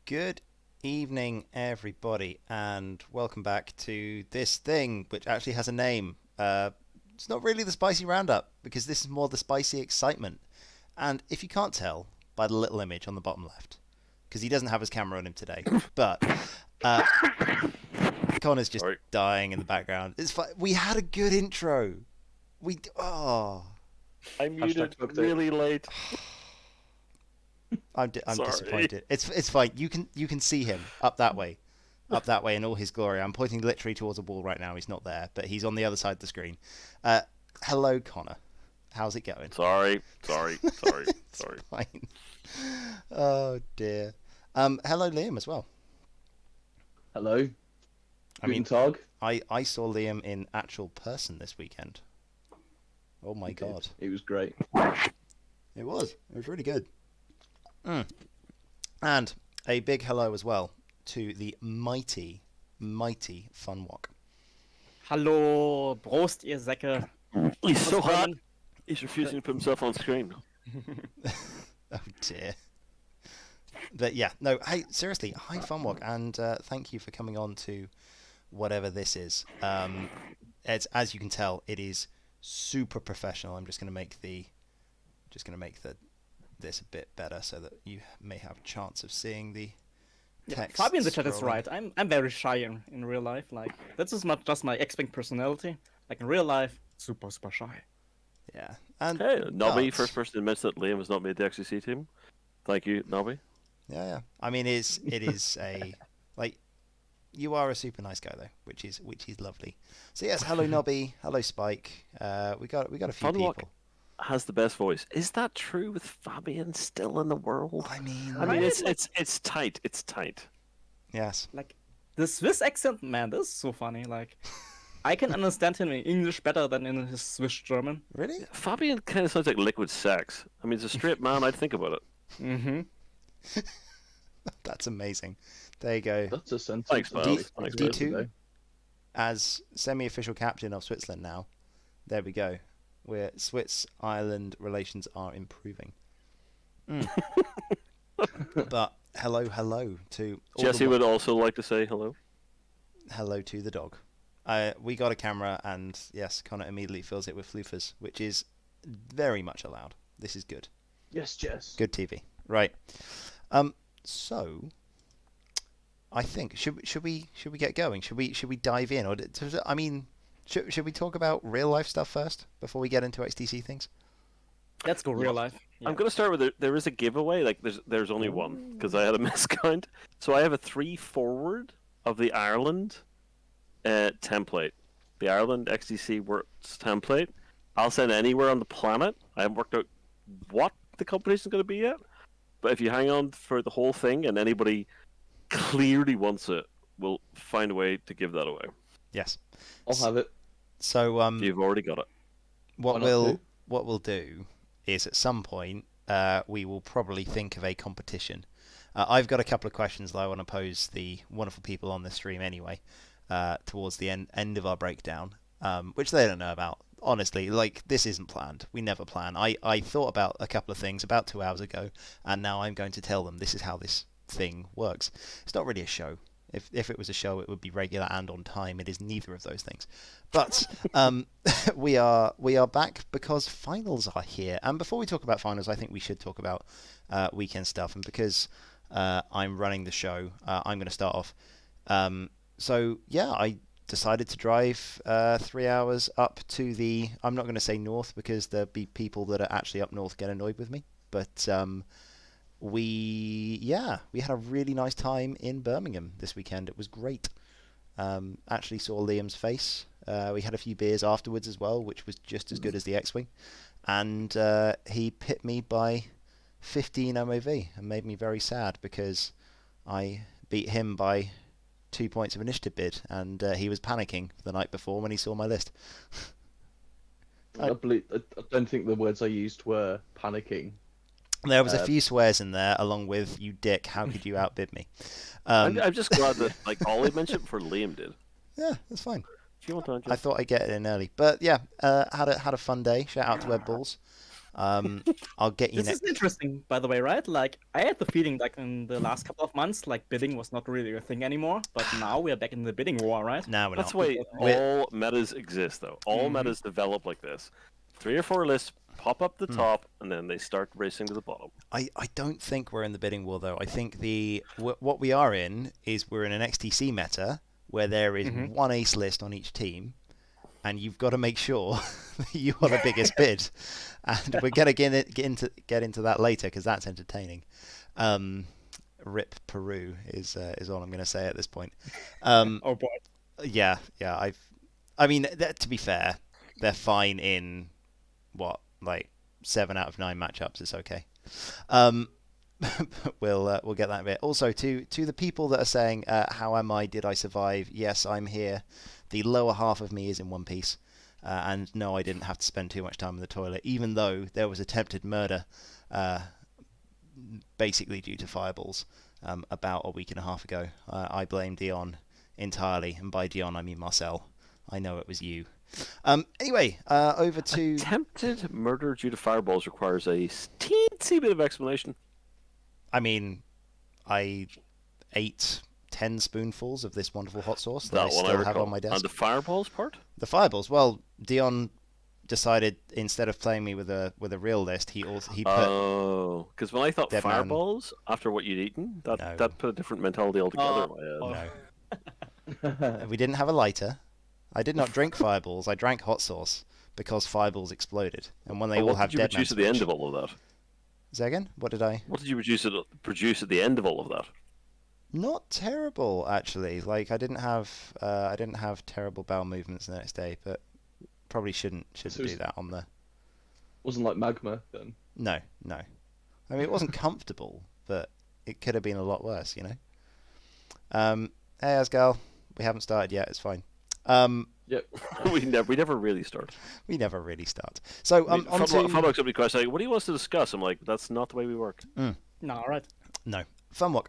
Good evening, everybody, and welcome back to this thing, which actually has a name. It's not really the spicy roundup, because this is more the spicy excitement. And if you can't tell by the little image on the bottom left, because he doesn't have his camera on him today, but uh, Connor's just Sorry. dying in the background. It's fine. We had a good intro. I muted really late. I'm Sorry. disappointed. It's fine. You can see him up that way in all his glory. I'm pointing literally towards a wall right now. He's not there, but he's on the other side of the screen. Hello, Connor. How's it going? Sorry. It's fine. Oh dear. Hello, Liam as well. Hello. I mean, Guten Tag. I saw Liam in actual person this weekend. Oh my god. It was great. It was really good. And a big hello as well to the mighty Funwalk. Hallo, Prost, ihr Säcke. He's so hot. He's refusing to put himself on screen. Oh dear. But yeah, no, hey, seriously, hi Funwalk, and thank you for coming on to whatever this is. It's, as you can tell, it is super professional. I'm just gonna make this a bit better so that you may have a chance of seeing the text. Fabian in the chat is scrolling. right. I'm very shy in real life. Like, this is not just my X-Wing personality. Like, in real life, super shy. Yeah, and Hey, Nobby, but- first person to admit that Liam has not made the XTC team. Thank you, Nobby. Yeah. I mean, it is a like you are a super nice guy though, which is lovely. So yes, hello Nobby, hello Spike. We got a few Funwalk people. has the best voice. Is that true with Fabian still in the world? I mean, It's tight. It's tight. yes. Like, the Swiss accent, man, this is so funny. Like, I can understand him in English better than in his Swiss German. Really? Fabian kind of sounds like liquid sex. I mean, as a straight man, I'd think about it. Mm-hmm. That's amazing. There you go. That's a sentence. Thanks, pal. D- Thanks, D2 as semi-official captain of Switzerland now. There we go. Where Swiss-Ireland relations are improving. But hello to all Jesse the would also like to say hello. hello to the dog. We got a camera, and yes, Connor immediately fills it with floofers, which is very much allowed. This is good. Yes, Jess. Good TV. Right. So I think should we get going? Should we dive in, or I mean, should we talk about real life stuff first before we get into XTC things? Let's go real life. I'm going to start with there is a giveaway. Like there's only one because I had a miscount. So I have a 3 forward of the Ireland template, the Ireland XTC Works template. I'll send anywhere on the planet. I haven't worked out what the competition is going to be yet. But if you hang on for the whole thing and anybody clearly wants it, we'll find a way to give that away. Yes. I'll have it. So You've already got it. what Why not we'll two? what we'll do is at some point we will probably think of a competition. I've got a couple of questions that I want to pose the wonderful people on the stream anyway towards the end of our breakdown, which they don't know about. Honestly, like, this isn't planned. We never plan. I thought about a couple of things about 2 hours ago, and now I'm going to tell them this is how this thing works. It's not really a show. If it was a show, it would be regular and on time. It is neither of those things. But we are back because finals are here. And before we talk about finals, I think we should talk about weekend stuff. And because I'm running the show, I'm going to start off. So yeah, I decided to drive 3 hours up to the. I'm not going to say north because there'll be people that are actually up north get annoyed with me. But we had a really nice time in Birmingham this weekend. It was great. Actually saw Liam's face. We had a few beers afterwards as well, which was just as good as the X-Wing. And he pit me by 15 MOV and made me very sad because I beat him by 2 points of initiative bid, and he was panicking the night before when he saw my list. I don't think the words I used were panicking. There was a few swears in there, along with "you dick, how could you outbid me?" I'm just glad that Ollie mentioned it before Liam did. Yeah, that's fine. If you want to, I thought I'd get it in early, but yeah, had a fun day. Shout out to Web Balls. I'll get you This next. is interesting, by the way, right? Like, I had the feeling, like, in the last couple of months, like, bidding was not really a thing anymore. But now we are back in the bidding war, right? No, we're That's not. the way We're- all metas exist, though. All Mhm. metas develop like this. 3 or 4 lists pop up the top, and then they start racing to the bottom. I don't think we're in the bidding war though. I think what we are in is we're in an XTC meta where there is one ace list on each team, and you've got to make sure that you are the biggest bid. And we're gonna get into that later because that's entertaining. Rip Peru is all I'm gonna say at this point. Oh boy. Yeah. I mean, to be fair, they're fine in what, like 7 out of 9 matchups. It's okay. We'll get that in a bit. Also, to the people that are saying, "How am I? Did I survive?" Yes, I'm here. The lower half of me is in one piece, and no, I didn't have to spend too much time in the toilet, even though there was attempted murder, basically due to fireballs, about a week and a half ago. I blame Dion entirely, and by Dion I mean Marcel. I know it was you. Anyway, over to... Attempted murder due to fireballs requires a teensy bit of explanation. I mean, I ate 10 spoonfuls of this wonderful hot sauce that I That one still I have recall. on my desk. And the fireballs part? The fireballs. Well, Dion decided instead of playing me with a real list, he put Oh, because when I thought Dead Man. fireballs after what you'd eaten, No. that put a different mentality altogether in my head. no. We didn't have a lighter. I did not drink fireballs. I drank hot sauce because fireballs exploded, and when they But all what have did you dead man produce at the end switch. of all of that? Say again? What did I? What did you produce at the end of all of that? Not terrible, actually. Like I didn't have terrible bowel movements the next day, but probably shouldn't So do that on the. Wasn't like magma then. No. I mean, it wasn't comfortable, but it could have been a lot worse, you know. Hey, Asgal, we haven't started yet. It's fine. Yep. we never really start. We never really start. So on to Funwalk somebody question like, what do you want us to discuss? I'm like, that's not the way we work. No, all right. no Funwalk.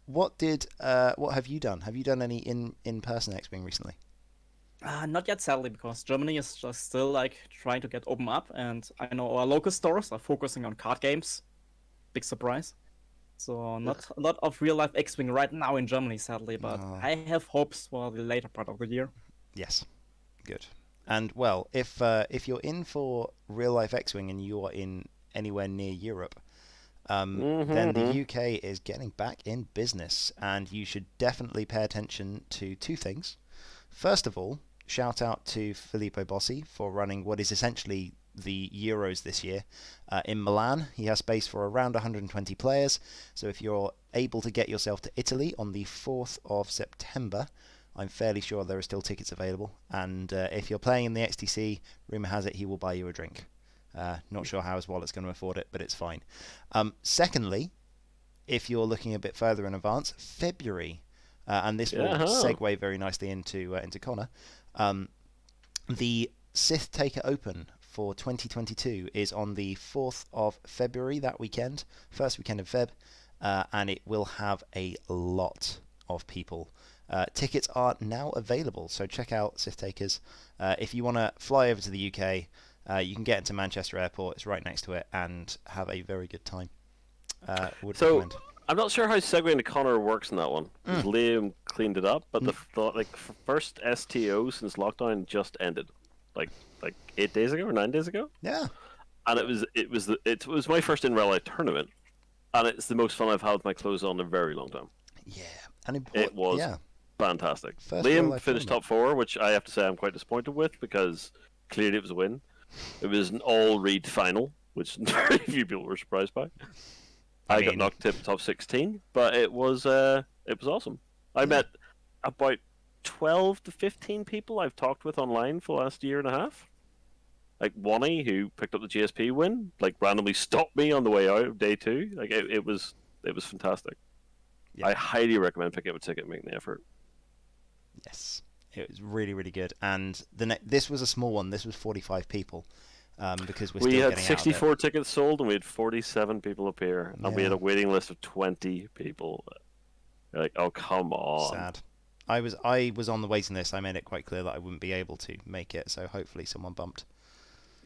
What have you done? Have you done any in-person X-Wing recently? Not yet, sadly, because Germany is just still like trying to get open up, and I know our local stores are focusing on card games. Big surprise. So not a lot of real life X-Wing right now in Germany, sadly, but I have hopes for the later part of the year. Yes, good. And well, if you're in for real life X-Wing and you are in anywhere near Europe, then the UK is getting back in business, and you should definitely pay attention to 2 things. First of all, shout out to Filippo Bossi for running what is essentially the Euros this year in Milan. He has space for around 120 players, so if you're able to get yourself to Italy on the 4th of September, I'm fairly sure there are still tickets available, and if you're playing in the XTC, rumour has it he will buy you a drink. Not sure how his wallet's going to afford it, but it's fine. Secondly, if you're looking a bit further in advance, February, and this will segue very nicely into Connor, the Sith Taker Open for 2022 is on the 4th of February, that weekend, first weekend of Feb, and it will have a lot of people. Tickets are now available, so check out Sith Takers. If you want to fly over to the UK, you can get into Manchester Airport, it's right next to it, and have a very good time. Would recommend. I'm not sure how segue into Connor works in that one. Liam cleaned it up, but the first STO since lockdown just ended, like 8 days ago or 9 days ago. Yeah. And it was my first in real life tournament, and it's the most fun I've had with my clothes on in a very long time. Yeah, and It was fantastic. First Liam finished top 4, which I have to say I'm quite disappointed with because clearly it was a win. It was an all-read final, which very few people were surprised by. I got knocked to top 16, but it was awesome. I met about 12 to 15 people I've talked with online for the last year and a half. Like Wani, who picked up the GSP win, like randomly stopped me on the way out of day 2. Like it was fantastic. Yeah. I highly recommend picking up a ticket and making the effort. Yes, it was really, really good. And this was a small one. This was 45 people, because we had 64 tickets sold and we had 47 people appear, and we had a waiting list of 20 people. You're like, oh come on! Sad. I was on the waiting list. I made it quite clear that I wouldn't be able to make it, so hopefully someone bumped.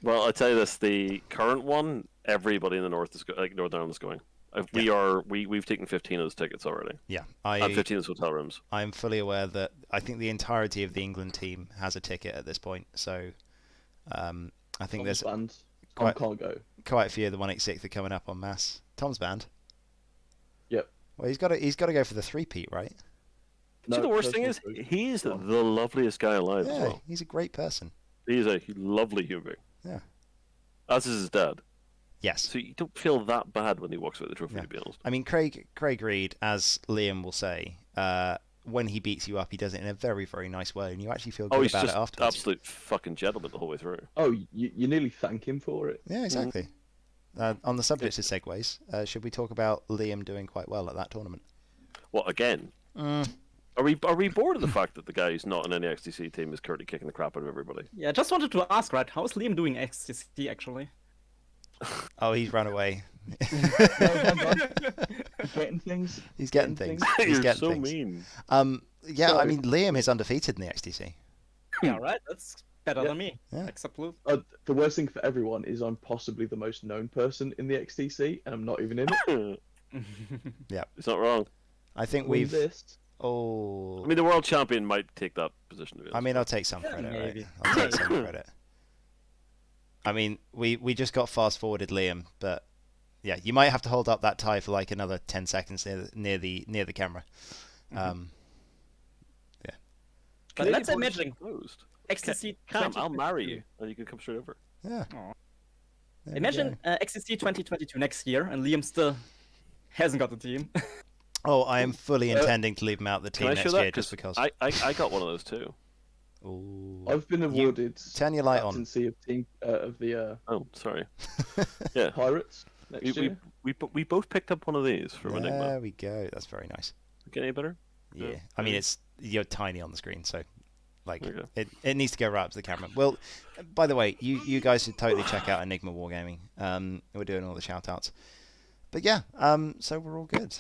Well, I'll tell you this: the current one, everybody in the north is Northern Ireland is going. We've taken 15 of those tickets already. Yeah, 15 of those hotel rooms. I'm fully aware that I think the entirety of the England team has a ticket at this point. So I think there's Tom quite- can't go. quite a few of the 186 are coming up en masse. Tom's band. Yep. Well, he's got to go for the three-peat, right? See, the worst thing is, personal choice. he is the loveliest guy alive as Yeah, well. he's a great person. He is a lovely human being. Yeah. As is his dad. Yes. So you don't feel that bad when he walks away with the trophy, Yeah. to be honest. I mean, Craig Reed, as Liam will say, when he beats you up, he does it in a very, very nice way, and you actually feel good He's about just it afterwards. absolute fucking gentleman the whole way through. Oh, you nearly thank him for it. Yeah, exactly. On the subject of segues, should we talk about Liam doing quite well at that tournament? What again? Are we bored of the fact that the guy who's not in any XTC team is currently kicking the crap out of everybody? Yeah, just wanted to ask, right? How is Liam doing XTC actually? Oh, he's run away. Getting things. He's getting things. He's You're getting so things. mean. Yeah, I So- mean, Liam is undefeated in the XTC. Yeah, right. That's better Yeah. than me. Yeah. Except blue. The worst thing for everyone is I'm possibly the most known person in the XTC, and I'm not even in it. It's not wrong. I think Win we've. this. Oh. I mean, the world champion might take that position. To be I honest. mean, I'll take some Yeah, credit, maybe. right? I'll take some credit. I mean, we just got fast forwarded Liam, but yeah, you might have to hold up that tie for like another 10 seconds near the camera. But Canadian let's borders imagine are closed. XTC. Cam, I'll 2022. marry you, and you can come straight over. Yeah. Aw. There we Imagine go. XTC 2022 next year, and Liam still hasn't got the team. Oh, I am fully intending to leave him out the Can team I next show that? year just because. I got one of those too. Ooh. I've been awarded Turn your light on. captaincy of team of the Oh, sorry. Yeah, Pirates next we, year. we both picked up one of these from Enigma. There we go. That's very nice. Get any better? Yeah. Yeah. I mean, you're tiny on the screen, so like Okay. it needs to go right up to the camera. Well, by the way, you guys should totally check out Enigma Wargaming. We're doing all the shout outs. But yeah, so we're all good.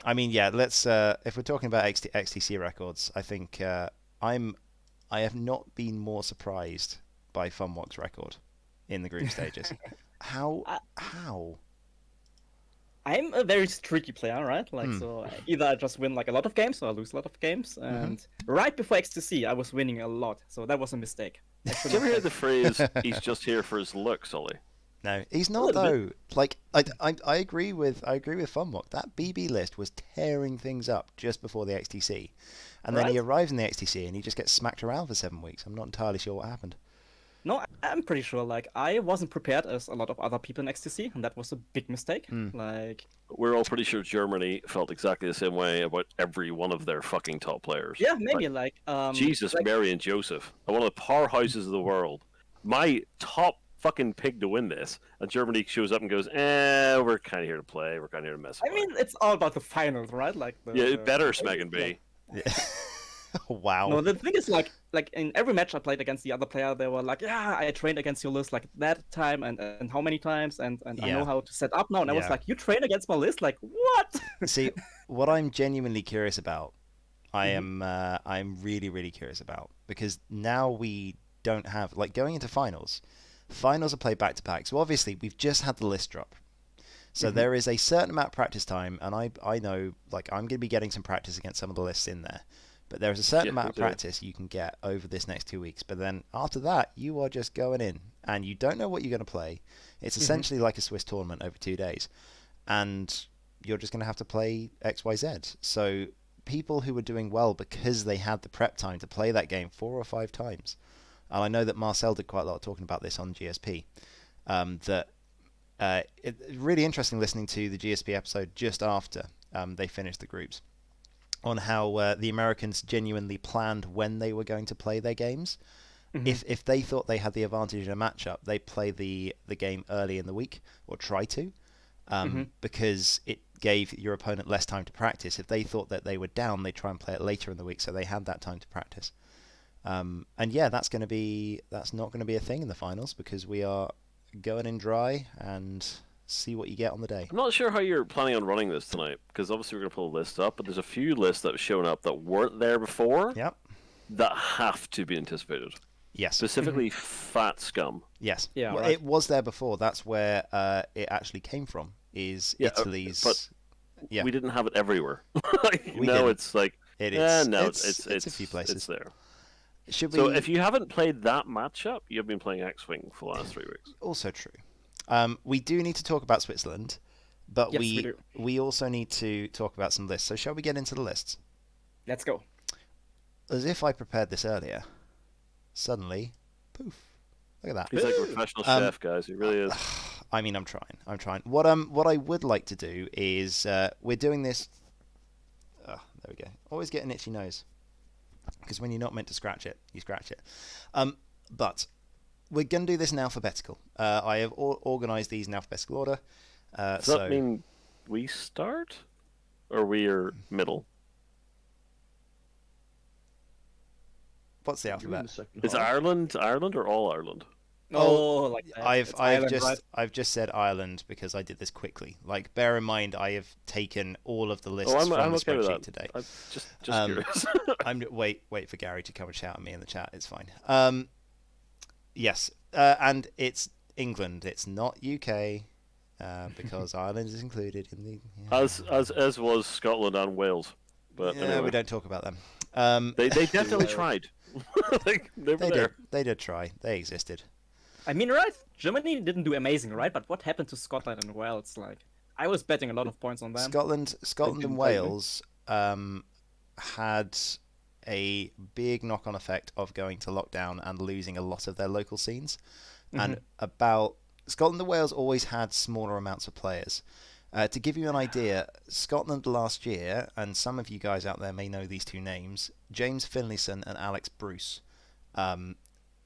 I mean, yeah, let's if we're talking about XTC records, I think I have not been more surprised by Funwalk's record in the group stages. How? I'm a very streaky player, right? Like, so either I just win like a lot of games or I lose a lot of games. And right before XTC, I was winning a lot, so that was a mistake. Did you ever hear the phrase, he's just here for his looks, Ollie? No, he's not little though. Like I agree with Funwalk. That BB list was tearing things up just before the XTC, and then he Right. arrives in the XTC and he just gets smacked around for 7 weeks. I'm not entirely sure what happened. No, I'm pretty sure. Like, I wasn't prepared as a lot of other people in XTC, and that was a big mistake. Like, We're all pretty sure Germany felt exactly the same way about every one of their fucking top players. yeah, maybe like Jesus, like, Mary, and Joseph are one of the powerhouses of the world. My top fucking pick to win this, and Germany shows up and goes, we're kind of here to play. We're kind of here to mess I about. mean, it's all about the finals, right? Like, Yeah, better Smeg and B. Wow. No, the thing is, like in every match I played against the other player, they were like, "Yeah, I trained against your list like that time, and how many times, and I Yeah. know how to set up now." And I was Yeah. like, "You train against my list? Like what?" See, what I'm genuinely curious about, I'm really, really curious about, because now we don't have, like, going into finals. Finals are played back to back, so obviously we've just had the list drop. So there is a certain amount of practice time, and I know, like, I'm going to be getting some practice against some of the lists in there. But there is a certain amount of practice you can get over this next 2 weeks. But then after that, you are just going in, and you don't know what you're going to play. It's essentially like a Swiss tournament over 2 days. And you're just going to have to play XYZ. So people who were doing well because they had the prep time to play that game 4 or 5 times. And I know that Marcel did quite a lot of talking about this on GSP. It's really interesting listening to the GSP episode just after they finished the groups, on how the Americans genuinely planned when they were going to play their games. If they thought they had the advantage in a matchup, they play the game early in the week, or try to, because it gave your opponent less time to practice. If they thought that they were down, they try and play it later in the week, so they had that time to practice. And yeah, that's not going to be a thing in the finals, because we are going in dry and see what you get on the day. I'm not sure how you're planning on running this tonight, because obviously we're going to pull a list up, but there's a few lists that have shown up that weren't there before Yep. that have to be anticipated. Yes. specifically Fat Scum. Yes. Yeah, Well, right. it was there before. That's where it actually came from. Is Yeah, Italy's? but yeah. we didn't have it everywhere. We now didn't. it's like, It's no, it's a few places. It's there. Should we? So if you haven't played that matchup, you've been playing X-Wing for the last 3 weeks. Also true. We do need to talk about Switzerland, but Yes, we do. we also need to talk about some lists. So shall we get into the lists? Let's go. As if I prepared this earlier. Suddenly, poof! Look at that. He's like a professional chef, guys. He really is. I mean, I'm trying. What I would like to do is we're doing this. Oh, there we go. Always get an itchy nose, because when you're not meant to scratch it, you scratch it. But we're going to do this in alphabetical. I have organised these in alphabetical order. Does that mean we start, or we are middle? What's the You're in alphabet? the second Is half. Ireland or all Ireland? Oh, like that. I've It's Ireland, right? I've just said Ireland because I did this quickly. Like, bear in mind, I have taken all of the lists I'm from the okay with spreadsheet that. today. I'm just curious. Wait for Gary to come and shout at me in the chat. It's fine. Yes, and it's England. It's not UK because Ireland is included in the. As was Scotland and Wales, but yeah, anyway, we don't talk about them. they definitely tried. Like, they were They there. did. They did try. They existed. I mean, right? Germany didn't do amazing, right? But what happened to Scotland and Wales? Like, I was betting a lot of points on them. Scotland didn't and take Wales had a big knock-on effect of going to lockdown and losing a lot of their local scenes. And Scotland and Wales always had smaller amounts of players. To give you an idea, Scotland last year, and some of you guys out there may know these two names, James Finlayson and Alex Bruce.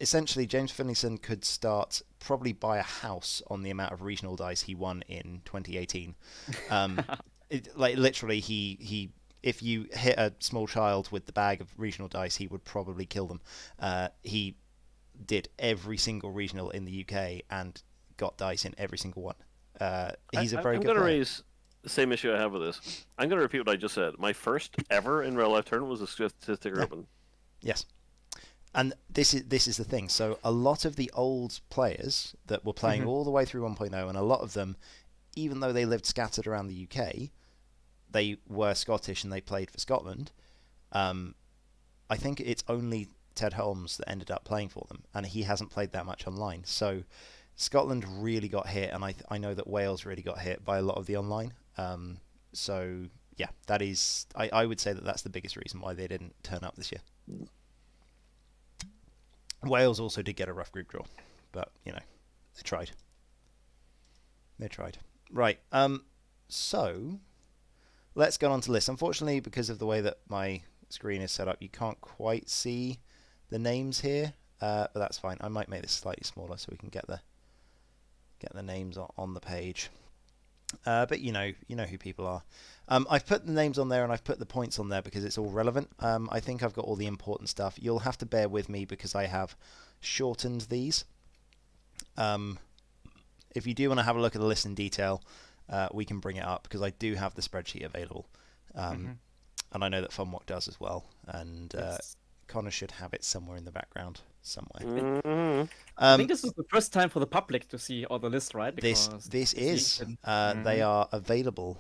Essentially, James Finlayson could probably buy a house on the amount of regional dice he won in 2018. Literally, he if you hit a small child with the bag of regional dice, he would probably kill them. He did every single regional in the UK and got dice in every single one. He's a very I'm good going to player. raise the same issue I have with this. I'm going to repeat what I just said. My first ever in real life tournament was a Statistic Open. Yes. And this is the thing. So a lot of the old players that were playing all the way through 1.0, and a lot of them, even though they lived scattered around the UK, they were Scottish and they played for Scotland. I think it's only Ted Holmes that ended up playing for them, and he hasn't played that much online. So Scotland really got hit, and I know that Wales really got hit by a lot of the online. So yeah, that is I would say that that's the biggest reason why they didn't turn up this year. Wales also did get a rough group draw, but you know, they tried. Right. So let's go on to lists. Unfortunately, because of the way that my screen is set up, you can't quite see the names here, but that's fine. I might make this slightly smaller so we can get the names on the page. But you know who people are. I've put the names on there and I've put the points on there because it's all relevant. I think I've got all the important stuff. You'll have to bear with me because I have shortened these. If you do want to have a look at the list in detail, we can bring it up because I do have the spreadsheet available. And I know that Funwalk does as well. And Connor should have it somewhere in the background somewhere. I think this is the first time for the public to see all the lists, right? This is. They are available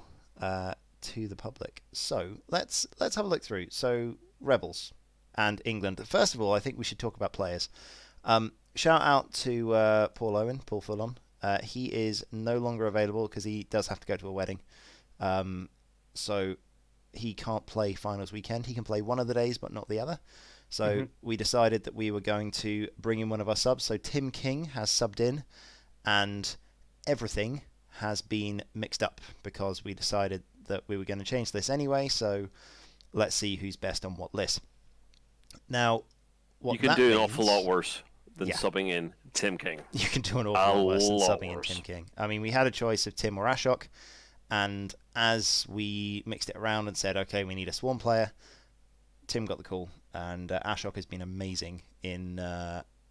to the public. So let's have a look through. So Rebels and England. First of all, I think we should talk about players. Shout out to Paul Fullon. He is no longer available because he does have to go to a wedding. So he can't play finals weekend. He can play one of the days, but not the other. So we decided that we were going to bring in one of our subs. So Tim King has subbed in, and everything has been mixed up because we decided that we were going to change this anyway. So let's see who's best on what list. Now, what you can that do an means, awful lot worse than Yeah. subbing in Tim King. You can do an awful lot worse than lot subbing in worse. Tim King. I mean, we had a choice of Tim or Ashok, and as we mixed it around and said, okay, we need a swarm player, Tim got the call, and Ashok has been amazing in...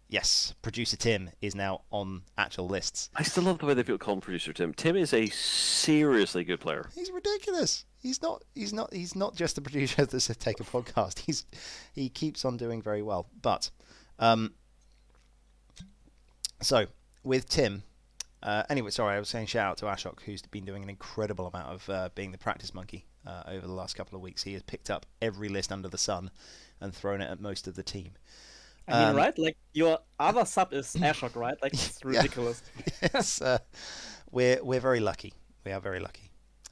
yes, Producer Tim is now on actual lists. I still love the way they feel calling producer Tim. Tim is a seriously good player. He's ridiculous. He's not just a producer that's a take a podcast. He keeps on doing very well. But So with Tim, anyway, sorry, I was saying shout out to Ashok, who's been doing an incredible amount of being the practice monkey over the last couple of weeks. He has picked up every list under the sun and thrown it at most of the team. I mean, right? Like your other sub is Ashok, right? Like it's ridiculous. Yes, we're very lucky. We are very lucky.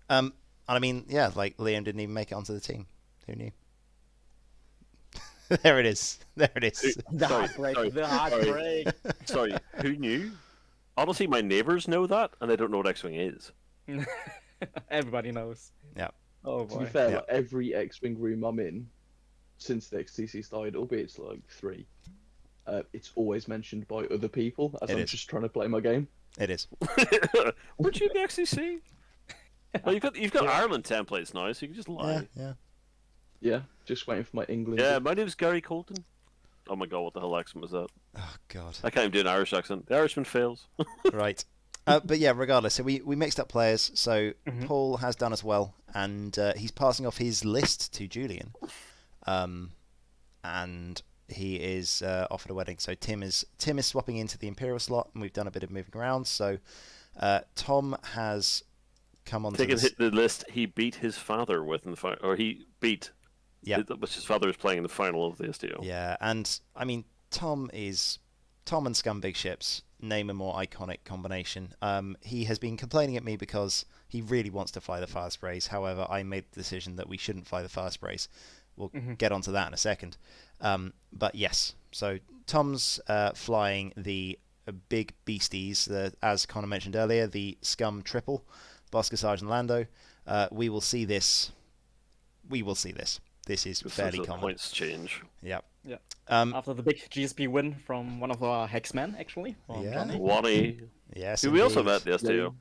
And I mean, yeah, like Liam didn't even make it onto the team. Who knew? There it is. There it is. The heartbreak. The heartbreak. Sorry, who knew? Honestly, my neighbors know that, and they don't know what X-Wing is. Everybody knows. Yeah. Oh To be boy. fair, like, every X-Wing room I'm in, since the XTC started, albeit it's like 3, it's always mentioned by other people as I'm just trying to play my game. It is. Weren't you in the XTC? Well, you've got Ireland templates now, so you can just lie. Yeah. Yeah, just waiting for my England. Yeah, my name's Gary Colton. Oh my god, what the hell accent was that? Oh God. I can't even do an Irish accent. The Irishman fails. Right. But yeah, regardless, so we mixed up players. So Paul has done as well, and he's passing off his list to Julian, and he is off at a wedding. So Tim is swapping into the Imperial slot, and we've done a bit of moving around. So Tom has come on. Taking hit the list he beat his father with in the final, or he beat. Yeah. Which his father was playing in the final of the STO. Yeah, and I mean Tom and Scum Big Ships. Name a more iconic combination. He has been complaining at me because he really wants to fly the fast sprays. However, I made the decision that we shouldn't fly the fast sprays. We'll get onto that in a second. But yes, so Tom's flying the big beasties, as Connor mentioned earlier, the Scum triple, Bosca, Sergeant Lando. We will see this. This is fairly common. Points change. Yeah. Yeah. After the big GSP win from one of our Hexmen, actually. From Yeah. Johnny. Wally. Yes. Who we also indeed. met the STO.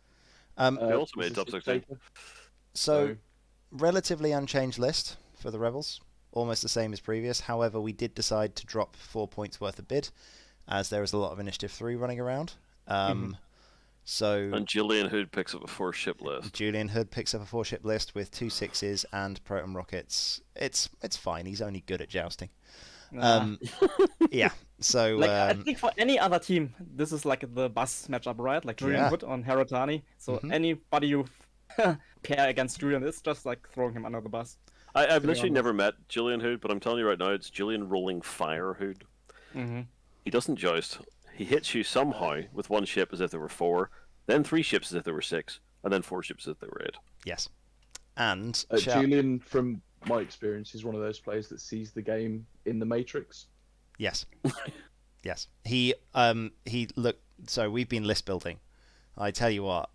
We also made was top it 16. Dictator? So, relatively unchanged list for the Rebels. Almost the same as previous. However, we did decide to drop 4 points worth of bid, as there is a lot of Initiative 3 running around. So And Julian Hood picks up a 4-ship list. Julian Hood picks up a 4-ship list with 2 6s and proton rockets. It's fine. He's only good at jousting. Yeah. So Like I think for any other team, this is like the bus matchup, right? Like Julian Yeah. Hood on Heratani. So anybody you pair against Julian is just like throwing him under the bus. I've be literally honest. never met Julian Hood, but I'm telling you right now, it's Julian rolling fire Hood. He doesn't joust. He hits you somehow with 1 ship as if there were 4, then 3 ships as if there were 6, and then 4 ships as if there were 8. yes. And Julian, from my experience, is one of those players that sees the game in the Matrix. Yes. Yes. He look. So we've been list building. I tell you what,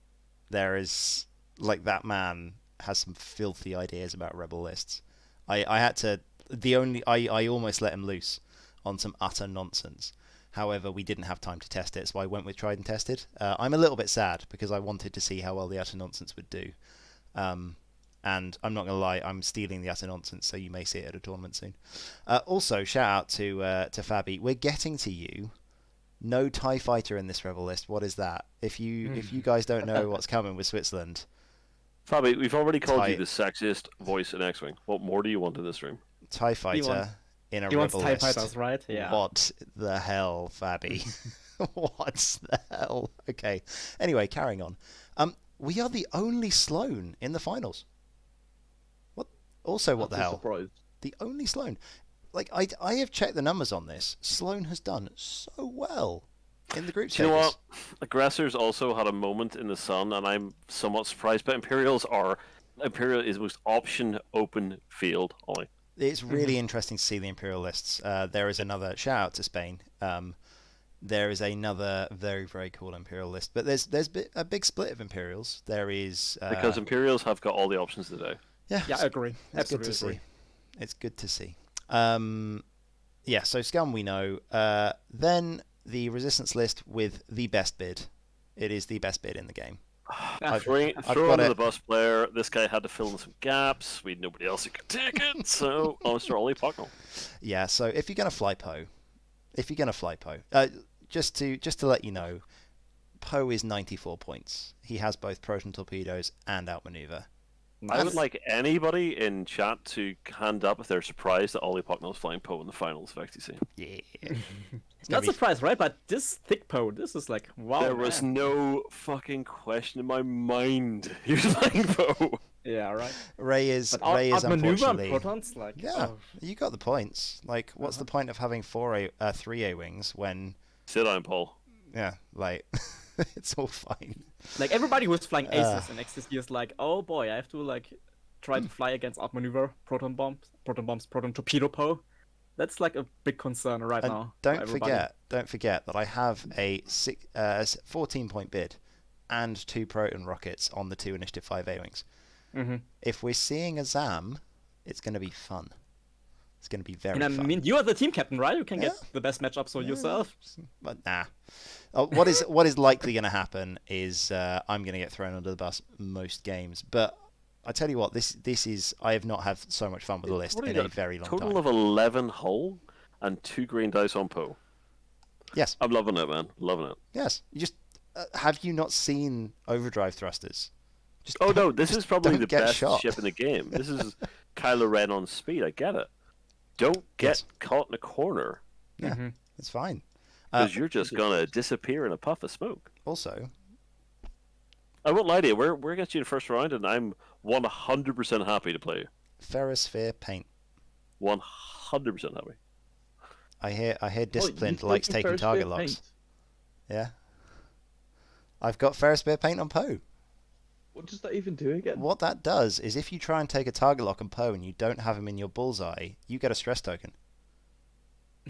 there is like that man has some filthy ideas about rebel lists. I had to. I almost let him loose on some utter nonsense. However, we didn't have time to test it, so I went with tried and tested. I'm a little bit sad because I wanted to see how well the utter nonsense would do. And I'm not going to lie, I'm stealing the utter nonsense, so you may see it at a tournament soon. Also, shout out to Fabi. We're getting to you. No TIE fighter in this rebel list. What is that? If you guys don't know what's coming with Switzerland, Fabi, we've already called you TIE the sexiest voice in X-Wing. What more do you want in this room? TIE fighter in a He wants rebel TIE list. fighters, right? Yeah. What the hell, Fabi? What the hell? Okay. Anyway, carrying on. We are the only Sloane in the finals. What? Also, what the That's a hell? surprise. The only Sloane. Like, I have checked the numbers on this. Sloane has done so well in the group Do you know stages. what? Aggressors also had a moment in the sun, and I'm somewhat surprised. But Imperial is the most option open field. Ollie. It's really interesting to see the Imperial lists. There is another shout out to Spain. There is another very, very cool Imperial list, but there's a big split of Imperials. There is Because Imperials have got all the options today. yeah, Yeah, I agree. it's good Absolutely to agree. see. It's good to see. Yeah, so Scum we know. Then the Resistance list with the best bid. It is the best bid in the game. I've Throw got under it. the bus player. This guy had to fill in some gaps. We had nobody else who could take it, so Mr. Ollie Pucknell. Yeah, so if you're gonna fly Poe, just to let you know, Poe is 94 points. He has both proton torpedoes and outmaneuver. I would like anybody in chat to hand up if they're surprised that Ollie Pucknell's flying Poe in the finals of XTC. Yeah. Not surprised, right? But this thick Poe, this is like, wow. There was no fucking question in my mind. He was flying Poe. Yeah, right. Ray is maneuver and unfortunately. protons, like, Yeah, you got the points. Like, what's the point of having 3A wings when? Sit down, Paul. Yeah, like it's all fine. Like everybody who's flying aces in XTC is like, oh boy, I have to like try to fly against outmaneuver proton bombs, proton torpedo Poe. That's like a big concern right And now. don't forget that I have a 14-point bid and 2 proton rockets on the 2 Initiative 5A wings. Mm-hmm. If we're seeing a ZAM, it's going to be fun. It's going to be very And I fun. mean, you are the team captain, right? You can get the best matchups for yourself. But nah. What is likely going to happen is I'm going to get thrown under the bus most games. But I tell you what, this is I have not had so much fun with the list in a very long Total time. of 11 hull and 2 green dice on Poe. Yes. I'm loving it, man. Loving it. Yes. You just have you not seen overdrive thrusters? Just No, this is probably the best shot. ship in the game. This is Kylo Ren on speed. I get it. Don't get caught in a corner. Yeah, it's fine. Because you're just gonna disappear in a puff of smoke. Also, I won't lie to you. We're against you in the first round, and I'm 100% happy to play you. Ferrosphere paint. 100% happy. I hear Disciplined likes taking target locks. Yeah. I've got Ferrosphere paint on Poe. What does that even do again? What that does is if you try and take a target lock on Poe and you don't have him in your bullseye, you get a stress token.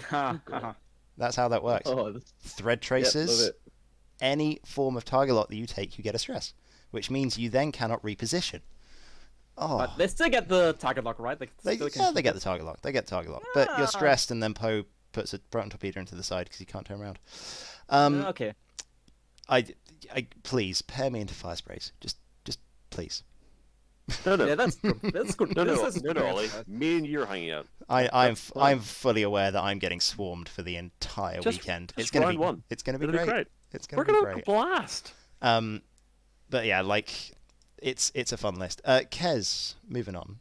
That's how that works. Thread tracers, any form of target lock that you take, you get a stress, which means you then cannot reposition. Oh, But they still get the target lock, right? they get the target lock. They get the target lock, but you're stressed, and then Poe puts a proton torpedo into the side because he can't turn around. Okay. I please pair me into fire sprays. Just please. No. Yeah, that's good. That's good. No, This is Ollie. great. Me and you're hanging out. I'm fully aware that I'm getting swarmed for the entire weekend. It's gonna be one. It's gonna be It'll great. be great. It's We're gonna be gonna great. blast. But yeah, like it's a fun list. Kez, moving on.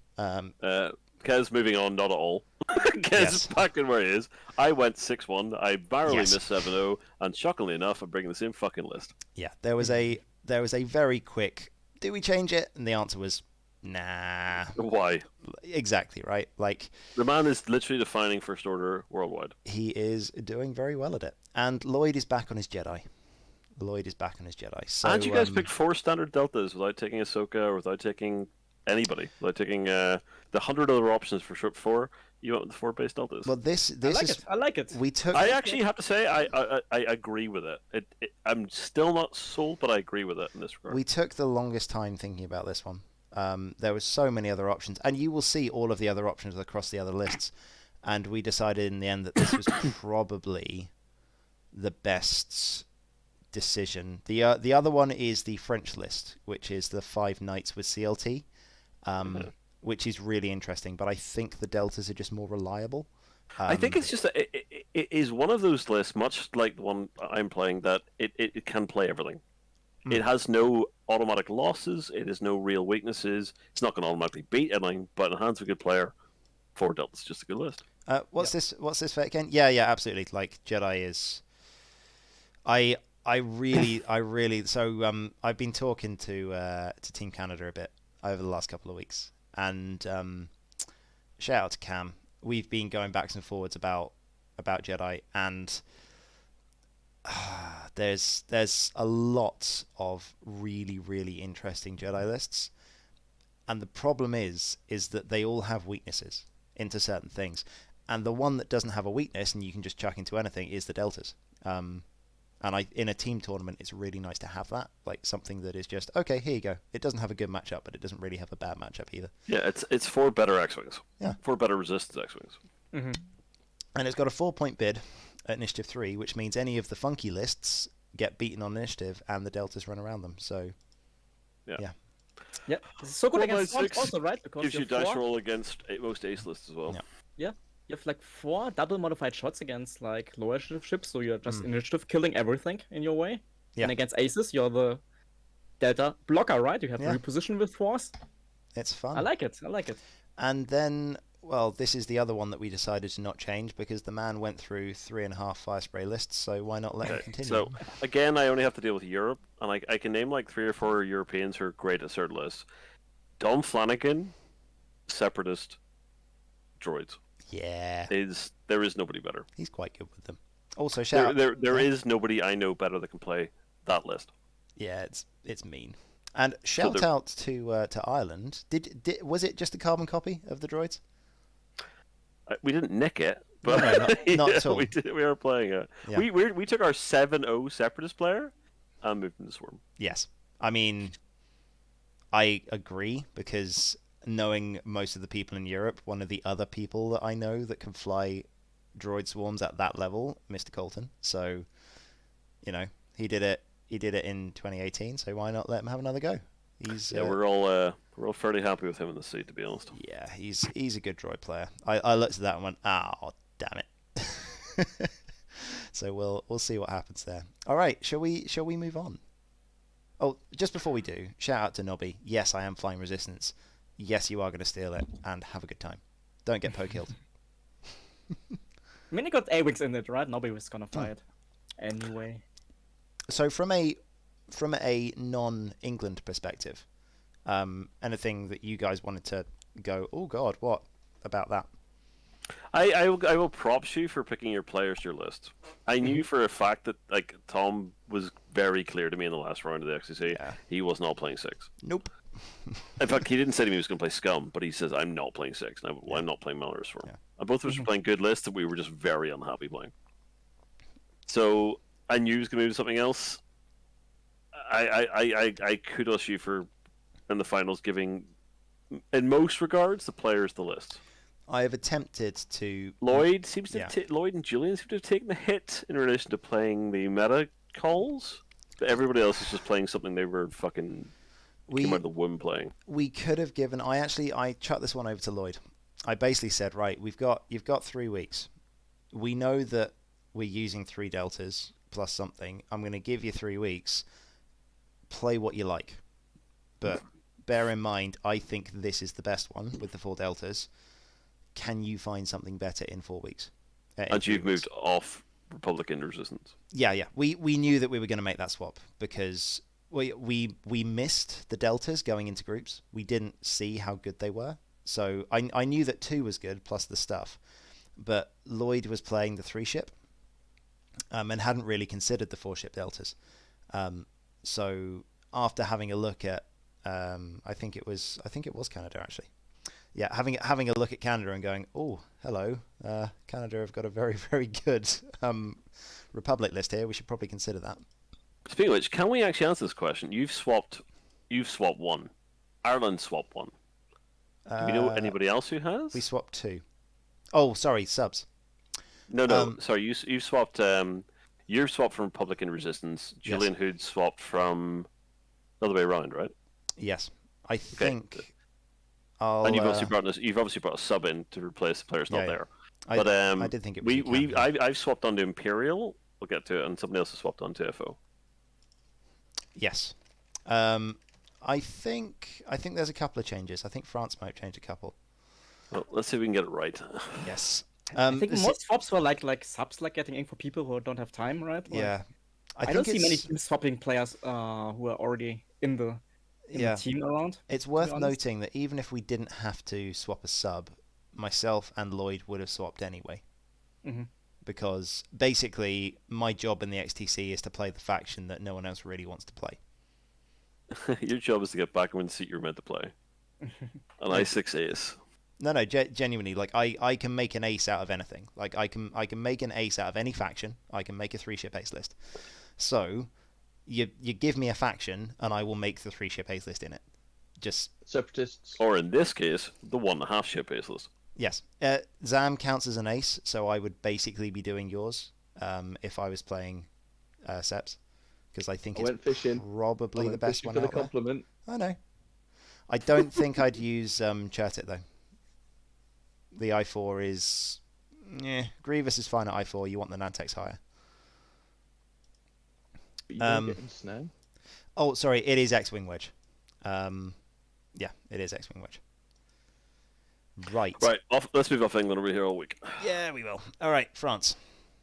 Kez moving on, not at all. Kez is back in where he is. I went 6-1. I barely missed 7-0, and shockingly enough, I'm bringing the same fucking list. Yeah, there was a very quick. Do we change it? And the answer was nah. Why? Exactly right. Like The man is literally defining First Order worldwide. he is doing very well at it, and Lloyd is back on his Jedi. So, And you guys picked 4 standard deltas without taking Ahsoka or without taking anybody, without taking the 100 other options for Ship 4. You went with the 4 base deltas. Well, this I like it. we took. I actually have to say I agree with it. I'm still not sold, but I agree with it in this regard. We took the longest time thinking about this one. There was so many other options, and you will see all of the other options across the other lists. And we decided in the end that this was probably the best decision. The other one is the French list, which is the 5 knights with CLT, which is really interesting. But I think the deltas are just more reliable. I think it's just it is one of those lists, much like the one I'm playing, that it can play everything. It has no automatic losses. It has no real weaknesses. It's not going to automatically beat anything, but in the hands of a good player, 4 deltas is just a good list. What's this for again? Yeah, absolutely. Like Jedi is. I really. So I've been talking to Team Canada a bit over the last couple of weeks, and shout out to Cam. We've been going backs and forwards about Jedi, and there's a lot of really interesting Jedi lists, and the problem is that they all have weaknesses into certain things, and the one that doesn't have a weakness and you can just chuck into anything is the deltas. And in a team tournament, it's really nice to have that, like something that is just okay. Here you go. It doesn't have a good matchup, but it doesn't really have a bad matchup either. Yeah, it's 4 better X-wings. Yeah, 4 better resistance X-wings. Mm-hmm. And it's got a 4-point bid at Initiative 3, which means any of the funky lists get beaten on Initiative, and the deltas run around them. So, yeah. It's so good against 4 by 6 also, right? Because gives you you're dice 4. roll against most ace lists as well. Yeah. You have like 4 double modified shots against like lower initiative ships, so you're just initiative killing everything in your way. Yeah. And against aces, you're the delta blocker, right? You have to reposition with force. It's fun. I like it. I like it. And then, well, this is the other one that we decided to not change because the man went through 3.5 fire spray lists, so why not let him continue? So, again, I only have to deal with Europe, and I can name like 3 or 4 Europeans who are great at certain lists. Dom Flanagan, Separatist, Droids. Yeah. There is nobody better. He's quite good with them. Also, shout out... There is nobody I know better that can play that list. Yeah, it's mean. And shout out to Ireland. Was it just a carbon copy of the Droids? We didn't nick it, but no, not at all. We are playing it. Yeah. We took our 7-0 Separatist player and moved him to Swarm. Yes. I mean, I agree because knowing most of the people in Europe, one of the other people that I know that can fly droid swarms at that level, Mr. Colton. So, you know, he did it in 2018, so why not let him have another go? We're all fairly happy with him in the seat, to be honest. Yeah, he's a good droid player. I looked at that and went, oh, damn it. So we'll see what happens there. All right, shall we move on? Oh, just before we do, shout out to Nobby. Yes, I am flying Resistance. Yes, you are going to steal it and have a good time. Don't get poke-killed. I mean, he got A-Wings in it, right? Nobody was gonna fly it anyway. So from a non-England perspective, anything that you guys wanted to go, oh God, what about that? I will props you for picking your players to your list. I knew for a fact that like Tom was very clear to me in the last round of the XTC. Yeah. He was not playing 6. Nope. In fact, he didn't say to me he was going to play Scum, but he says I'm not playing 6. And I'm not playing Mallory's for him. Yeah. And both of us were playing good lists that we were just very unhappy playing. So I knew he was going to do something else. I kudos you for in the finals giving, in most regards, the players the list. I have attempted to. Lloyd Lloyd and Julian seem to have taken the hit in relation to playing the meta calls, but everybody else is just playing something they were fucking came out of the womb playing. We could have given. I chucked this one over to Lloyd. I basically said, right, you've got 3 weeks. We know that we're using 3 deltas plus something. I'm going to give you 3 weeks. Play what you like, but bear in mind, I think this is the best one with the 4 deltas. Can you find something better in 4 weeks? And you've moved off Republican Resistance. Yeah. We knew that we were going to make that swap because we missed the deltas going into groups. We didn't see how good they were. So I knew that 2 was good plus the stuff, but Lloyd was playing the 3 ship and hadn't really considered the 4 ship deltas. So after having a look at, I think it was Canada actually. Yeah, having a look at Canada and going, oh, hello, Canada have got a very, very good Republic list here. We should probably consider that. Speaking of which, can we actually answer this question? You've swapped 1. Ireland swapped 1. Do we know anybody else who has? We swapped 2. Oh, sorry, subs. No, sorry. You swapped. You swapped from Republican Resistance. Julian Hood swapped from the other way around, right? Yes, I think. And you've obviously brought a sub in to replace the players not there. But I did think it was. I've swapped onto Imperial. We'll get to it, and somebody else has swapped onto FO. Yes. I think there's a couple of changes. I think France might change a couple. Well, let's see if we can get it right. Yes. I think most swaps were like subs, like getting in for people who don't have time, right? Like, yeah. I don't see many teams swapping players who are already in the team around. It's worth noting that even if we didn't have to swap a sub, myself and Lloyd would have swapped anyway. Mm-hmm. Because basically my job in the XTC is to play the faction that no one else really wants to play. Your job is to get back in the seat you're meant to play. An I6 ace. No, genuinely, like I can make an ace out of anything. Like I can make an ace out of any faction. I can make a 3-ship ace list. So you give me a faction and I will make the 3-ship ace list in it. Just Separatists. Or in this case, the 1.5 ship ace list. Yes. Zam counts as an ace, so I would basically be doing yours if I was playing Seps. Because I think it's probably the best one out there. Compliment. I know. I don't think I'd use Churtit though. The I4 is... Grievous is fine at I4. You want the Nantex higher. But you don't get in snow. Oh, sorry. It is X-Wing Wedge. Yeah, it is X-Wing Wedge. Right. Right, let's move off England. We're here all week. Yeah, we will. All right, France.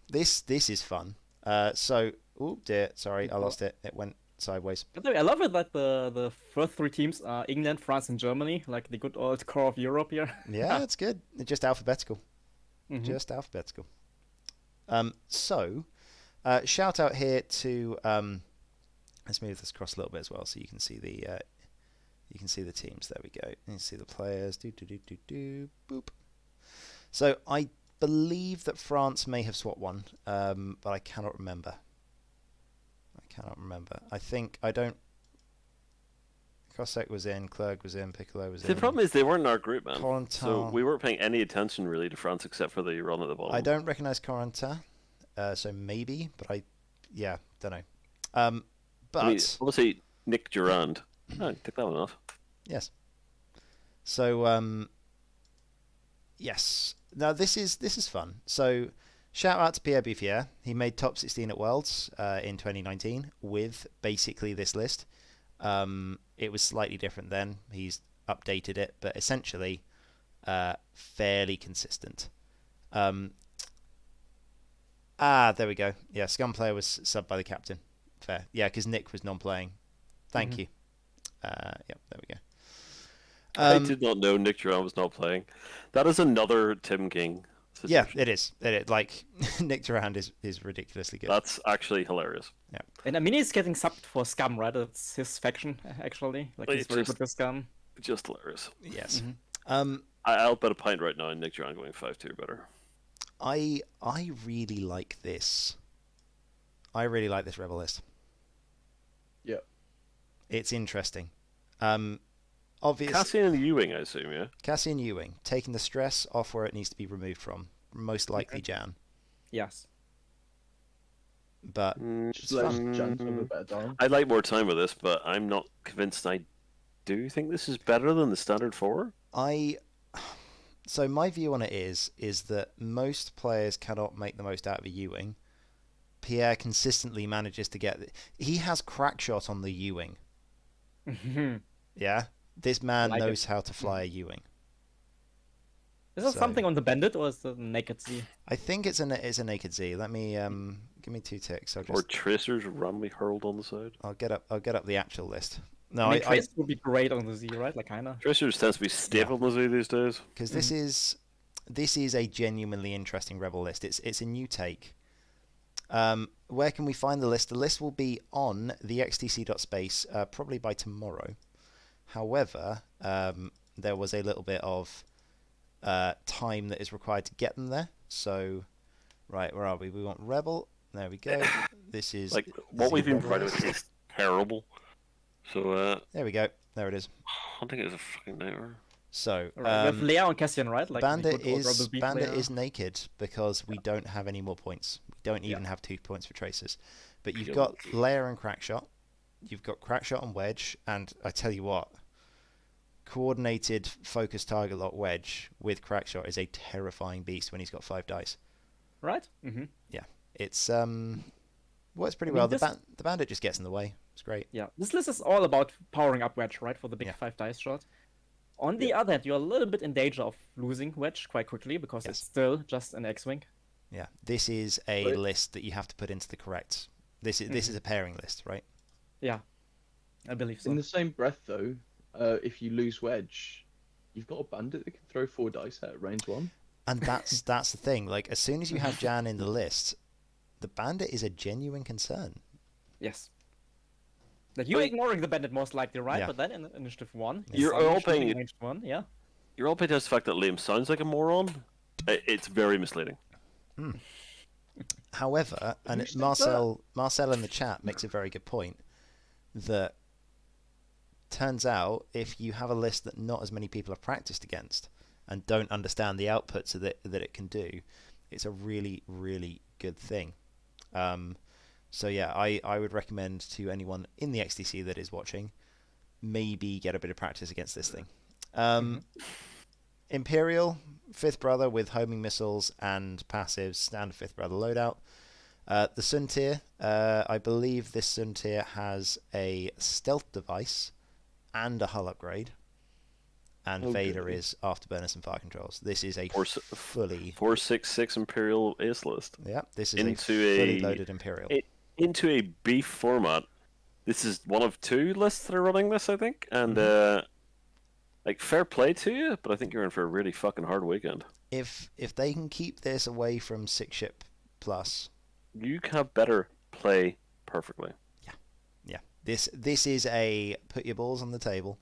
This is fun. Oh dear, sorry, I lost it. It went sideways. I love it that the first three teams are England, France, and Germany, like the good old core of Europe here. Yeah, it's good. It's just alphabetical. Mhm. Just alphabetical. Shout out here to let's move this across a little bit as well, so you can see the teams. There we go. You can see the players. Boop. So I believe that France may have swapped one, but I cannot remember. I think I don't. Cossack was in, Clerg was in, Piccolo was in. The problem is they weren't in our group, man. Corentin. So we weren't paying any attention really to France except for the run at the bottom. I don't recognise Corentin, so maybe, but don't know. But I mean, obviously Nick Durand. Oh, take that one off. Yes. So yes. Now this is fun. So shout out to Pierre Bouffier. He made top 16 at Worlds in 2019 with basically this list. It was slightly different then. He's updated it, but essentially fairly consistent. There we go. Yeah, Scum player was subbed by the captain. Fair. Yeah, because Nick was non-playing. Thank you. Yep, there we go. I did not know Nick Durand was not playing. That is another Tim King situation. Yeah, it is. Like Nick Durand is ridiculously good. That's actually hilarious. Yeah. And I mean, he's getting subbed for Scum, right? It's his faction, actually. Like, he's very good with Scum. Just hilarious. Yes. I'll bet a pint right now. Nick Durand going 5-2 better. I really like this. I really like this Rebel list. Yeah. It's interesting. Obviously, Cassian Ewing, I assume, yeah? Cassian Ewing, taking the stress off where it needs to be removed from. Most likely Jan. Yes. But Just let Jan have a better time. I'd like more time with this, but I'm not convinced I do think this is better than the standard 4. So my view on it is that most players cannot make the most out of a Ewing. Pierre consistently manages to get... He has crack shot on the Ewing. Yeah? This man knows how to fly a Ewing. Is there something on the Bandit, or is it naked Z? I think it's a naked Z. Let me give me 2 ticks. Or Tracers randomly hurled on the side. I'll get up the actual list. No, I mean, Tracer would be great on the Z, right? Like, kinda. Tracers tends to be stable on the Z these days. Because this is a genuinely interesting Rebel list. It's a new take. Where can we find the list? The list will be on the xtc.space probably by tomorrow. However, there was a little bit of time that is required to get them there. So, right, where are we? We want Rebel. There we go. This is... Like, what we've been provided with is terrible. So, there we go. There it is. Hunting is a fucking nightmare. So, with Leia and Cassian, right? Like, Bandit is naked because we don't have any more points. We don't even have 2 points for Tracers. But you've got Leia and Crackshot. You've got Crackshot and Wedge. And I tell you what, coordinated focus target lock Wedge with Crackshot is a terrifying beast when he's got 5 dice. Right? Mm-hmm. Yeah. It's works pretty well. The Bandit just gets in the way. It's great. Yeah. This list is all about powering up Wedge, right? For the big 5 dice shot. On the other hand, you're a little bit in danger of losing Wedge quite quickly because it's still just an X-Wing. Yeah, this is a list that you have to put into the correct... This is a pairing list, right? Yeah, I believe so. In the same breath, though, if you lose Wedge, you've got a Bandit that can throw 4 dice at range 1. And that's the thing. Like, as soon as you have Jan in the list, the Bandit is a genuine concern. Yes. Like, you're ignoring the Bandit most likely, right? Yeah. But then in Initiative 1, You're all paying... range 1, yeah. You're all paying attention to the fact that Liam sounds like a moron. It's very misleading. However, and Marcel in the chat makes a very good point, that turns out if you have a list that not as many people have practiced against and don't understand the outputs that it can do, it's a really, really good thing. So yeah, I would recommend to anyone in the XTC that is watching, maybe get a bit of practice against this thing. Imperial, 5th brother with homing missiles and passives, standard 5th brother loadout. The Suntir, I believe this Suntir has a stealth device and a hull upgrade. and Vader is Afterburners and Fire Controls. This is a fully 466 Imperial ace list. Yeah, this is into a fully loaded Imperial. Into a beef format. This is one of 2 lists that are running this, I think, and like fair play to you, but I think you're in for a really fucking hard weekend. If they can keep this away from 6-ship plus, you can have better play perfectly. Yeah. This is a put your balls on the table.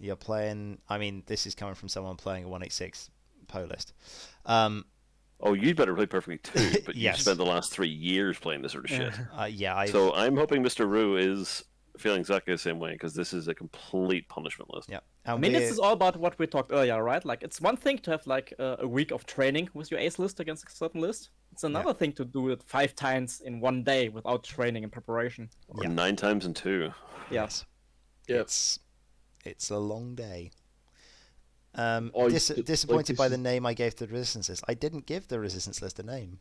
You're playing. I mean, this is coming from someone playing a 186 Poe list. Oh, you'd better play perfectly too, but yes. you spent the last 3 years playing this sort of shit. Yeah. So I'm hoping Mr. Rue is feeling exactly the same way, because this is a complete punishment list. Yeah. I mean, this is all about what we talked earlier, right? Like, it's one thing to have like a week of training with your ace list against a certain list. It's another thing to do it 5 times in one day without training and preparation. Or 9 times in 2. Yes. Yep. It's a long day. Disappointed like by the name I gave the Resistance list. I didn't give the Resistance list a name.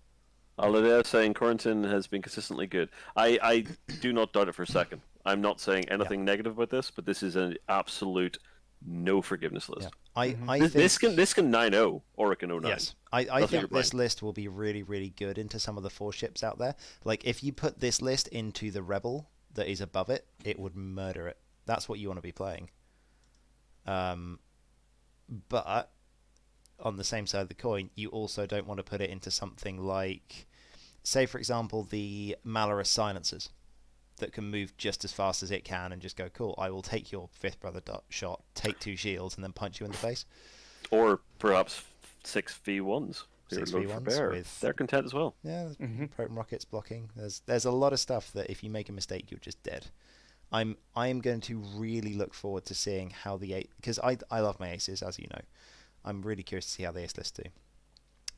Alidea saying Quarantine has been consistently good. I do not doubt it for a second. I'm not saying anything negative about this, but this is an absolute no forgiveness list. I This think can 9-0 or it can 09. yes. I think this list will be really, really good into some of the 4 ships out there. Like, if you put this list into the Rebel that is above it, it would murder it. That's what you want to be playing. But on the same side of the coin, you also don't want to put it into something like, say, for example, the Malorous Silencers that can move just as fast as it can and just go, cool, I will take your 5th brother shot, take 2 shields, and then punch you in the face. Or perhaps 6 V1s. 6 Load for V1s bear. with... They're content as well. Yeah, proton rockets blocking. There's a lot of stuff that if you make a mistake, you're just dead. I'm going to really look forward to seeing how the because I love my aces, as you know. I'm really curious to see how the ace lists do.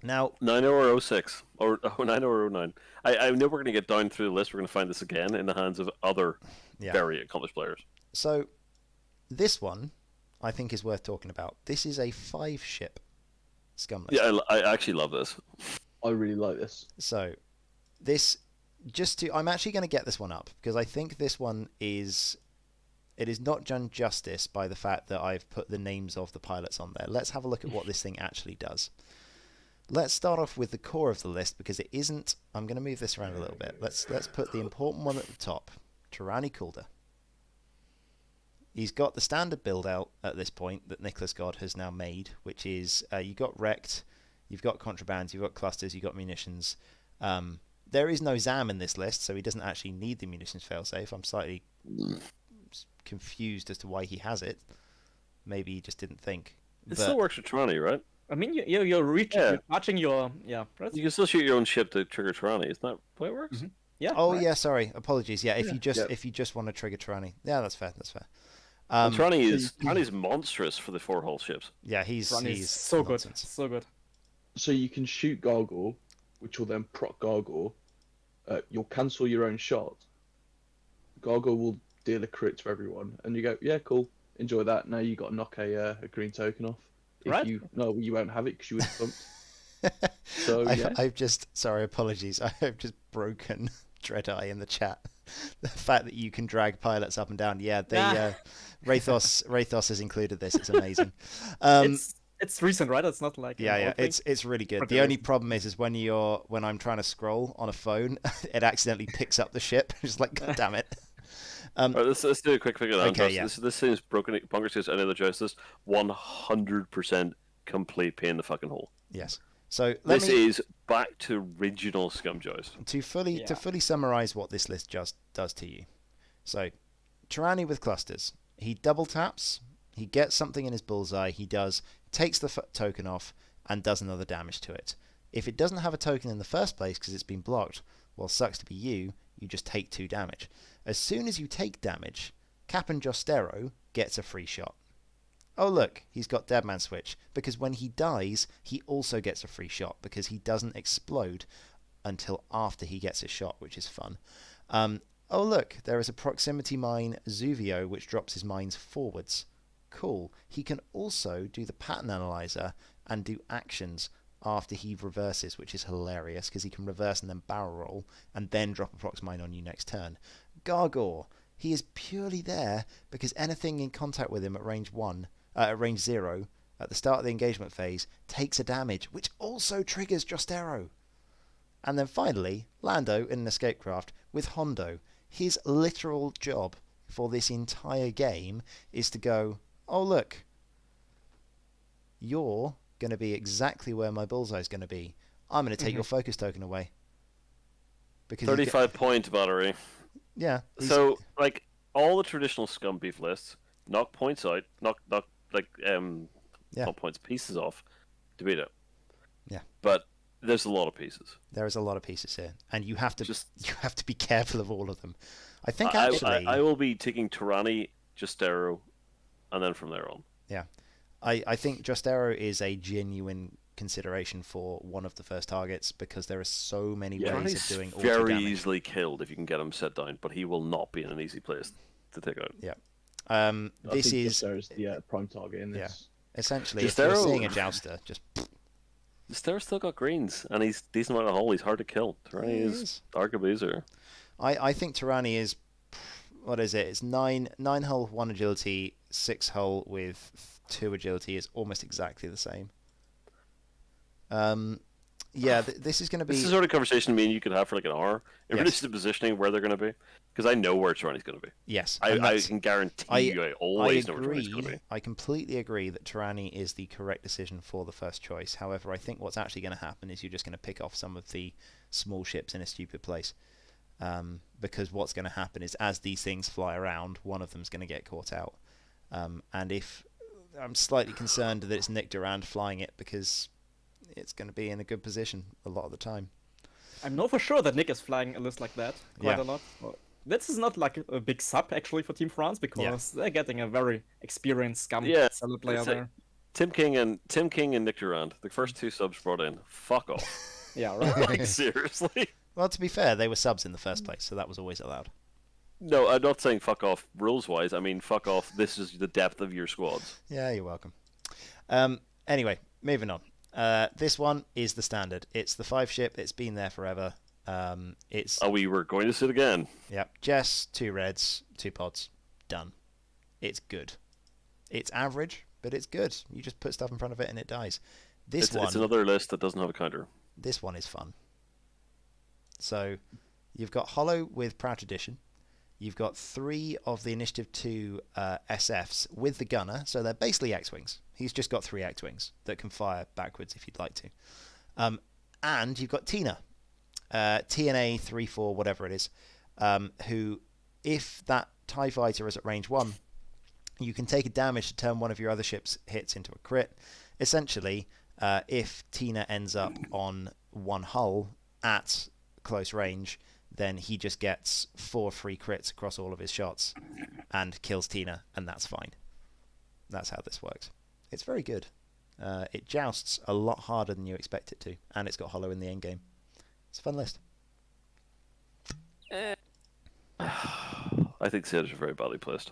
Now 9 or 06 or 09 or 09. I know we're going to get down through the list. We're going to find this again in the hands of other very accomplished players. So this one I think is worth talking about. This is a 5-ship Scum list. Yeah, I actually love this. I really like this. So this I'm actually going to get this one up because I think this one is not done justice by the fact that I've put the names of the pilots on there. Let's have a look at what this thing actually does. Let's start off with the core of the list because it isn't. I'm going to move this around a little bit. Let's put the important one at the top. Tirani Kulda. He's got the standard build out at this point that Nicholas God has now made, which is you've got wrecked, you've got contrabands, you've got clusters, you've got munitions. There is no ZAM in this list, so he doesn't actually need the munitions failsafe. I'm slightly confused as to why he has it. Maybe he just didn't think. It still works with Tirani, right? I mean, you're reaching, you're touching your You can still shoot your own ship to trigger Tirani. Isn't that how it works? Mm-hmm. Yeah. Oh right. Yeah, sorry, apologies. Yeah, if you just want to trigger Tirani, yeah, that's fair. That's fair. Tirani's monstrous for the 4-hull ships. Yeah, he's so nonsense. Good, so good. So you can shoot Gargoyle, which will then proc Gargoyle. You'll cancel your own shot. Gargoyle will deal a crit to everyone, and you go, yeah, cool, enjoy that. Now you got to knock a green token off. If you won't have it because you would have bumped. So yeah. I've just apologies. I've just broken Dreadeye in the chat. The fact that you can drag pilots up and down. Yeah, Rathos has included this. It's amazing. It's recent, right? It's not like it's really good. The only problem is when I'm trying to scroll on a phone, it accidentally picks up the ship. It's like, God damn it. Right, let's do a quick figure out. Okay, yeah. This seems broken. Bunker says any other choice. This 100% complete pain in the fucking hole. Yes. So this is back to original Scum Joyce. To fully summarize what this list just does to you. So, Tirani with clusters. He double taps. He gets something in his bullseye. He takes the token off and does another damage to it. If it doesn't have a token in the first place because it's been blocked, well, sucks to be you. You just take 2 damage. As soon as you take damage, Captain Jostero gets a free shot. Oh look, he's got Deadman Switch, because when he dies, he also gets a free shot, because he doesn't explode until after he gets his shot, which is fun. Oh look, there is a proximity mine Zuvio, which drops his mines forwards. Cool. He can also do the pattern analyzer and do actions after he reverses, which is hilarious, because he can reverse and then barrel roll, and then drop a prox mine on you next turn. Gargor, he is purely there because anything in contact with him at range 1 at range 0 at the start of the engagement phase takes a damage, which also triggers Jostero. And then finally, Lando in an escape craft with Hondo. His literal job for this entire game is to go, oh look, you're going to be exactly where my bullseye's going to be. I'm going to take your focus token away. Because 35-point battery. Yeah. So, like, all the traditional Scum beef lists knock points out, knock points pieces off to beat it. Yeah. But there's a lot of pieces. There is a lot of pieces here, and you have to Just- you have to be careful of all of them. I think actually I will be taking Tyranny, Justero, and then from there on. Yeah. I think Jostero is a genuine consideration for one of the first targets because there are so many ways Tyranny's of doing auto very damage. easily killed if you can get him set down, but he will not be in an easy place to take out. Yeah. I This think is Justero's the prime target in this. essentially if you're Justero- seeing a jouster, just Justero's still got greens, and he's decent amount of hull. He's hard to kill. Tyranny He is is. arguably easier. I think Tyranny is what is it? It's nine hull, 1 agility, 6 hull with 2 agility is almost exactly the same. Yeah, this is going to be. This is the sort of conversation me and you could have for like an hour in Yes. relation to positioning where they're going to be, because I know where Tyranny's going to be. Yes, I and that's- can guarantee I- you I always know where Tyranny's going to be. I completely agree that Tyranny is the correct decision for the first choice. However, I think what's actually going to happen is you're just going to pick off some of the small ships in a stupid place. Because what's going to happen is as these things fly around, one of them's going to get caught out. And if I'm slightly concerned that it's Nick Durand flying it because it's going to be in a good position a lot of the time. I know for sure that Nick is flying a list like that quite Yeah. a lot. Well, this is not like a big sub actually for Team France because they're getting a very experienced Scum Yeah, salad player it's like- there. Tim King and Nick Durand, the first 2 subs brought in. Fuck off. Yeah, right. Like, seriously? Well, to be fair, they were subs in the first place, so that was always allowed. No, I'm not saying fuck off rules-wise. I mean, fuck off, this is the depth of your squads. Yeah, you're welcome. Anyway, moving on. This one is the standard. It's the 5 ship. It's been there forever. It's We were going to sit again. Jess, 2 reds, 2 pods, done. It's good. It's average, but it's good. You just put stuff in front of it and it dies. This It's another list that doesn't have a counter. This one is fun. So, you've got Hollow with Proud Tradition. You've got 3 of the Initiative 2 SFs with the gunner, so they're basically X-Wings. He's just got 3 X-Wings that can fire backwards if you'd like to. And you've got Tina, TNA 3-4, whatever it is, who, if that TIE Fighter is at range 1, you can take a damage to turn one of your other ships' hits into a crit. Essentially, if Tina ends up on 1 hull at close range, then he just gets 4 free crits across all of his shots and kills Tina, and that's fine. That's how this works. It's very good. It jousts a lot harder than you expect it to, and it's got Hollow in the end game. It's a fun list. I think Sailors are very badly placed.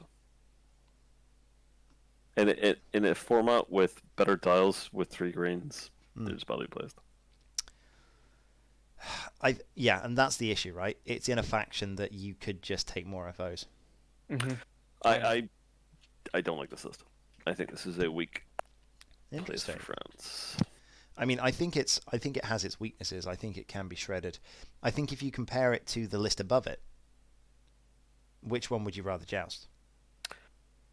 In a format with better dials with 3 greens, they're just badly placed. And that's the issue, right? It's in a faction that you could just take more FOs. I don't like this list. I think this is a weak place Interesting. for France. I mean, I think it has its weaknesses. I think it can be shredded. I think if you compare it to the list above it, which one would you rather joust?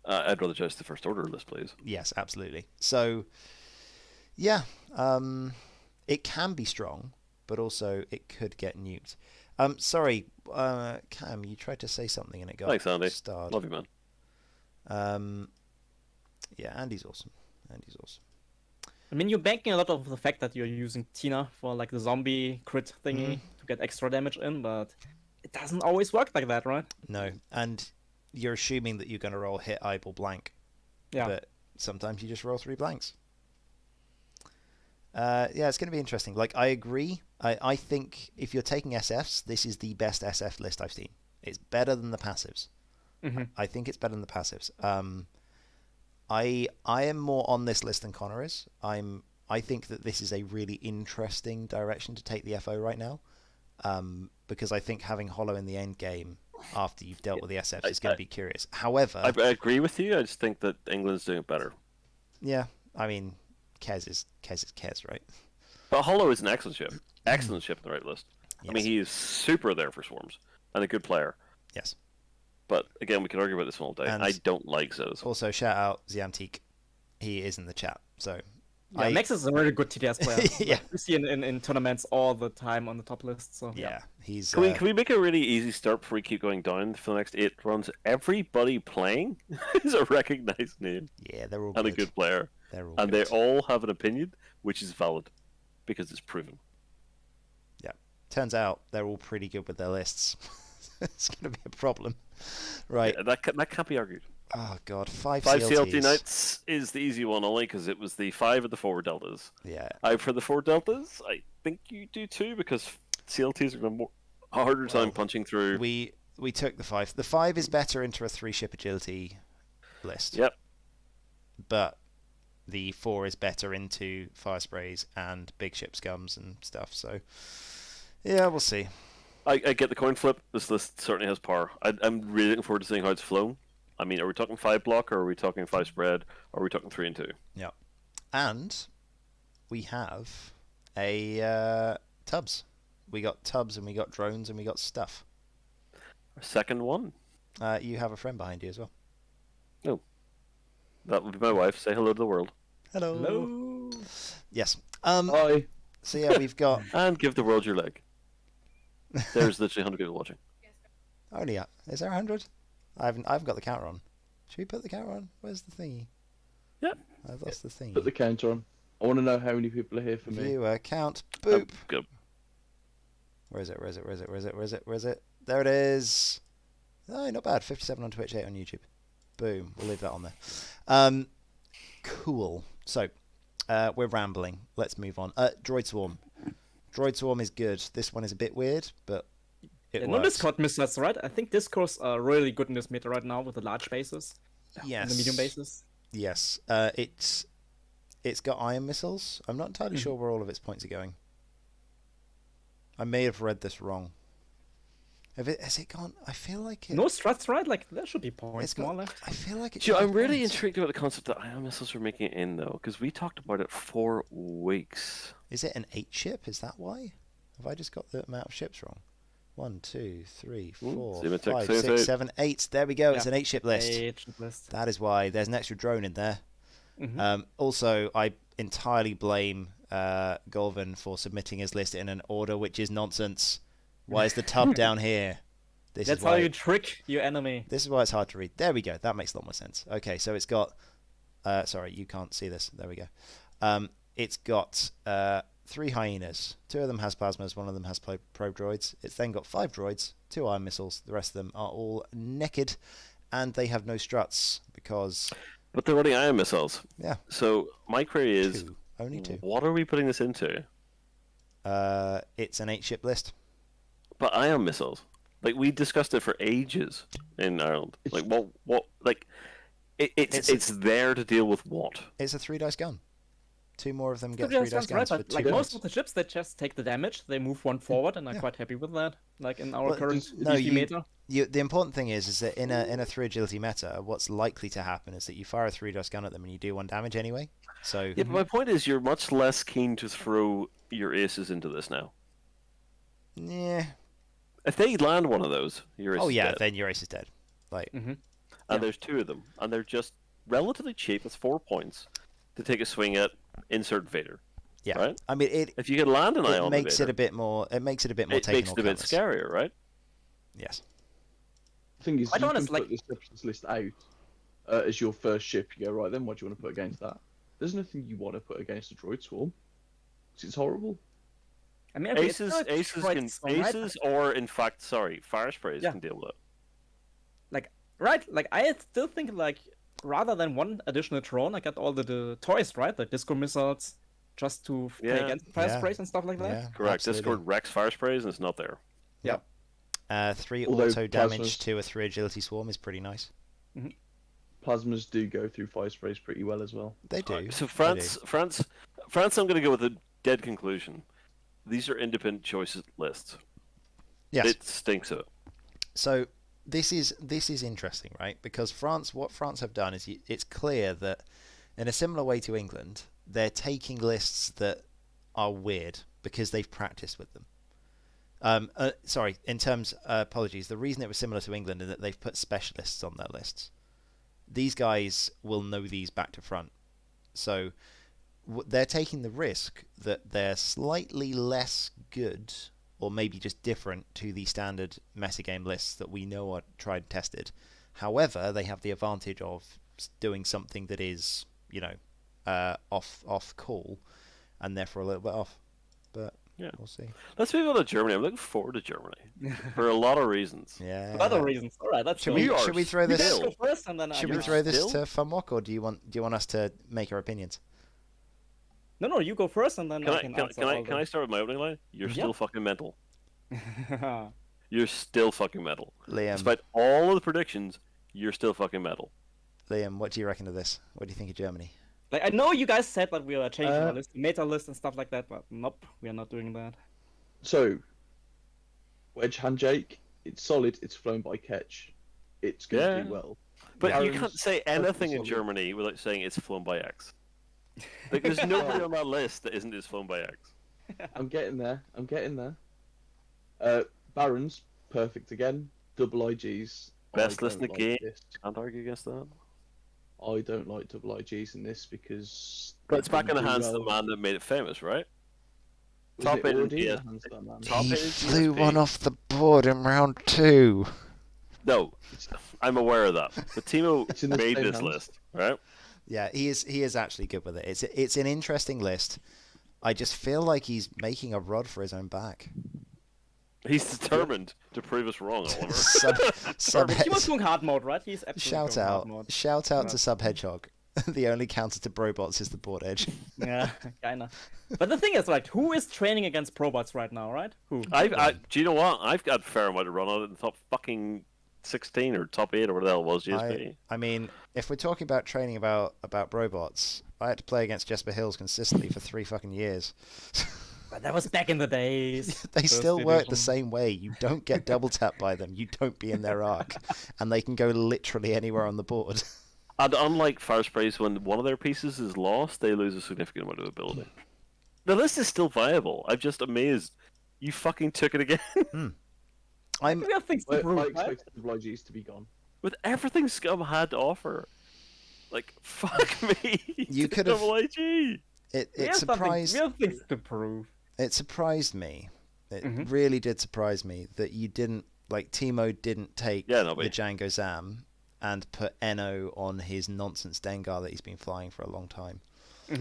I'd rather joust the First Order list, please. Yes, absolutely. So, yeah, it can be strong, but also it could get nuked. Sorry, Cam, you tried to say something and it got Thanks, Andy. starred. Love you, man. Yeah, Andy's awesome. I mean, you're banking a lot of the fact that you're using Tina for like the zombie crit thingy to get extra damage in, but it doesn't always work like that, right? No, and you're assuming that you're going to roll hit, eyeball, blank. Yeah. But sometimes you just roll 3 blanks. Yeah, it's going to be interesting. Like, I agree. I think if you're taking SFs, this is the best SF list I've seen. It's better than the passives. I think it's better than the passives. I am more on this list than Connor is. I think that this is a really interesting direction to take the FO right now. Because I think having Hollow in the end game after you've dealt with the SFs is going to be curious. However, I agree with you. I just think that England's doing it better. Yeah, I mean, Kez is Kez, right? But Hollow is an excellent ship. Excellent ship on the right list. Yes. I mean, he is super there for swarms and a good player. Yes. But again, we can argue about this one all day. And I don't like Zos. Also, shout out Ziantique. He is in the chat, so. Yeah, Max is a very good TTS player. Yeah. Like, we see in tournaments all the time on the top list. So Yeah, he's. Can we make a really easy start before we keep going down for the next 8 runs? Everybody playing is a recognized name Yeah, they're all and good. a good player. They're all And good. they all have an opinion, which is valid because it's proven. Yeah. Turns out they're all pretty good with their lists. It's going to be a problem. Right. Yeah, that can't be argued. Oh, God. 5 5 CLTs. CLT Knights is the easy one only because it was the 5 of the 4 deltas. Yeah. For the 4 deltas, I think you do too because CLTs are going to have a harder time punching through. We took the 5. The 5 is better into a 3-ship agility list. Yep. But the 4 is better into fire sprays and big ship scums and stuff. So, yeah, we'll see. I get the coin flip. This list certainly has power. I'm really looking forward to seeing how it's flown. I mean, are we talking 5 block, or are we talking 5 spread, or are we talking 3 and 2? Yeah. And we have a tubs. We got tubs and we got drones and we got stuff. Our second one. You have a friend behind you as well. Oh, that would be my wife. Say hello to the world. Hello. Hello. Yes. Hi. So yeah, we've got And give the world your leg. There's literally 100 people watching. only. Is there 100? I haven't got the counter on. Should we put the counter on? Where's the thingy? Yep. I've lost the thingy. Put the counter on. I want to know how many people are here for me. Viewer count. Boop. Good. Where is it? Where is it? Where is it? Where is it? Where is it? Where is it? There it is. Oh, not bad. 57 on Twitch, 8 on YouTube. Boom. We'll leave that on there. Cool. So, we're rambling. Let's move on. Droid Swarm. Droid Swarm is good. This one is a bit weird, but it No works. Discord missiles, right? I think Discords are really good in this meta right now with the large bases. Yes. And the medium bases. Yes. It's got iron missiles. I'm not entirely sure where all of its points are going. I may have read this wrong. Has it gone? I feel like it. No struts, right? Like, there should be it's points got, more left. I feel like it. Gee, should I'm have really points. intrigued about the concept that ion missiles are making it in, though, because we talked about it for weeks. Is it an 8-ship? Is that why? Have I just got the amount of ships wrong? 1, 2, 3, 4, Zima Tech 5, says 6, eight. 7, 8. There we go. It's Yeah. an 8-ship list. Agent list. That is why there's an extra drone in there. Mhm. Also, I entirely blame Golvan for submitting his list in an order which is nonsense. Why is the tub down here? This That's is why how you trick your enemy. This is why it's hard to read. There we go. That makes a lot more sense. Okay, so it's got. Sorry, you can't see this. There we go. It's got 3 hyenas. 2 of them has plasmas. 1 of them has probe droids. It's then got 5 droids, 2 iron missiles. The rest of them are all naked, and they have no struts because. But they're running ion missiles. Yeah. So my query is, 2. Only 2. what are we putting this into? It's an 8-ship list. But ion missiles. Like, we discussed it for ages in Ireland. Like, what, like, it's there to deal with what? It's a 3-dice gun. 2 more of them get Yeah, 3-dice sounds right, guns for but 2 like points. most of the ships, they just take the damage, they move 1 forward, and are Yeah. quite happy with that. Like in our Well, current no, DP meta. The important thing is that in a 3 agility meta, what's likely to happen is that you fire a 3-dice gun at them and you do 1 damage anyway. So Yeah, but my point is, you're much less keen to throw your aces into this now. yeah. If they land one of those, your ace Oh is yeah, dead. then your ace is dead. Like And there's 2 of them, and they're just relatively cheap. It's 4 points to take a swing at insert Vader. yeah. Right? I mean If you can land an eye it on makes the it Vader, a bit more. It makes it a bit more. it taken makes or it a bit colours. scarier, right? Yes. The thing is, Quite you honest, can like- put this substance list out as your first ship. You go, right then, what do you want to put against that? There's nothing you want to put against a droid swarm. 'Cause it's horrible. I mean, okay, it's Aces, not aces, quite can, so, right? aces, or in fact, sorry, fire sprays Yeah. can deal with it. Right, like I still think like rather than 1 additional drone, I got all the toys, right? The disco missiles, just to play Yeah. against fire Yeah. sprays and stuff like that. Yeah. Correct. absolutely. Discord wrecks fire sprays, and it's not there. 3 Although auto damage plasmas- to a 3 agility swarm is pretty nice. Plasmas do go through fire sprays pretty well as well. They do. So they France, do. France, France. I'm going to go with a dead conclusion. These are independent choices lists. Yes. It stinks of it. So this is interesting, right? Because what France have done is it's clear that In a similar way to England, they're taking lists that are weird because they've practiced with them. Sorry, in terms, apologies, the reason it was similar to England is that they've put specialists on their lists. These guys will know these back to front. So they're taking the risk that they're slightly less good, or maybe just different to the standard metagame lists that we know are tried and tested. However, they have the advantage of doing something that is, off call, and therefore a little bit off. But Yeah. we'll see. Let's move on to Germany. I'm looking forward to Germany for a lot of reasons. Yeah. For other reasons. All right, that's Should We we are should we throw You this? guys still- go first, and then Should I we go. throw this still- to Funwalk, or do you want us to make our opinions? No, you go first, and then Can I I can can, answer can I all can I start with my opening line? You're Yeah. still fucking mental. the... You're still fucking mental. Liam, Despite all of the predictions, you're still fucking mental. Liam, what do you reckon of this? What do you think of Germany? Like, I know you guys said that we are changing our list, meta list and stuff like that, but nope, we are not doing that. So, wedge handshake, it's solid. It's flown by catch. It's going to Yeah. do well. But you Aaron's can't say anything in solid. Germany without saying it's flown by X. Like, there's nobody on that list that isn't just flown by X. I'm getting there. I'm getting there. Barons, perfect again. Double IGs. Best I list in don't the like game. this. Can't argue against that. I don't like double IGs in this because. But it's back in the they hands of do the man that made it famous, right? Was top it eight in already in PS the hands of that man? Top He eight in flew GSP. one off the board in round 2. No, I'm aware of that. But Timo It's in the made same this hands. list, right? Yeah, he is actually good with it. It's an interesting list. I just feel like he's making a rod for his own back. He's determined to prove us wrong, Oliver. Sub He was doing hard mode, right? He's absolutely shout going hard out mode. shout out Yeah. to Sub Hedgehog. The only counter to Brobots is the board edge. Yeah, kinda. But the thing is, like, who is training against Probots right now, right? Who? Do you know what? I've got a fair amount to run on it in the top fucking 16 or top 8 or whatever the hell it was, GSP. I mean, if we're talking about training about Brobots, I had to play against Jesper Hills consistently for 3 fucking years. But that was back in the days. They First still work the edition. same way. You don't get double tapped by them. You don't be in their arc, and they can go literally anywhere on the board. And unlike Fire Sprays, when one of their pieces is lost, they lose a significant amount of ability. The list is still viable. I'm just amazed. You fucking took it again. I'm We have things to I prove, right? expect double IGs to be gone. With everything Scum had to offer. Like, fuck me. You could have- Double IG. it. We It have surprised. we have things to prove. It surprised me. It Mhm. really did surprise me that you didn't Timo didn't take Yeah, no, the but- Django Zam and put Eno on his nonsense Dengar that he's been flying for a long time.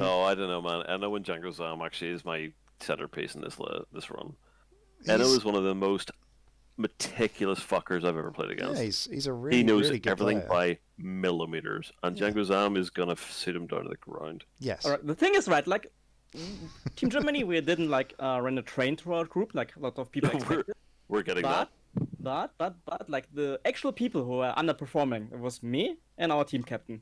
Oh, I don't know, man. Eno and Django Zam actually is my centerpiece in this run. Eno He's- is one of the most meticulous fuckers I've ever played against. Yeah, he's a really He knows really good everything player. by millimeters, and Yeah. Django Zam is gonna suit him down to the ground. Yes. Alright, the thing is, right, like, Team Germany, we didn't, like, run a train through our group, like a lot of people expected. We're getting But, that. but, like, the actual people who were underperforming, it was me and our team captain.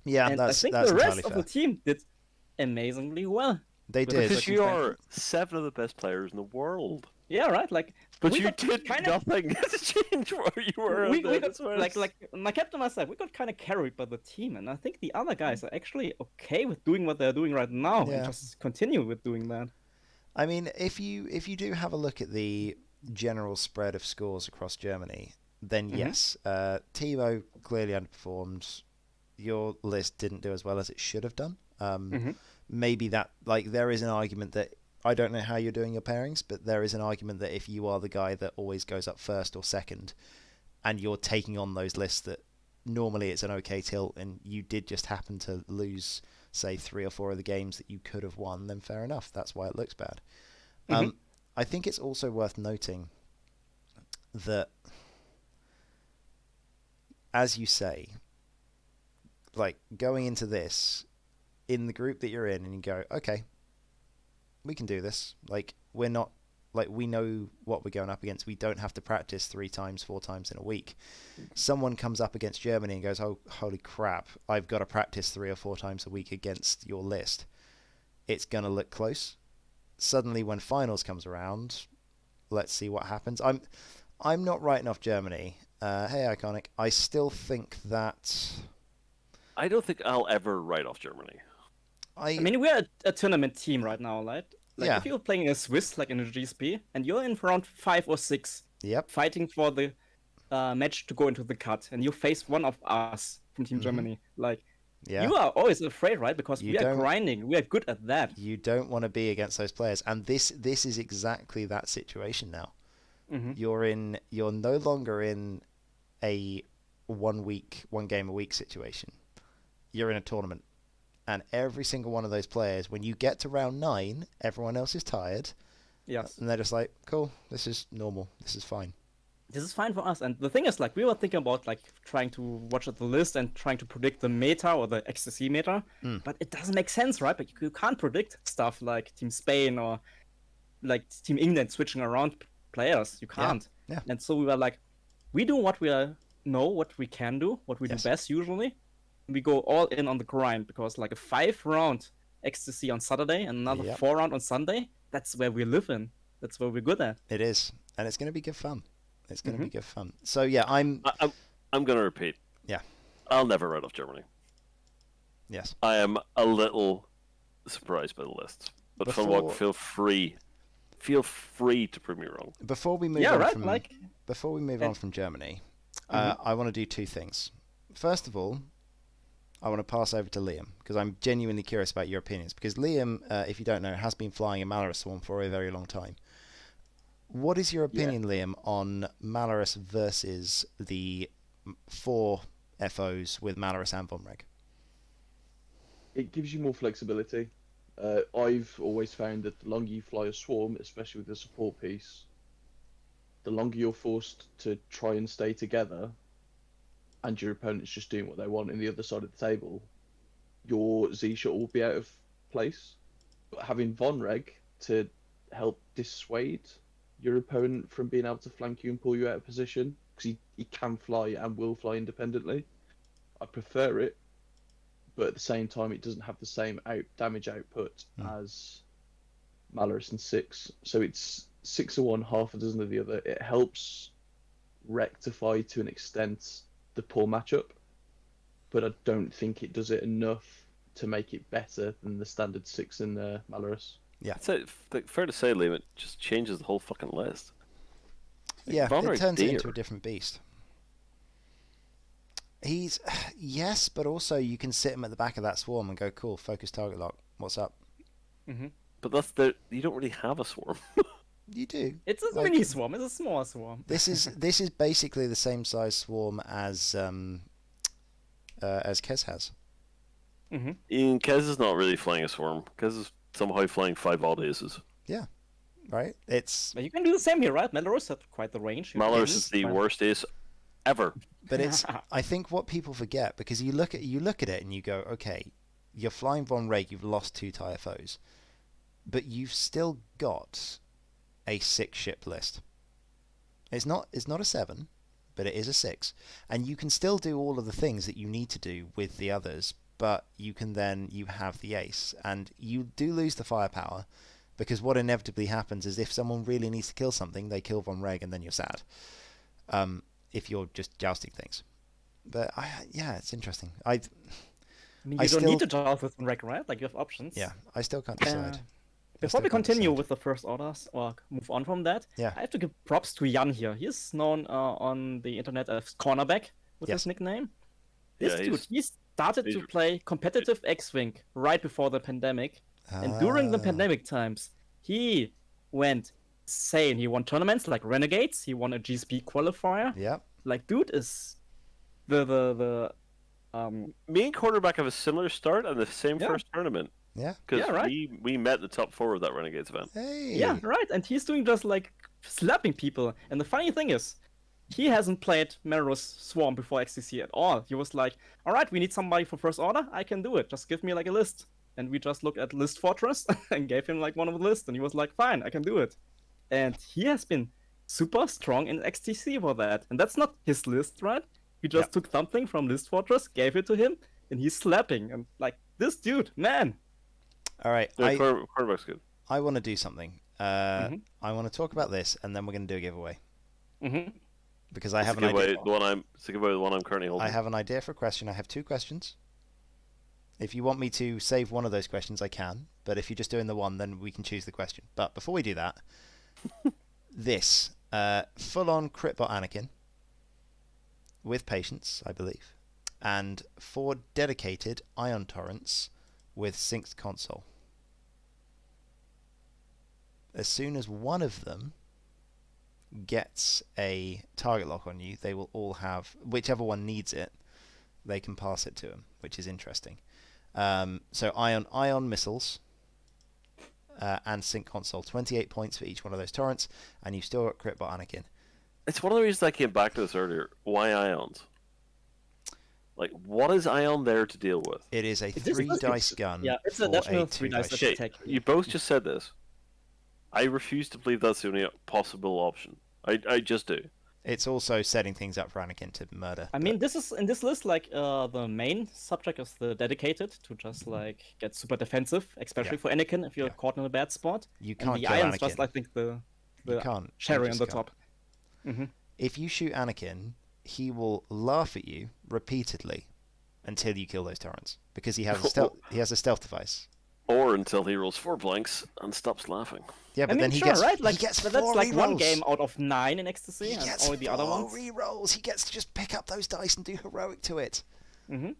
Yeah, And that's I think that's the entirely rest of fair. the team did amazingly well. They with the did. Because you are circumstances. 7 of the best players in the world. Yeah, right, like... But we you got did kind of- nothing to change where you were. we on the got, Swiss. like my captain myself, we got kind of carried by the team, and I think the other guys are actually okay with doing what they're doing right now Yeah. and just continue with doing that. I mean, if you do have a look at the general spread of scores across Germany, then Mhm. yes, Timo clearly underperformed. Your list didn't do as well as it should have done. Mhm. Maybe that, like, there is an argument that I don't know how you're doing your pairings, but there is an argument that if you are the guy that always goes up first or second, and you're taking on those lists that normally it's an okay tilt, and you did just happen to lose, say, 3 or 4 of the games that you could have won, then fair enough. That's why it looks bad. I think it's also worth noting that, as you say, like, going into this in the group that you're in, and you go, okay, we can do this. Like, we're not, like, we know what we're going up against. We don't have to practice 3 times, 4 times in a week. Someone comes up against Germany and goes, oh, holy crap, I've got to practice 3 or 4 times a week against your list. It's going to look close. Suddenly, when finals comes around, let's see what happens. I'm not writing off Germany. Hey, Iconic. I still think that I don't think I'll ever write off Germany. I mean, we're a tournament team right now, right? Like, Yeah. if you're playing a Swiss, like in a GSP, and you're in for round 5 or 6, Yep. fighting for the match to go into the cut, and you face one of us from Team Germany, like, Yeah. you are always afraid, right? Because You we are don't- grinding, we are good at that. You don't want to be against those players, and this is exactly that situation now. You're no longer in a 1 game a week situation. You're in a tournament, and every single one of those players, when you get to round 9, everyone else is tired, Yes. and they're just like, cool, this is normal, this is fine. This is fine for us. And the thing is, like, we were thinking about, like, trying to watch at the list and trying to predict the meta or the XTC meta. But it doesn't make sense, right? But you can't predict stuff like Team Spain or, like, Team England switching around players. You can't. Yeah. And so we were like, we do what we know, what we can do, what we Yes. do best usually. We go all in on the grind because, like, a 5-round XTC on Saturday and another Yep. 4-round on Sunday, that's where we live in. That's where we're good at. It is, and it's going to be good fun. It's going to be good fun. So yeah, I'm going to repeat. Yeah. I'll never write off Germany. yes. I am a little surprised by the list. But Funwalk, feel free to prove me wrong. Before we move Yeah, on right. from Like, before we move on from Germany, I want to do 2 things. First of all, I want to pass over to Liam because I'm genuinely curious about your opinions. Because Liam, if you don't know, has been flying a Malorus Swarm for a very long time. What is your opinion, Liam, on Malorus versus the 4 FOs with Malorus and Von Reg? It gives you more flexibility. I've always found that the longer you fly a swarm, especially with the support piece, the longer you're forced to try and stay together, and your opponent's just doing what they want in the other side of the table, your Z-shot will be out of place. But having Von Reg to help dissuade your opponent from being able to flank you and pull you out of position, because he can fly and will fly independently, I prefer it. But at the same time, it doesn't have the same damage output as Malorus and 6. So it's 6 of one, half a dozen of the other. It helps rectify to an extent the poor matchup, but I don't think it does it enough to make it better than the standard 6 in Malorus. Yeah. So, fair to say, Liam, it just changes the whole fucking list. Yeah, Von it Reg turns it dear. into a different beast. He's yes, but also you can sit him at the back of that swarm and go, cool, focus target lock. What's up? But you don't really have a swarm. You do. it's a mini swarm. It's a small swarm. This is basically the same size swarm as Kez has. Ian, Kez is not really flying a swarm. Kez is somehow flying 5 odd aces. Yeah, right. It's But you can do the same here, right? Malorus had quite the range. You Malorus can is the find- worst ace ever. but it's I think what people forget, because you look at it and you go, okay, you're flying Von Reg, you've lost 2 TIFOs, but you've still got a 6 ship list. It's not a 7, but it is a 6, and you can still do all of the things that you need to do with the others, but you have the ace, and you do lose the firepower, because what inevitably happens is if someone really needs to kill something, they kill Von Reg, and then you're sad. If you're just jousting things. But it's interesting. I mean, you don't need to joust with Reg, right? Like, you have options. Yeah, I still can't decide. Before we continue with the first orders or move on from that, Yeah. I have to give props to Jan here. He's known on the internet as Cornerback with his nickname. This Yeah, dude, he started to play competitive X-Wing right before the pandemic. And during the pandemic times, he went insane. He won tournaments like Renegades. He won a GSP qualifier. Yep. Like, dude is the Me and Quarterback have a similar start and the same Yeah. first tournament. Yeah. Because Yeah, right. we met the top 4 of that Renegades event. Hey. Yeah, right. And he's doing just like slapping people. And the funny thing is, he hasn't played Malorus Swarm before XTC at all. He was like, all right, we need somebody for first order. I can do it. Just give me like a list. And we just looked at List Fortress and gave him like one of the lists. And he was like, fine, I can do it. And he has been super strong in XTC for that. And that's not his list, right? We just took something from List Fortress, gave it to him, and he's slapping. And like, this dude, man. All right. Yeah, Quarterback's good. I want to do something. I want to talk about this, and then we're going to do a giveaway. Because I have an idea. It's a giveaway, the one I'm currently holding. I have an idea for a question. I have 2 questions. If you want me to save one of those questions, I can. But if you're just doing the one, then we can choose the question. But before we do that, this full-on critbot Anakin with patience, I believe, and 4 dedicated ion torrents with synced console. As soon as one of them gets a target lock on you, they will all have, whichever one needs it, they can pass it to them, which is interesting. So ion missiles and sync console, 28 points for each one of those torrents, and you've still got critbot Anakin. It's one of the reasons I came back to this earlier. Why ions? Like, what is ion there to deal with? It is a It is- 3-dice gun. Yeah, it's for a national 2 3-dice dice. Shit, attack. you both just said this. I refuse to believe that's the only possible option. I just do. It's also setting things up for Anakin to murder. I but mean, this is in this list like the main subject is the dedicated to just like get super defensive, especially Yeah. for Anakin if you're Yeah. caught in a bad spot. you And can't the kill iron's Anakin. just I think the you can't. You cherry on just the can't. top. Hmm. If you shoot Anakin, he will laugh at you repeatedly until you kill those torrents because he has a stealth device. Or until he rolls 4 blanks and stops laughing. Yeah, I but mean, then he sure, gets right? Like, he gets but 4 that's like one rerolls. game out of 9 in He XTC, and gets all the other 4 ones. rerolls. He gets to just pick up those dice and do heroic to it. Mm-hmm.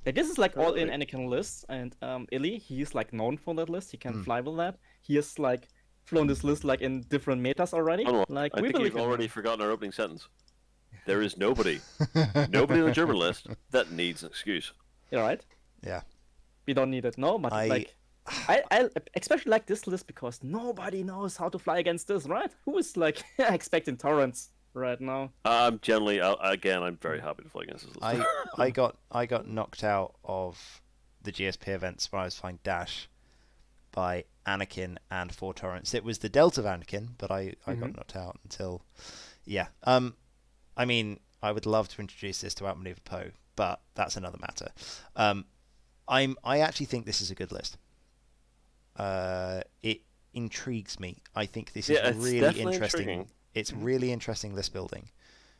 Like, this is like all in Anakin lists, and Illy, he's like known for that list. He can fly with that. He has like flown this list like in different metas already. Hold on, Like I we think believe you've in him. already forgotten our opening sentence. There is nobody on the German list that needs an excuse. Yeah, right. Yeah. We don't need it, no. But like, I especially like this list because nobody knows how to fly against this, right? Who is like expecting torrents right now? I'm generally, again, I'm very happy to fly against this list. I got knocked out of the GSP events when I was flying Dash by Anakin and 4 torrents. It was the Delta of Anakin, but I got knocked out until I mean, I would love to introduce this to outmaneuver Poe, but that's another matter. I actually think this is a good list. It intrigues me. I think this is it's really definitely interesting. intriguing. It's really interesting list building.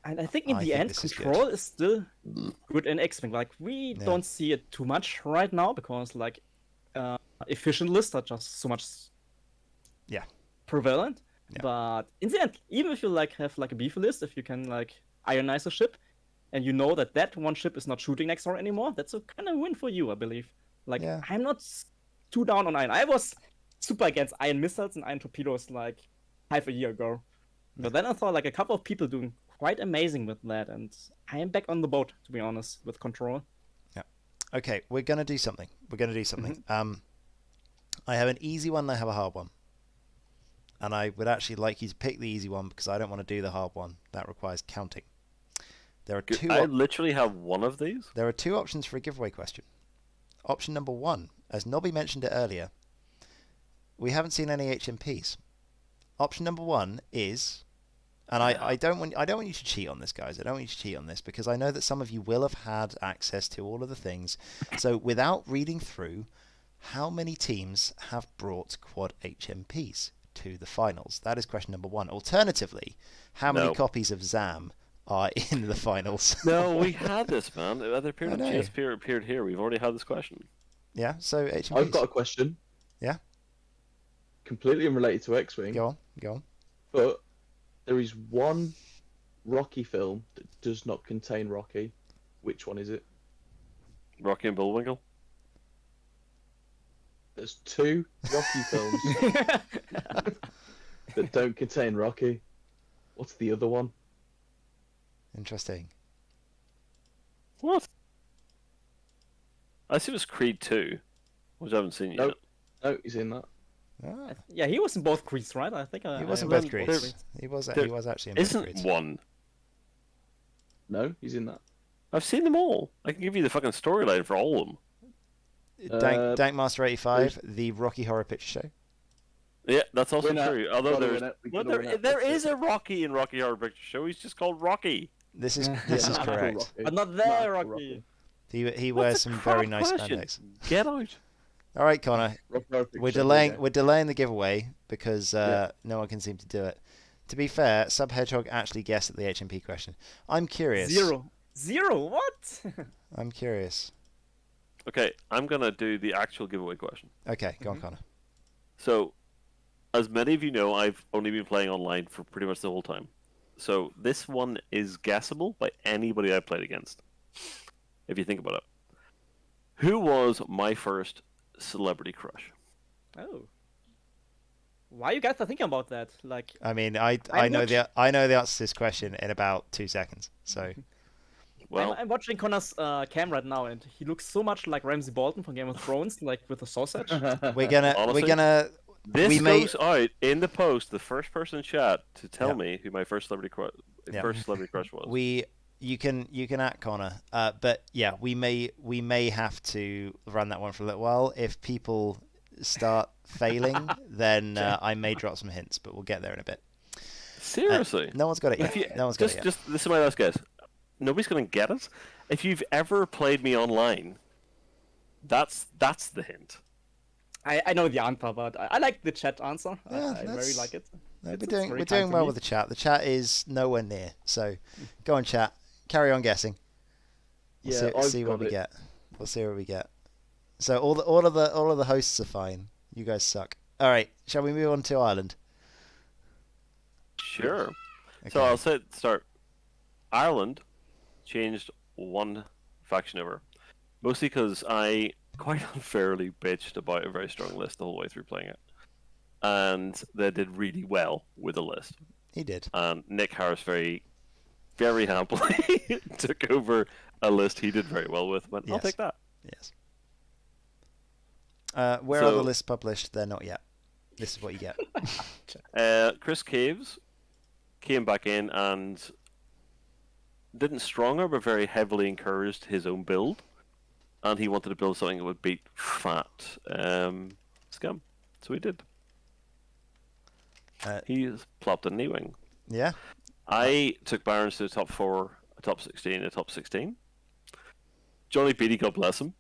And I think in I the think end, this is good. control is still good in X-Wing. Like we don't see it too much right now because like efficient lists are just so much prevalent. Yeah. But in the end, even if you like have like a beefy list, if you can like ionize a ship, and you know that that one ship is not shooting next door anymore, that's a kind of win for you, I believe. Like Yeah. I'm not too down on iron. I was super against iron missiles and iron torpedoes like half a year ago. But then I thought like a couple of people doing quite amazing with that, and I am back on the boat to be honest with control. Okay, we're gonna do something. I have an easy one and I have a hard one. And I would actually like you to pick the easy one because I don't want to do the hard one. That requires counting. There are two. I literally have one of these. There are 2 options for a giveaway question. Option number 1, as Nobby mentioned it earlier, we haven't seen any HMPs. Option number 1 is, and I don't want you to cheat on this, guys. I don't want you to cheat on this because I know that some of you will have had access to all of the things. So without reading through, how many teams have brought quad HMPs to the finals? That is question number 1. Alternatively, how many copies of ZAM are in the finals? No, we had this, man. It appeared I on know. GSP, appeared here. We've already had this question. Yeah, so HMPs. I've got a question. Yeah? Completely unrelated to X-Wing, Go on. but there is one Rocky film that does not contain Rocky. Which one is it? Rocky and Bullwinkle. There's 2 Rocky films that don't contain Rocky. What's the other one? Interesting. What? I assume it's Creed 2, which I haven't seen yet. Nope. No, he's in that. Ah, Yeah, he was in both Creeds, right? I think he was in I both remember grades. He was actually in both Isn't grades. one. No, he's in that. I've seen them all. I can give you the fucking storyline for all of them. Dank Master 85, the Rocky Horror Picture Show. Yeah, that's also Winner. true. Although Gotta there's, win it. We well, gotta win it. there is a Rocky in Rocky Horror Picture Show. He's just called Rocky. This is Not correct. Rocky. But not Not there, Rocky. Rocky. He What's wears the some crap very nice question? spandex. Get out. All right, Connor. Rocky Horror We're Picture Show, delaying. yeah. We're delaying the giveaway because Yeah. no one can seem to do it. To be fair, Sub Hedgehog actually guessed at the HMP question. I'm curious. Zero. What? I'm curious. Okay, I'm gonna do the actual giveaway question. Okay, go on, Connor. So, as many of you know, I've only been playing online for pretty much the whole time. So this one is guessable by anybody I played against. If you think about it, who was my first celebrity crush? Oh. Why you guys are thinking about that? Like, I mean, I I'm know not- the answer to this question in about 2 seconds. So Well, I'm watching Connor's cam right now, and he looks so much like Ramsay Bolton from Game of Thrones, like with the sausage. we're Honestly, gonna this we may- goes out in the post. The first person in chat to tell Yeah. me who my first celebrity crush was. you can at Connor, but yeah, we may have to run that one for a little while. If people start failing, then I may drop some hints, but we'll get there in a bit. Seriously, No one's got it If yet. you- No one's got it yet. Just this is my last guess. Nobody's gonna get it. If you've ever played me online, that's the hint. I know the answer, but I like the chat answer. Yeah, I very that's- like it. No, It's we're very doing kind to well me. with the chat. The chat is nowhere near. So go on, chat. Carry on guessing. We'll Yeah, see I've what got we it. get. We'll see what we get. So all of the hosts are fine. You guys suck. All right, shall we move on to Ireland? Sure. Okay. So I'll say at the start. Ireland changed one faction over, mostly because I quite unfairly bitched about a very strong list the whole way through playing it, and they did really well with the list. He did. And Nick Harris very, very happily took over a list he did very well with. Went, I'll Yes. take that. Yes. Where are the So- lists published? They're not yet. This is what you get. Chris Caves came back in and didn't stronger, but very heavily encouraged his own build, and he wanted to build something that would beat fat Scum. So he did. He plopped a knee wing. Yeah. I took Barons to the top 4, a top 16, a top 16. Johnny Beatty, God bless him,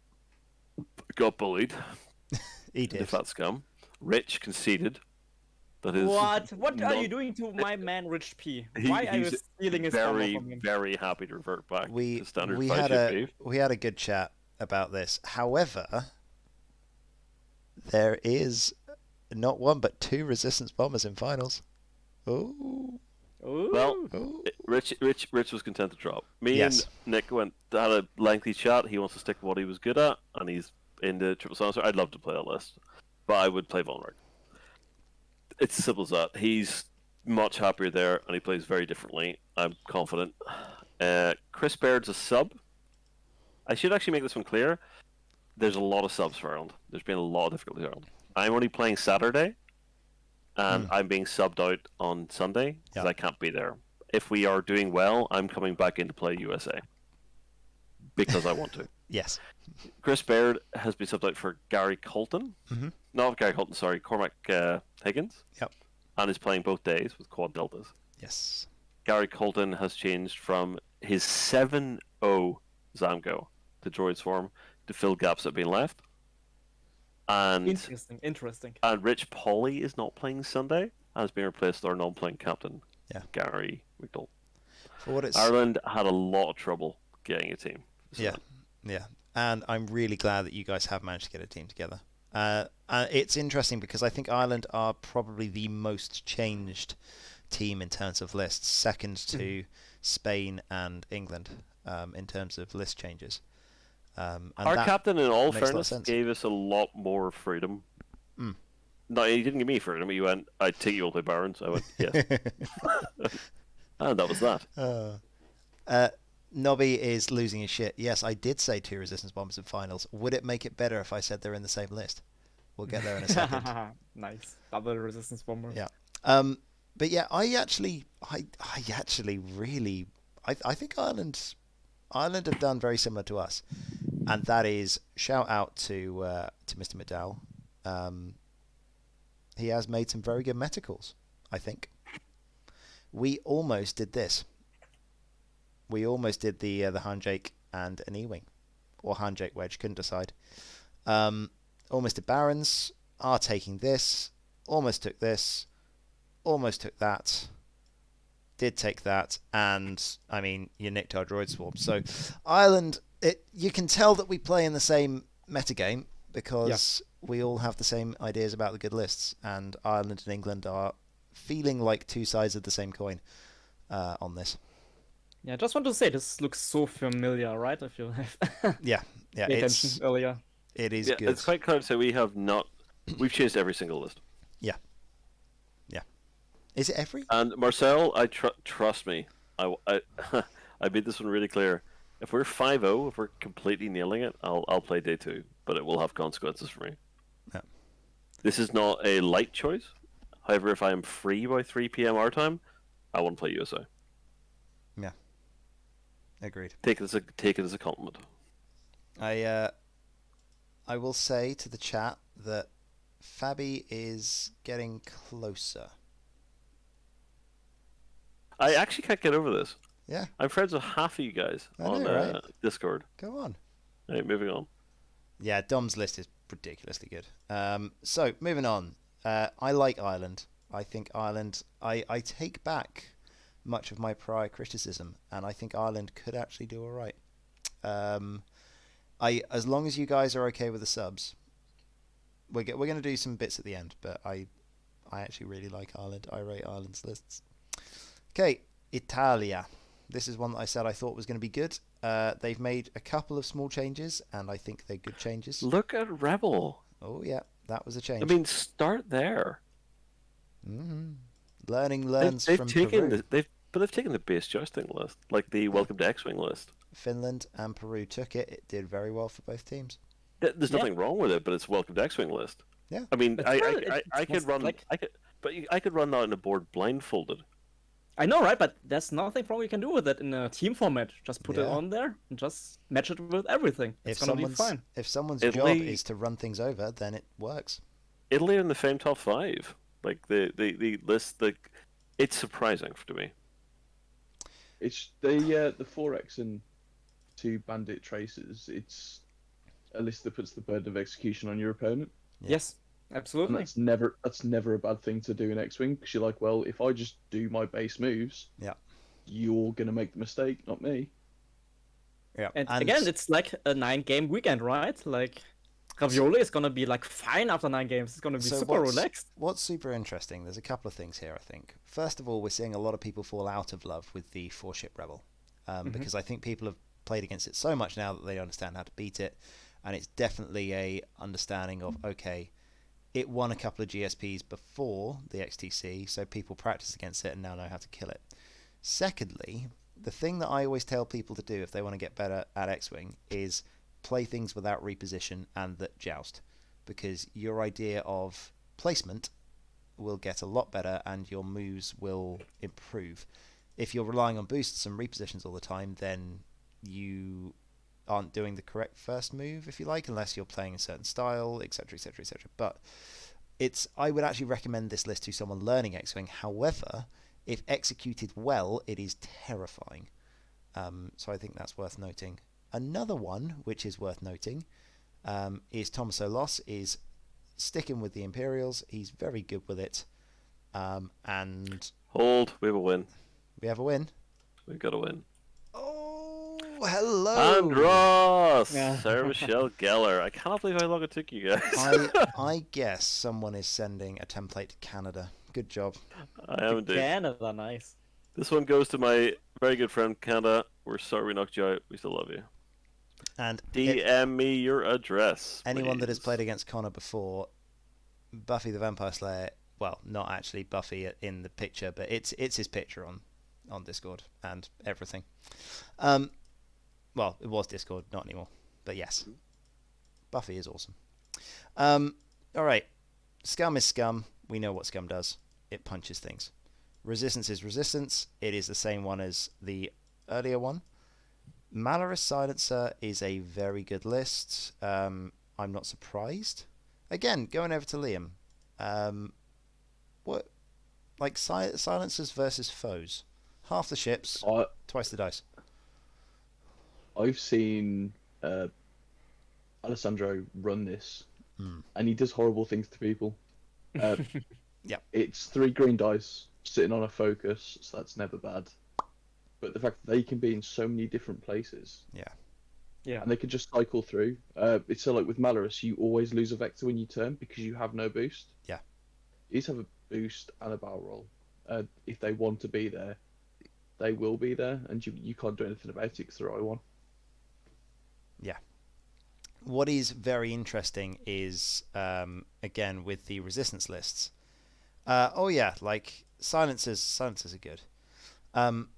got bullied. He The did. fat Scum. Rich conceded. That is What? What are you not- doing to my man, Rich P? He- Why are you he's stealing his armor very, from him? very happy to revert back We to standard we 5 had ship a beef. we had a good chat about this. However, there is not one but 2 resistance bombers in finals. Oh. Ooh. Well, Oh. Rich was content to drop. Me Yes. and Nick had a lengthy chat. He wants to stick to what he was good at, and he's in the triple silencer. I'd love to play that list, but I would play Von Rick. It's as simple as that. He's much happier there, and he plays very differently. I'm confident. Chris Baird's a sub. I should actually make this one clear. There's a lot of subs for Ireland. There's been a lot of difficulty around. I'm only playing Saturday, and I'm being subbed out on Sunday because Yeah. I can't be there. If we are doing well, I'm coming back in to play USA because I want to. Yes. Chris Baird has been subbed out for Gary Colton. Mhm. Not Gary Colton, sorry, Cormac Higgins. Yep. And is playing both days with quad deltas. Yes. Gary Colton has changed from his 7-0 Zamgo, the Droid Swarm, to fill gaps that have been left. And Interesting. and Rich Polly is not playing Sunday, and has been replaced with our non-playing captain, Yeah. Gary McDowell. For what it's Ireland had a lot of trouble getting a team. Yeah, yeah, and I'm really glad that you guys have managed to get a team together. It's interesting because I think Ireland are probably the most changed team in terms of lists, second to Spain and England in terms of list changes. And Our that captain, in all makes a lot of fairness, sense. gave us a lot more freedom. Mm. No, he didn't give me freedom. He went, "I take you all to Barons." I went, "Yes," and that was that. Nobby is losing his shit. Yes, I did say 2 resistance bombers in finals. Would it make it better if I said they're in the same list? We'll get there in a second. Nice. Double resistance bomber. Yeah. But yeah, I actually really, I think Ireland have done very similar to us, and that is shout out to Mr. McDowell. He has made some very good meticals, I think. We almost did this. We almost did the handshake and an E-wing, or handshake wedge. Couldn't decide. Almost did Barons. Are taking this. Almost took this. Almost took that. Did take that, and I mean, you nicked our droid swarm. So Ireland, you can tell that we play in the same metagame because we all have the same ideas about the good lists, and Ireland and England are feeling like two sides of the same coin on this. Yeah, I just want to say this looks so familiar, right? If you have Yeah, paid attention earlier. it is Yeah, good. it's quite clear to say we've changed every single list. Yeah. Is it every? And Marcel, trust me, I made this one really clear. If we're 5-0, if we're completely nailing it, I'll play day 2, but it will have consequences for me. Yeah. This is not a light choice. However, if I am free by 3 p.m. our time, I want to play USA. Yeah. Agreed. Take it as a compliment. I will say to the chat that Fabi is getting closer. I actually can't get over this. Yeah. I'm friends with half of you guys on right? Discord. Go on. Right, moving on. Yeah, Dom's list is ridiculously good. So, moving on. I like Ireland. I think Ireland... I take back much of my prior criticism, and I think Ireland could actually do all right. As long as you guys are okay with the subs, we're going to do some bits at the end, but I actually really like Ireland. I rate Ireland's lists. Okay, Italia. This is one that I said I thought was going to be good. They've made a couple of small changes, and I think they're good changes. Look at Rebel. Oh, yeah, that was a change. I mean, start there. Mm-hmm. Learning learns they've from taken Peru. they've taken the base jousting list, like the Welcome to X-Wing list. Finland and Peru took it. It did very well for both teams. There's nothing wrong with it, but it's Welcome to X-Wing list. Yeah. I mean, I it's could run like- I could run that on a board blindfolded. I know, right? But there's nothing wrong you can do with it in a team format. Just put it Yeah. on there and just match it with everything. It's gonna be fine. If someone's Italy- job is to run things over, then it works. Italy in the FAME top 5, like the list, it's surprising to me. It's the 4X and 2 bandit tracers. It's a list that puts the burden of execution on your opponent. Yeah. Yes, And absolutely. that's never a bad thing to do in X-Wing, because you're like, well, if I just do my base moves, Yeah. you're gonna make the mistake, not me. Yeah. And again, it's like a 9-game weekend, right? Like Ravioli is gonna be like fine after 9 games. It's gonna be So super relaxed. What's super interesting, there's a couple of things here, I think. First of all, we're seeing a lot of people fall out of love with the 4-ship Rebel. Because I think people have played against it so much now that they understand how to beat it. And it's definitely a understanding of, okay, it won a couple of GSPs before the XTC, so people practice against it and now know how to kill it. Secondly, the thing that I always tell people to do if they want to get better at X-Wing is play things without reposition and that joust, because your idea of placement will get a lot better and your moves will improve. If you're relying on boosts and repositions all the time, then you aren't doing the correct first move, if you like, unless you're playing a certain style, etc, etc, etc. But I would actually recommend this list to someone learning X-Wing. However, if executed well, it is terrifying. So I think that's worth noting. Another one which is worth noting is Thomas Olos is sticking with the Imperials. He's very good with it. And Hold, we have a win. we have a win. We've got a win. Oh, hello! Andros! Yeah. Sarah Michelle Geller. I cannot believe how long it took you guys. I guess someone is sending a template to Canada. Good job. I am indeed. Canada, nice. This one goes to my very good friend Canada. We're sorry we knocked you out. We still love you. And DM me your address. anyone that has please. played against Connor before, Buffy the Vampire Slayer, well, not actually Buffy in the picture, but it's his picture on Discord and everything. Well, it was Discord, not anymore. But yes, Buffy is awesome. All right, Scum is Scum. We know what Scum does. It punches things. Resistance is Resistance. It is the same one as the earlier one. Malorous Silencer is a very good list. I'm not surprised. Again, going over to Liam. What, like silencers versus foes? Half the ships, twice the dice. I've seen Alessandro run this, and he does horrible things to people. Yeah. It's 3 green dice sitting on a focus, so that's never bad. But the fact that they can be in so many different places, Yeah. Yeah. and they can just cycle through. It's so like with Malorus, you always lose a vector when you turn because you have no boost. Yeah. These have a boost and a barrel roll. If they want to be there, they will be there, and you can't do anything about it because they're I1. What is very interesting is, again, with the resistance lists. Like silencers are good.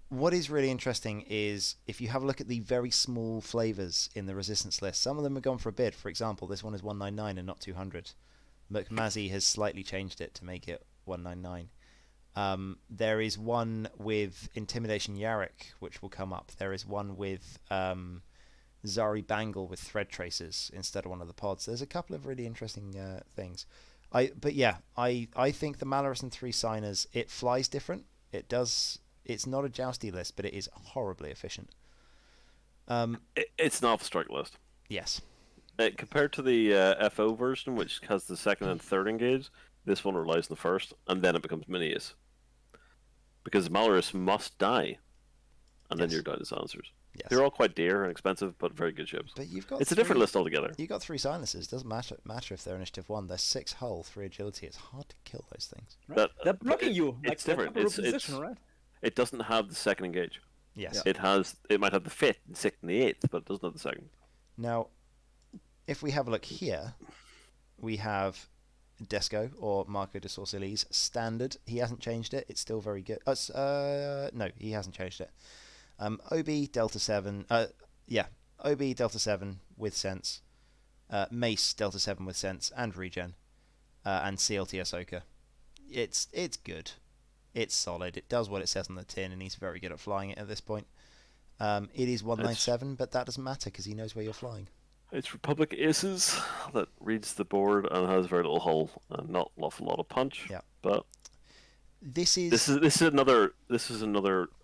What is really interesting is if you have a look at the very small flavors in the resistance list, some of them have gone for a bid. For example, this one is 199 and not 200. McMazzy has slightly changed it to make it 199. There is one with Intimidation Yarrick, which will come up. There is one with Zari Bangle with thread tracers instead of one of the pods. There's a couple of really interesting things. I think the Malorus and 3 signers, it flies different. It does. It's not a jousty list, but it is horribly efficient. It's an off strike list. Yes. Compared to the FO version, which has the second and third engage, this one relies on the first, and then it becomes Minius. Because Malorus must die, and then Yes. you're down to silencers. Yes. They're all quite dear and expensive, but very good ships. But you've got It's a different list altogether. You've got 3 silencers. Doesn't matter if they're initiative 1. They're 6 hull, 3 agility. It's hard to kill those things. Right. They're blocking you. Like, It's different. they're It's position, right? It doesn't have the second engage. Yes. It might have the 5th, and 6th, and the 8th, but it doesn't have the second. Now, if we have a look here, we have Desco or Marco de Sorcelise standard. He hasn't changed it. It's still very good. No, he hasn't changed it. OB Delta 7. OB Delta 7 with sense. Mace Delta 7 with sense and regen. And CLT Ahsoka. It's good. It's solid. It does what it says on the tin, and he's very good at flying it at this point. It is 197, but that doesn't matter because he knows where you're flying. It's Republic Aces that reads the board and has very little hull and not an awful lot of punch. Yeah. But This is another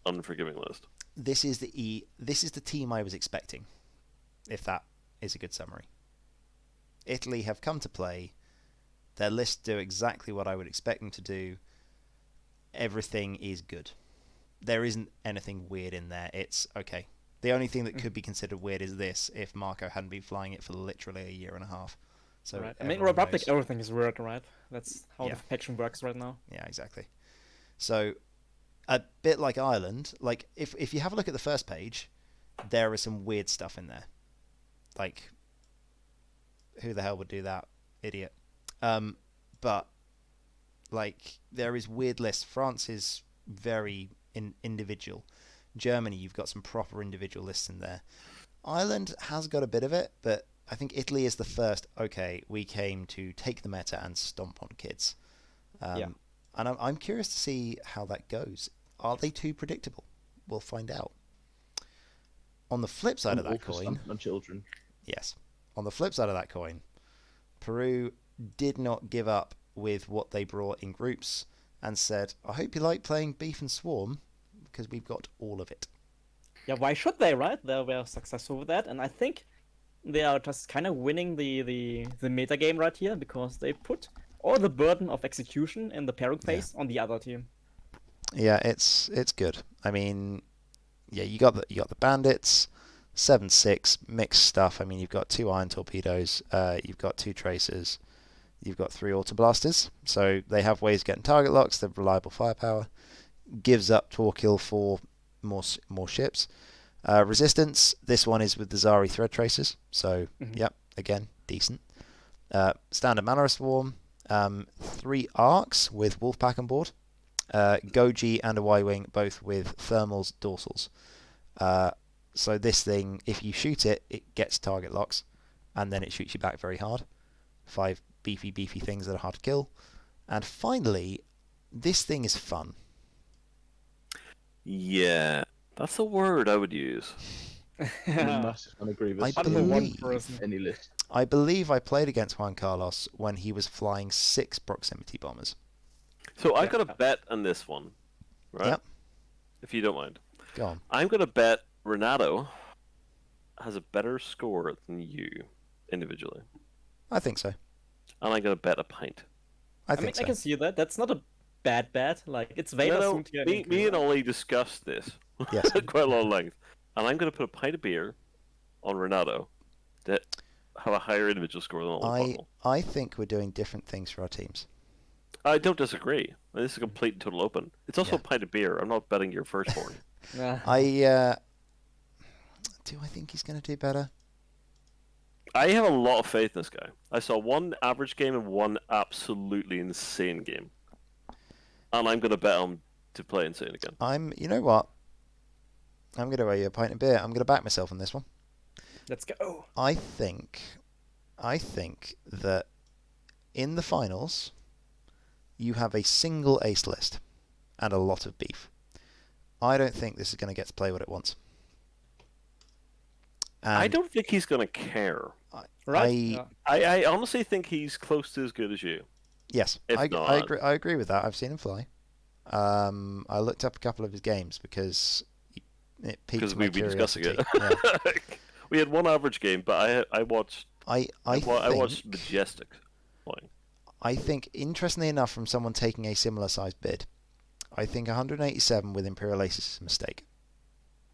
unforgiving list. This is the team I was expecting, if that is a good summary. Italy have come to play. Their lists do exactly what I would expect them to do. Everything is good. There isn't anything weird in there. It's okay. The only thing that could be considered weird is this if Marco hadn't been flying it for literally a year and a half. So Right. I mean, everyone Republic, knows. everything is weird, right? That's how Yeah. the faction works right now. Yeah, exactly. So, a bit like Ireland, like if you have a look at the first page, there is some weird stuff in there. Like, who the hell would do that? Idiot. But, like, there is weird lists. France is very individual. Germany, you've got some proper individual lists in there. Ireland has got a bit of it, but I think Italy is the first, okay, we came to take the meta and stomp on kids. Yeah. And I'm curious to see how that goes. Are they too predictable? We'll find out. On the flip side of that coin, On children. yes. On the flip side of that coin, Peru did not give up with what they brought in groups and said, I hope you like playing Beef and Swarm because we've got all of it. Yeah, why should they, right? They were successful with that, and I think they are just kind of winning the meta game right here because they put all the burden of execution in the pairing phase on the other team. Yeah, it's good. I mean, yeah, you got the bandits, 7-6 mixed stuff. I mean, you've got 2 iron torpedoes, you've got 2 tracers, you've got 3 auto blasters. So they have ways of getting target locks. They're reliable firepower. Gives up Torquil for more ships. Resistance. This one is with the Zari thread tracers. So yep, again decent. Standard Manor Swarm. 3 arcs with Wolfpack on board. Goji and a Y-wing, both with thermals dorsals. So this thing, if you shoot it, it gets target locks, and then it shoots you back very hard. 5 beefy things that are hard to kill. And finally, this thing is fun. Yeah, that's a word I would use. I'm a massive fan of Grievous. I I'm the one believe- person. Any list. I believe I played against Juan Carlos when he was flying 6 proximity bombers. So I've got a bet on this one, right? Yep. If you don't mind. Go on. I'm going to bet Renato has a better score than you individually. I think so. And I'm going to bet a pint. I I mean, think so. I can see that. That's not a bad bet. Like, it's Vader No, soon to get me and Ollie discussed this Yes. quite a lot of length. And I'm going to put a pint of beer on Renato that have a higher individual score than all the I think we're doing different things for our teams. I don't disagree. This is a complete and total open. It's also Yeah. a pint of beer. I'm not betting your firstborn. Do I think he's going to do better? I have a lot of faith in this guy. I saw one average game and one absolutely insane game. And I'm going to bet him to play insane again. You know what? I'm going to owe you a pint of beer. I'm going to back myself on this one. Let's go. I think that in the finals, you have a single ace list and a lot of beef. I don't think this is going to get to play what it wants. And I don't think he's going to care. Right? I honestly think he's close to as good as you. Yes, If I not- agree with that. I've seen him fly. I looked up a couple of his games because it piqued Because my we've been discussing curiosity. it. Yeah. We had one average game, but I watched I watched think Majestic playing. I think, interestingly enough, from someone taking a similar sized bid, I think 187 with Imperial Aces is a mistake.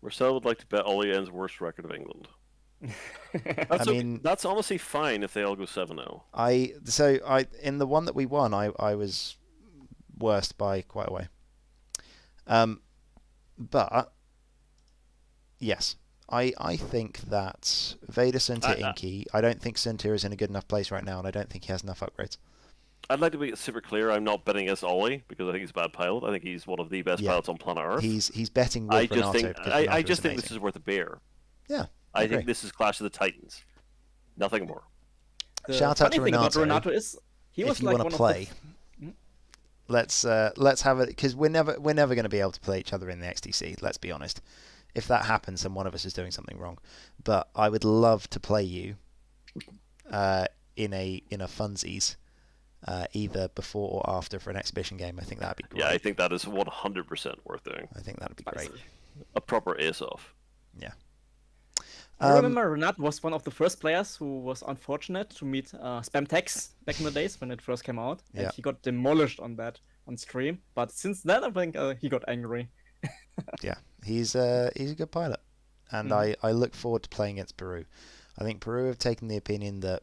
Marcel would like to bet Ollie N's worst record of England. That's mean- that's honestly fine if they all go 7-0. In the one that we won, I was worst by quite a way. But yes, I think that Vader, Suntir, Inky. I don't think Suntir is in a good enough place right now, and I don't think he has enough upgrades. I'd like to be super clear. I'm not betting against Ollie because I think he's a bad pilot. I think he's one of the best Yeah. pilots on planet Earth. He's betting with I just Renato think because I Renato just is think this amazing. is worth a beer. Yeah, I agree. think this is Clash of the Titans. Nothing more. The Shout out funny to thing about Renato. Renato is he if was you like want one to play, of let's have it, because we're never going to be able to play each other in the XTC. Let's be honest. If that happens, then one of us is doing something wrong. But I would love to play you in a funsies, either before or after for an exhibition game. I think that'd be great. Yeah, I think that is 100% worth doing. I think that'd be the great. A proper ace-off. Yeah. I remember Renato was one of the first players who was unfortunate to meet Spam Tex back in the days when it first came out, and Yeah. he got demolished on that on stream. But since then, I think he got angry. Yeah, he's a good pilot, and I look forward to playing against Peru. I think Peru have taken the opinion that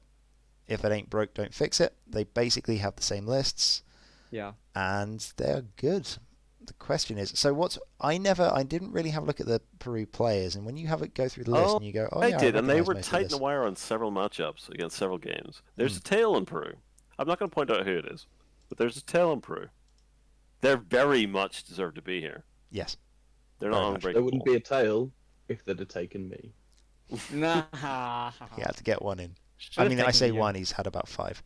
if it ain't broke, don't fix it. They basically have the same lists, Yeah. and they're good. The question is, so I didn't really have a look at the Peru players, and when you have it go through the list and you go, I yeah, did, and they recognise were most of tight in this. the wire on several matchups against several games. There's a tail in Peru. I'm not going to point out who it is, but there's a tail in Peru. They're very much deserve to be here. Yes, They're Very not much. unbreakable. There wouldn't be a tail if they'd have taken me. Nah. he had to get one in. Should've I mean, I taken say you. one, he's had about 5.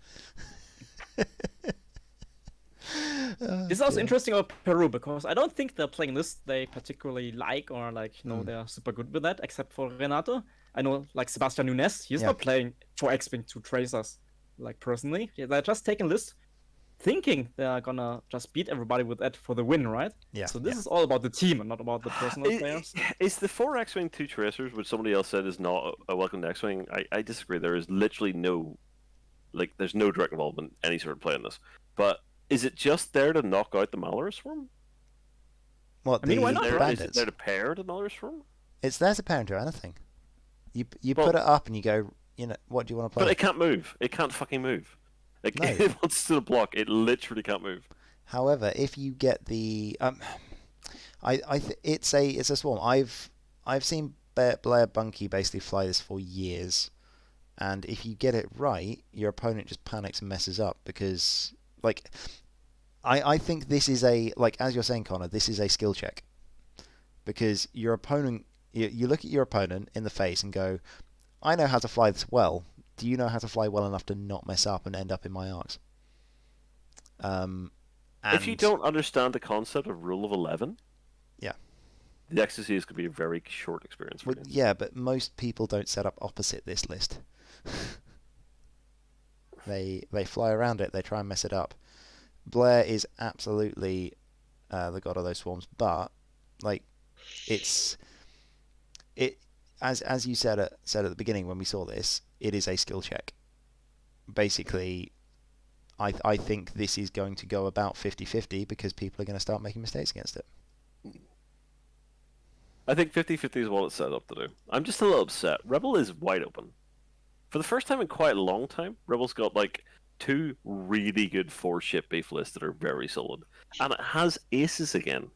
This is also interesting about Peru because I don't think they're playing lists they particularly like or they're super good with that, except for Renato. I know like Sebastian Nunes, he's Yeah. not playing for X-Wing 2 Tracers, like personally. They're just taking lists thinking they're gonna just beat everybody with that for the win, right? Yeah, So this is all about the team and not about the personal players. Is the 4 X-Wing 2 Tracers, which somebody else said is not a welcome to X-Wing? I disagree. There is literally there's no direct involvement in any sort of play in this. But is it just there to knock out the Malorus Swarm? What, I mean, why not, the right? Is it bandits? there to pair the Malorus Swarm? It's there to parent to anything. You Well- put it up and you go, what do you want to play? But it can't move. It can't fucking move. Like, No. it wants to block. It literally can't move. However, if you get the it's a swarm. I've seen Blair Bunky basically fly this for years, and if you get it right, your opponent just panics and messes up because I think this is as you're saying, Connor, this is a skill check because your opponent you look at your opponent in the face and go, I know how to fly this well. Do you know how to fly well enough to not mess up and end up in my arcs? If you don't understand the concept of Rule of 11, Yeah. the XTC is going to be a very short experience for Well, you. yeah, but most people don't set up opposite this list. They fly around it. They try and mess it up. Blair is absolutely the god of those swarms, but as you said at the beginning when we saw this, it is a skill check. Basically, I think this is going to go about 50-50 because people are going to start making mistakes against it. I think 50-50 is what it's set up to do. I'm just a little upset. Rebel is wide open. For the first time in quite a long time, Rebel's got like 2 really good 4-ship beef lists that are very solid. And it has aces again.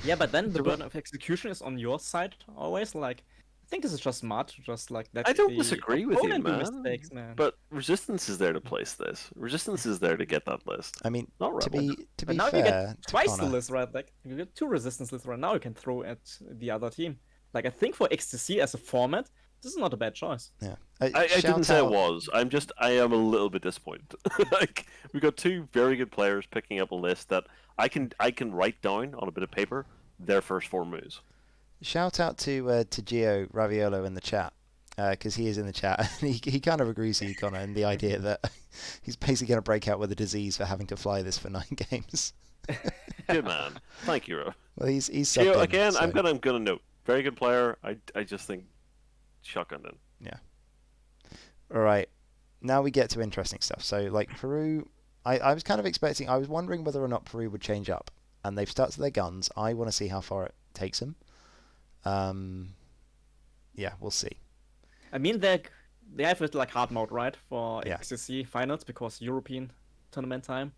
Yeah, but then the burden of execution is on your side always. Like, I think this is just smart to just like let I don't the disagree with you, opponent do man. mistakes, man. But Resistance is there to place this. Resistance is there to get that list. I mean, Not to Rebel. be But now fair you get to twice the Connor, list, right? Like you get 2 resistance lists right now. You can throw at the other team. Like I think for XTC as a format, this is not a bad choice. yeah. I Shout didn't say it out- was. I am a little bit disappointed. Like we got 2 very good players picking up a list that I can write down on a bit of paper their first 4 moves. Shout out to Gio Raviolo in the chat, because he is in the chat. And he kind of agrees with you, Connor, in the idea that he's basically going to break out with a disease for having to fly this for 9 games. Good man. Thank you, Ro. Well, he's subbed Gio, in, again, so- I'm gonna note. Very good player. I just think shotgun in. All right, now we get to interesting stuff. So, like Peru, I was kind of expecting. I was wondering whether or not Peru would change up, and they've stuck to their guns. I want to see how far it takes them. Yeah, we'll see. I mean, they have it like hard mode, right, for Yeah. XTC finals because European tournament time.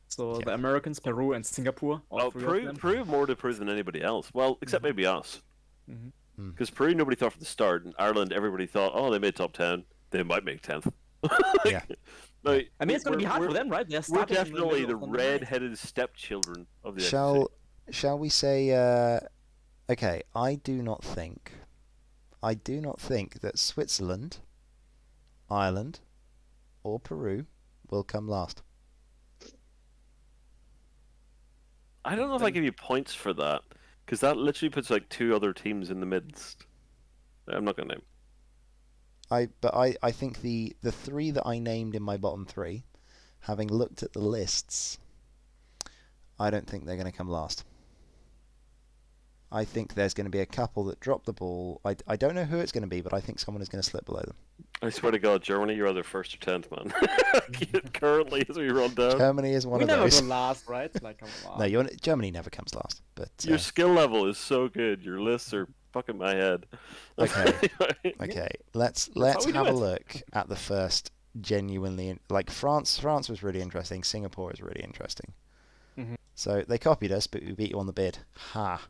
So Yeah. the Americans, Peru, and Singapore. All Oh, 3 of Peru them. Peru have more to prove than anybody else. Well, except maybe us. Mhm. Mm. Because Peru, nobody thought from the start, and Ireland, everybody thought, oh, they made top 10. They might make 10th. Yeah. No, I mean, it's going to be hard we're- for them, right? They're We're starting in definitely the middle of night. red-headed stepchildren of the XTC. Shall we say? Okay, I do not think that Switzerland, Ireland, or Peru will come last. I don't know if I give you points for that, because that literally puts like 2 other teams in the midst. I'm not gonna name. I think the 3 that I named in my bottom 3, having looked at the lists, I don't think they're going to come last. I think there's going to be a couple that drop the ball. I don't know who it's going to be, but I think someone is going to slip below them. I swear to God, Germany, you're either 1st or 10th, man. Currently, as we run down, Germany is one We of never those. go last, right? Like, come on. No, Germany never comes last. But your skill level is so good. Your lists are fucking my head. Okay. Okay, let's how we do have a it. look at the first genuinely like France. France was really interesting. Singapore is really interesting. Mhm. So they copied us, but we beat you on the bid. Ha.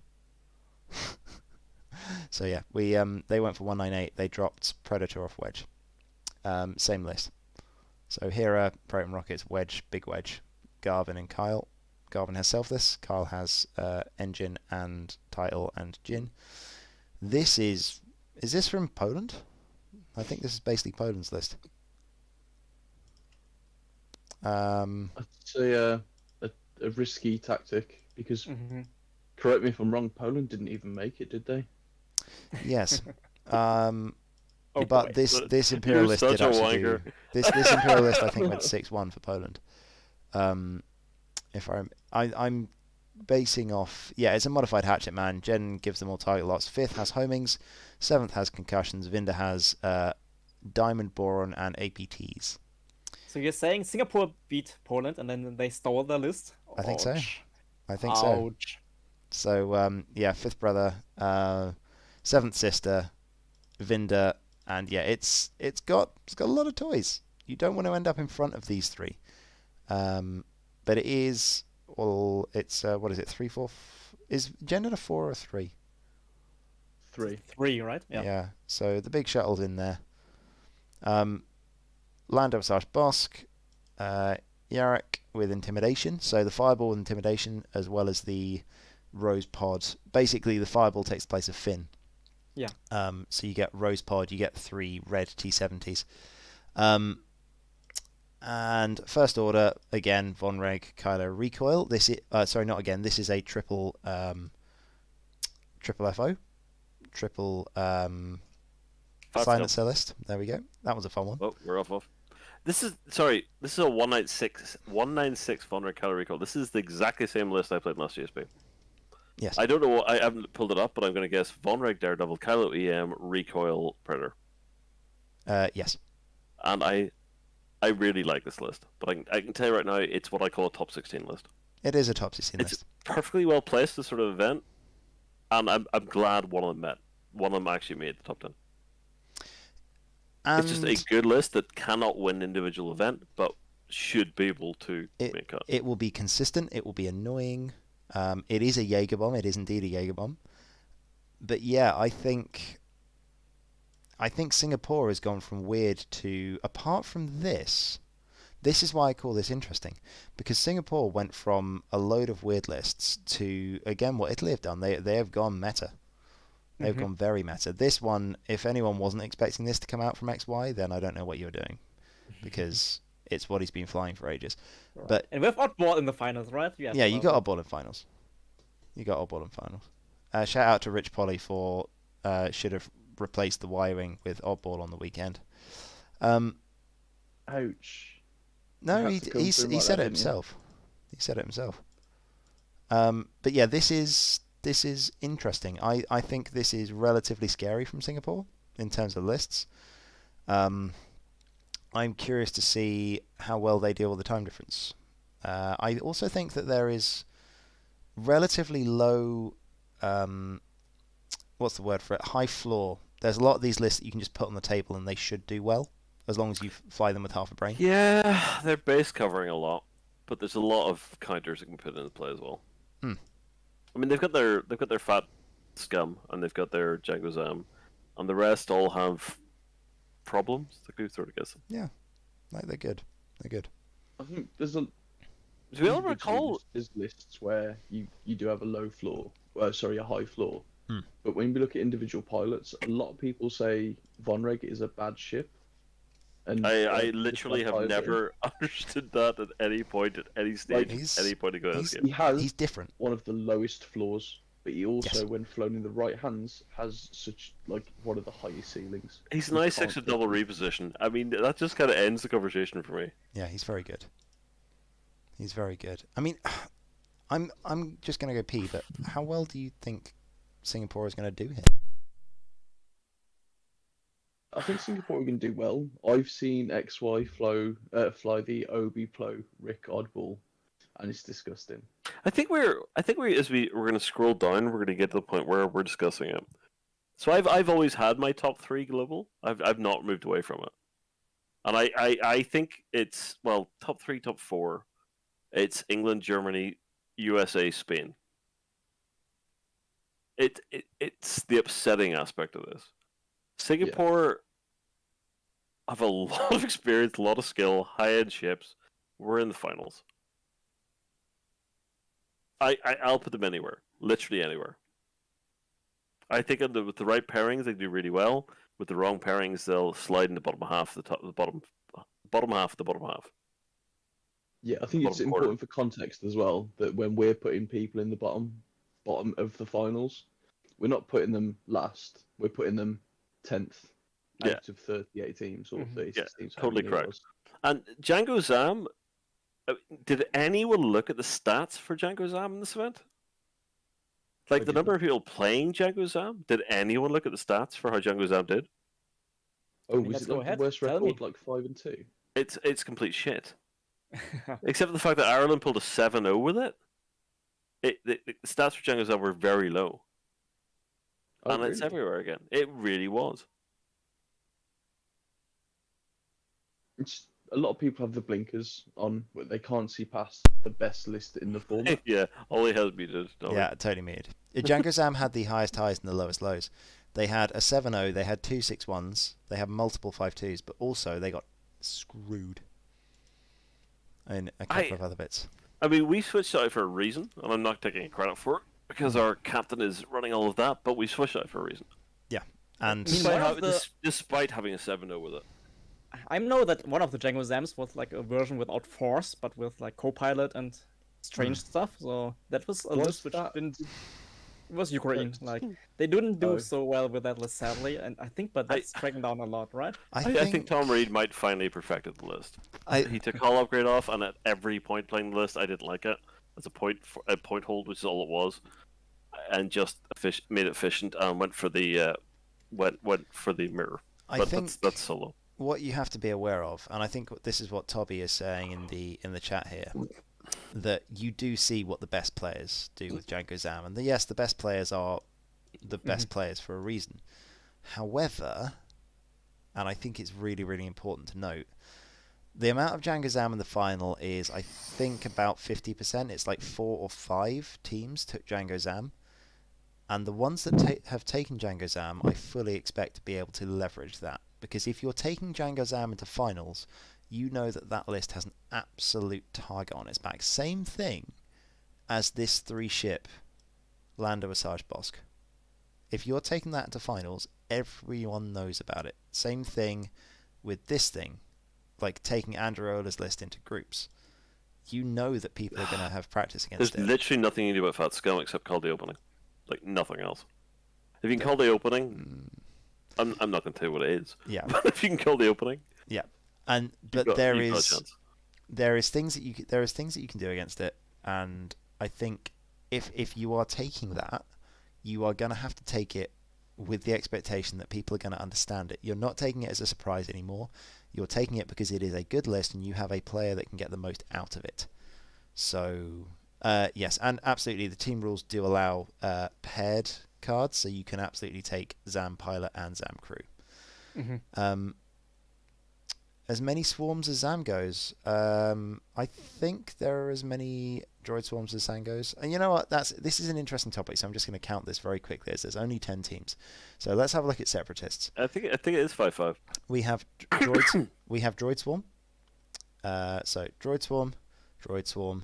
So yeah, they went for 198. They dropped Predator off Wedge. Same list. So here are Proton Rockets, Wedge, Big Wedge, Garvin and Kyle. Garvin has Selfless. Kyle has Engine and Title and Jin. This is this from Poland? I think this is basically Poland's list. I'd say a risky tactic because, Mhm. correct me if I'm wrong, Poland didn't even make it, did they? Yes. Oh, But boy. this Imperial You're list such did a actually do, wanker. this Imperial list I think went 6-1 for Poland. If I'm basing off, yeah, it's a modified hatchet man. Jen gives them all target lots. 5th has homings, 7th has concussions, Vinda has diamond boron and APTs. So you're saying Singapore beat Poland and then they stole their list? I think so. Ouch. I think so. Ouch. So yeah, 5th brother, 7th sister, Vinda, and yeah, it's got a lot of toys. You don't want to end up in front of these 3, but it is it's what is it, 3, 4? Is Jen a 4 or a 3? 3. 3, right? Yeah. Yeah. So the big shuttle's in there. Lando / Bosk, Yarrick with Intimidation. So the Fireball with Intimidation as well as the Rose Pod. Basically, the Fireball takes the place of Finn. Yeah. So you get Rose Pod, you get 3 red T70s. And First Order, again, Von Reg, Kylo Recoil. This is, sorry, not again. This is a triple FO. Triple Silencer list. There we go. That was a fun one. Oh, we're off. This is a 196 Von Reg Calorie Recall. This is the exactly same list I played last GSP. Yes. I don't know I haven't pulled it up, but I'm going to guess Von Reg Daredevil, Kylo EM, Recoil, Predator. Yes. And I really like this list, but I can tell you right now, it's what I call a top 16 list. It is a top 16 It's list. perfectly well placed, this sort of event. and I'm glad one of them actually made the top 10. And It's just a good list that cannot win individual event, but should be able to make cut. it will be consistent. It will be annoying. It is a Jaeger bomb. It is indeed a Jaeger bomb. But yeah, I think Singapore has gone from weird to, apart from this is why I call this interesting, because Singapore went from a load of weird lists to, again, what Italy have done. They have gone meta. They've gone very meta. This one, if anyone wasn't expecting this to come out from XY, then I don't know what you're doing, because it's what he's been flying for ages. Right. But and without ball in the finals, right? yeah, you got oddball in finals. Shout out to Rich Polly for should have replaced the wiring with oddball on the weekend. Ouch. No, You had to come he through like said that, it didn't you? himself. He said it himself. But yeah, this is interesting. I think this is relatively scary from Singapore in terms of lists. I'm curious to see how well they deal with the time difference. I also think that there is relatively low, what's the word for it? High floor. There's a lot of these lists that you can just put on the table and they should do well, as long as you fly them with half a brain. Yeah, they're base covering a lot, but there's a lot of counters that can put into play as well. Hmm. I mean, they've got their fat Scum and they've got their Django Zam, and the rest all have problems that go through against them. Yeah, like they're good. They're good. I think there's a. Do we all individually, recall? There's lists where you do have a low floor, a high floor. Hmm. But when we look at individual pilots, a lot of people say Von Reg is a bad ship. And I literally have never understood that at any point, at any stage, He's- at any point ago in this He game. has He's different. one of the lowest floors, but he also, Yes. when flown in the right hands, has such like one of the highest ceilings. He's an You I6 can't with get double to. reposition. I mean, that just kind of ends the conversation for me. Yeah, he's very good. He's very good. I mean, I'm just gonna go pee, but how well do you think Singapore is gonna do here? I think Singapore are going to do well. I've seen XY fly the OB Plo Rick Oddball, and it's disgusting. I think we're as we're going to scroll down, we're going to get to the point where we're discussing it. So I've always had my top 3 global. I've not moved away from it, and I think it's, well, top 3, top 4. It's England, Germany, USA, Spain. It's the upsetting aspect of this. Singapore have a lot of experience, a lot of skill, high-end ships. We're in the finals. I'll put them anywhere, literally anywhere. I think with the right pairings, they do really well. With the wrong pairings, they'll slide in the bottom half, the bottom half, the bottom half. Yeah, I think it's Bottom quarter. important for context as well that when we're putting people in the bottom of the finals, we're not putting them last. We're putting them 10th Yeah. out of 38 teams or Mhm. 36 teams. totally however many it correct. was. And Django Zam, did anyone look at the stats for Django Zam in this event? Like I the didn't. number of people playing Django Zam, did anyone look at the stats for how Django Zam did? Oh, mean, was let's it go like ahead. the worst Tell me. record, like 5-2? It's complete shit. Except for the fact that Ireland pulled a 7-0 with it. The stats for Django Zam were very low. Oh, And it's really? everywhere again. It really was. It's, a lot of people have the blinkers on, but they can't see past the best list in the format. Yeah, Ollie has muted. Yeah, totally muted. Django Zam had the highest highs and the lowest lows. They had a 7-0, they had 2 6-1s, they had multiple 5-2s, but also they got screwed. And a couple of other bits. I mean, we switched out for a reason, and I'm not taking credit for it, because our captain is running all of that, but we switched out for a reason. And Meanwhile, Despite, One of the- despite having a 7-0 with it. I know that one of the Django Zams was like a version without Force, but with like co-pilot and strange stuff. So that was a Was list which that- didn't. It was Ukraine. First. Like they didn't do Oh. so well with that list, sadly. And I think, but that's dragging down a lot, right? I I think Tom Reed might finally perfected the list. He took hull upgrade off, and at every point playing the list, I didn't like it. As a point hold, which is all it was, and just made it efficient and went for the mirror. I But think that's solo. what you have to be aware of, and I think this is what Toby is saying in the chat here, that you do see what the best players do with Django Zam, and yes, the best players are the best players for a reason. However, and I think it's really, really important to note, the amount of Django Zam in the final is, I think, about 50%. It's like 4 or 5 teams took Django Zam. And the ones that have taken Django Zam, I fully expect to be able to leverage that. Because if you're taking Django Zam into finals, you know that that list has an absolute target on its back. Same thing as this 3-ship Lando Asajj Bosk. If you're taking that into finals, everyone knows about it. Same thing with this thing, like taking Andreola's list into groups. You know that people are going to have practice against There's it. literally nothing you can do about Fat Scum except call the opening. Like, nothing else. If you can call the opening, I'm not going to tell you what it is. Yeah. But if you can call the opening, Yeah. And but you've got there a is chance. things that you can do against it, and I think if you are taking that, you are going to have to take it with the expectation that people are going to understand it. You're not taking it as a surprise anymore. You're taking it because it is a good list and you have a player that can get the most out of it. So, yes, and absolutely the team rules do allow paired cards, so you can absolutely take Zam Pilot and Zam Crew. As many swarms as Zam goes. I think there are as many droid swarms as Zam goes. And you know what? This is an interesting topic, so I'm just going to count this very quickly. As there's only 10 teams, so let's have a look at separatists. I think it is 5-5. We have droids. We have droid swarm. So droid swarm,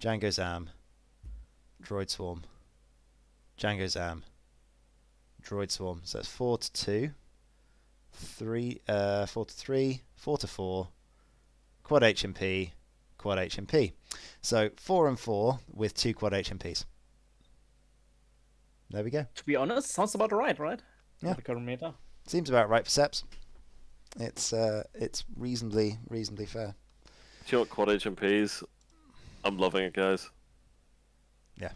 Django Zam, droid swarm, Django Zam, droid swarm. So it's 4-2. 4-3, 4-4, quad HMP, quad HMP. So 4 and 4 with 2 quad HMPs. There we go. To be honest, sounds about right? Yeah. The current meta. Seems about right for Seps. It's reasonably fair. Do you know what quad HMPs? I'm loving it, guys. Yeah.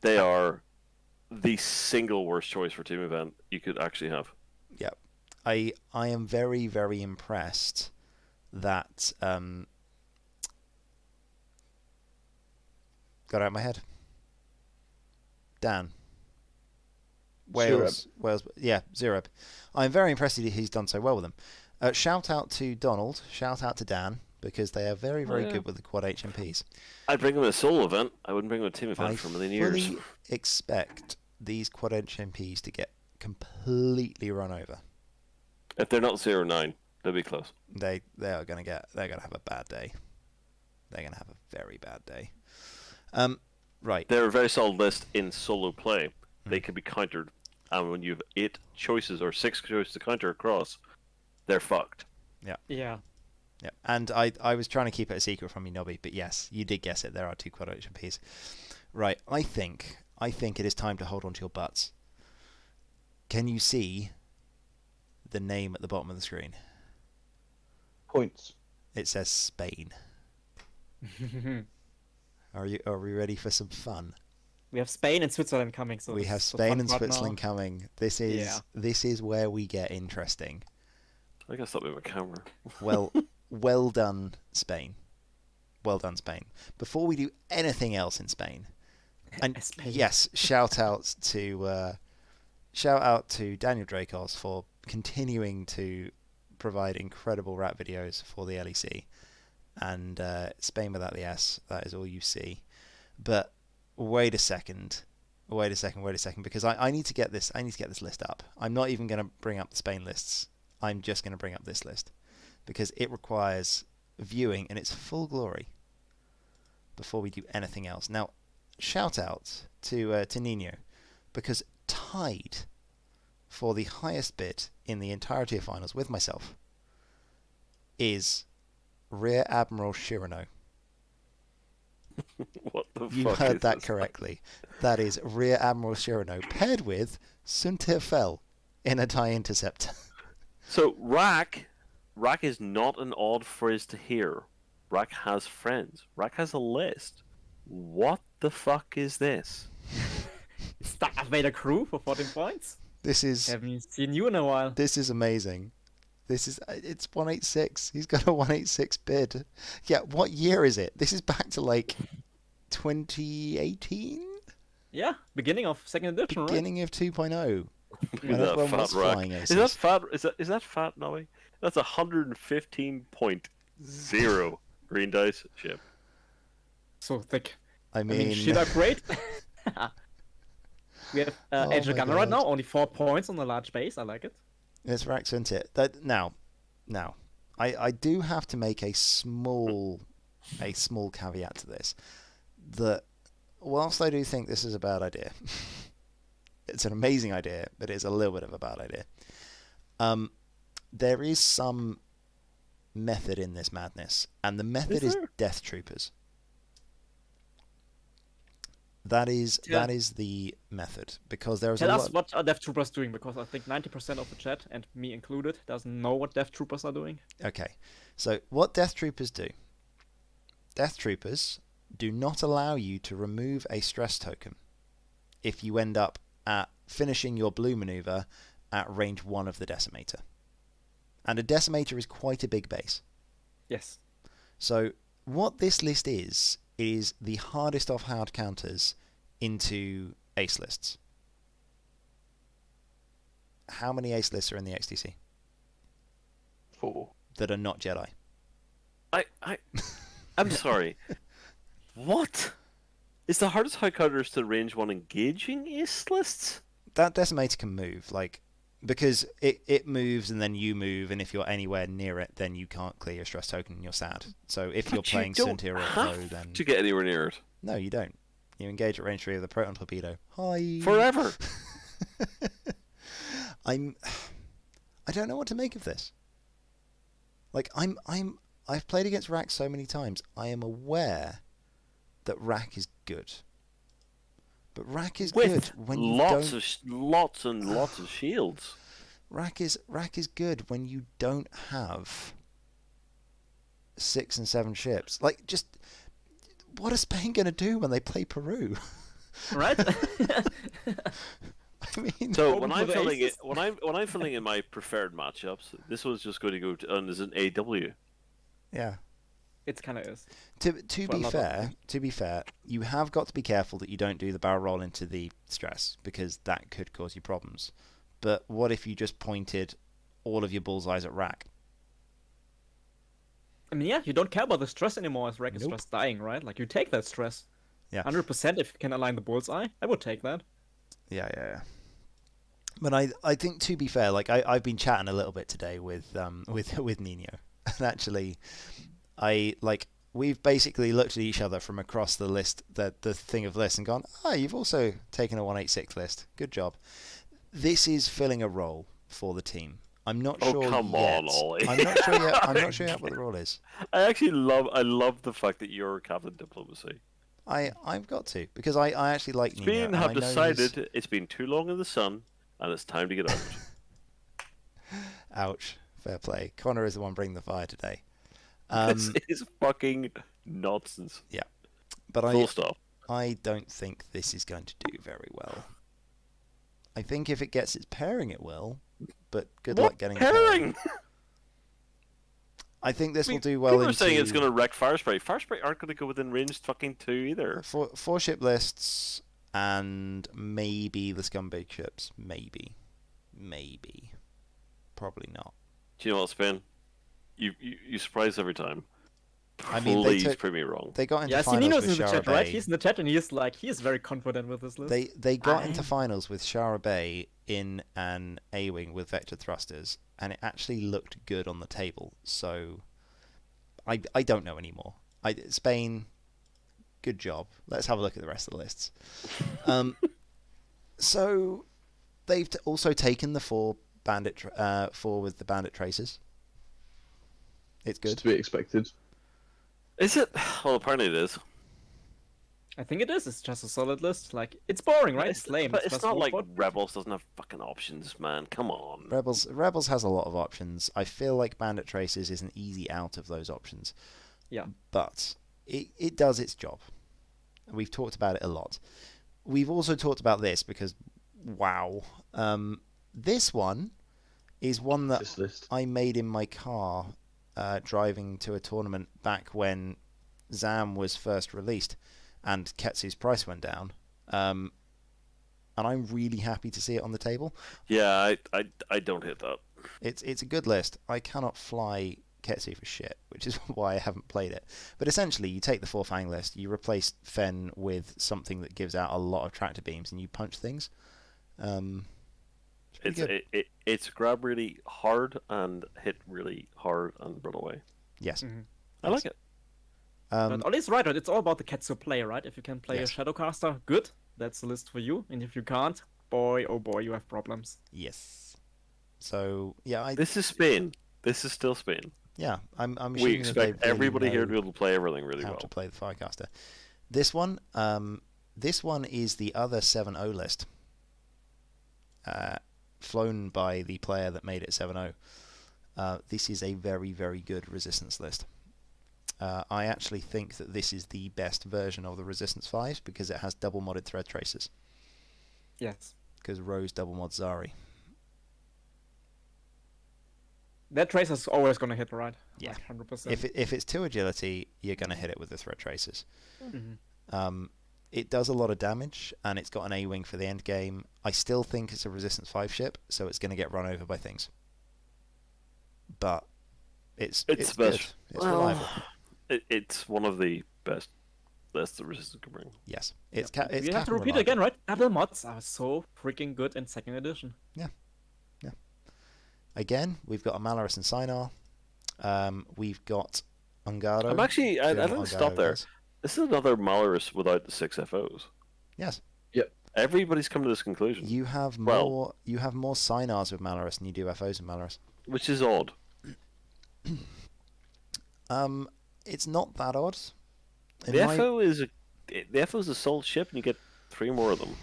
They are the single worst choice for team event you could actually have. Yeah. I am very, very impressed that got out of my head. Dan. Wales, yeah, Zerub. I'm very impressed that he's done so well with them. Shout out to Donald, shout out to Dan, because they are very, very good with the quad HMPs. I'd bring them a solo event. I wouldn't bring them a team event for a million years. I fully expect these quad HMPs to get completely run over. If they're not 0-9, they'll be close. They're gonna have a bad day. They're gonna have a very bad day. Right. They're a very solid list in solo play. They can be countered, and when you have 8 choices or 6 choices to counter across, they're fucked. Yeah. Yeah. And I was trying to keep it a secret from you, Nobby, but yes, you did guess it. There are 2 quad HMPs. Right. I think it is time to hold on to your butts. Can you see the name at the bottom of the screen? Points. It says Spain. Are we ready for some fun? We have Spain and Switzerland coming. So We have it's the Spain fun and part Switzerland now. coming. This is where we get interesting. I gotta stop moving my camera. Well done, Spain. Well done, Spain. Before we do anything else in Spain, and Spain. yes, shout out to Daniel Dracos for continuing to provide incredible rap videos for the LEC, and Spain without the S. That is all you see. But wait a second, because I need to get this. I need to get this list up. I'm not even going to bring up the Spain lists. I'm just going to bring up this list because it requires viewing in its full glory before we do anything else. Now, shout out to Nino, because tied for the highest bid in the entirety of finals with myself is Rear Admiral Shirano. What the You fuck heard is that this? correctly. That is Rear Admiral Shirano paired with Suntir Fel in a TIE Interceptor. So Rack is not an odd phrase to hear. Rack has friends. Rack has a list. What the fuck is this? Darth Vader crew for 14 points. This is Haven't seen you in a while. This is amazing. It's 186. He's got a 186 bid. Yeah, what year is it? This is back to like 2018. Yeah, beginning of second edition, right? Beginning of 2.0. Look When at that everyone fat was rack. flying Is that aces. fat? Is that fat, Noe? That's 115.0 green dice ship. So thick. I I mean, mean, she'd upgrade. We have Oh Edge my Gunner right God. now, only 4 points on the large base. I like it. it's racks, isn't it? Now, I do have to make a small caveat to this. That whilst I do think this is a bad idea, it's an amazing idea, but it's a little bit of a bad idea. There is some method in this madness, and the method is there? Death Troopers. That is the method, because there is a Tell lot. us what are Death Troopers doing, because I think 90% of the chat, and me included, doesn't know what Death Troopers are doing. Okay, so what Death Troopers do? Death Troopers do not allow you to remove a stress token if you end up at finishing your blue maneuver at range 1 of the decimator. And a decimator is quite a big base. Yes. So what this list is the hardest of hard counters into ace lists. How many ace lists are in the XTC 4. that are not Jedi? I'm sorry. What? Is the hardest high counters to range 1 engaging ace lists? That decimator can move, because it moves and then you move, and if you're anywhere near it, then you can't clear your stress token and you're sad. So if you're But playing you don't Suntir or have Foe, then to get anywhere near it. no, you don't. You engage at range 3 of the proton torpedo. Hi. Forever. I don't know what to make of this. I've played against Rack so many times. I am aware that Rack is good. But Rack is With good when you lots don't. lots and lots of shields. Rack is good when you don't have 6 and 7 ships. Just what is Spain going to do when they play Peru? Right? I mean, So Open when for I'm the filling it, aces. when I'm filling in my preferred matchups, this was just going to go on as an AW. yeah. It kind of is. To For a be lot of fair, you have got to be careful that you don't do the barrel roll into the stress, because that could cause you problems. But what if you just pointed all of your bullseyes at Rack? I mean, yeah, you don't care about the stress anymore as Wreck is Nope. just dying, right? Like, you take that stress. Yeah. 100% if you can align the bullseye. I would take that. Yeah. But I think, to be fair, I've been chatting a little bit today with Nino, and actually, we've basically looked at each other from across the list, the thing of lists, and gone, you've also taken a 186 list. Good job. This is filling a role for the team. I'm not sure come yet. on, Ollie. I'm not sure yet. I'm not sure yet what the role is. I love the fact that you're Captain Diplomacy. I've got to, because I actually like Nino. Spain and have I know decided it's been too long in the sun and it's time to get out. Ouch. Fair play. Connor is the one bringing the fire today. This is fucking nonsense. But Full stop. I don't think this is going to do very well. I think if it gets its pairing, it will. But good luck getting pairing? I think this will do well People are into saying it's going to wreck Firespray. Firespray aren't going to go within range fucking 2 either. four ship lists and maybe the Scum big ships. Maybe. Probably not. Do you know what, Spain? You surprise every time. I mean, Please prove me wrong. They got into Yeah, I see finals Nino's with in the Shara chat, Bay. right? He's in the chat and he's very confident with this list. They got into finals with Shara Bay in an A-wing with vector thrusters, and it actually looked good on the table. So I don't know anymore. Spain, good job. Let's have a look at the rest of the lists. So they've also taken the 4 with the bandit tracers. It's good. It's to be expected. Is it? Well, apparently it is. I think it is. It's just a solid list. Like, it's boring, right? It's lame. But it's just not one like spot. Rebels doesn't have fucking options, man. Come on. Rebels has a lot of options. I feel like bandit tracers is an easy out of those options. Yeah. But it does its job. We've talked about it a lot. We've also talked about this because, wow. This one is one that This list. I made in my car driving to a tournament back when Zam was first released and Ketsu's price went down. and I'm really happy to see it on the table. Yeah, I don't hit that. It's a good list. I cannot fly Ketsu for shit, which is why I haven't played it. But essentially, you take the 4-fang list, you replace Fen with something that gives out a lot of tractor beams, and you punch things. It's grab really hard and hit really hard and run away. Yes. Mm-hmm. I like it. But Ollie's right. It's all about the Ketsu play, right? If you can play Yes. a Shadowcaster, good. That's the list for you. And if you can't, boy, oh boy, you have problems. Yes. So yeah, This is Spain. This is still Spain. yeah, I'm assuming We that expect they really everybody here to know be able to play everything really how well. to play the Firecaster. This one is the other 7-0 list, flown by the player that made it 7-0. This is a very, very good resistance list. I actually think that this is the best version of the Resistance 5s because it has double modded thread tracers. Yes. Because Rose double mods Zari. That tracer's always going to hit, right? Yeah. Like 100%. If it's 2 agility, you're going to hit it with the thread tracers. Mhm. It does a lot of damage, and it's got an A-wing for the end game. I still think it's a Resistance 5 ship, so it's going to get run over by things. But it's good. best. It's Well, reliable. It's one of the best lists the Resistance can bring. Yes. It's you it's have to Captain repeat reliable. again, right? Double mods are so freaking good in 2nd edition. Again, we've got a Malorus and Sinar. We've got Ungado. I'm actually, I doing didn't what stop Ungado there. does. This is another Malorus without the 6 FOs. Yes. Everybody's come to this conclusion, You have Well- more. You have more Sinars with Malorus than you do FOs with Malorus. which is odd. It's not that odd. In The my- FO is a sold ship, and you get 3 more of them.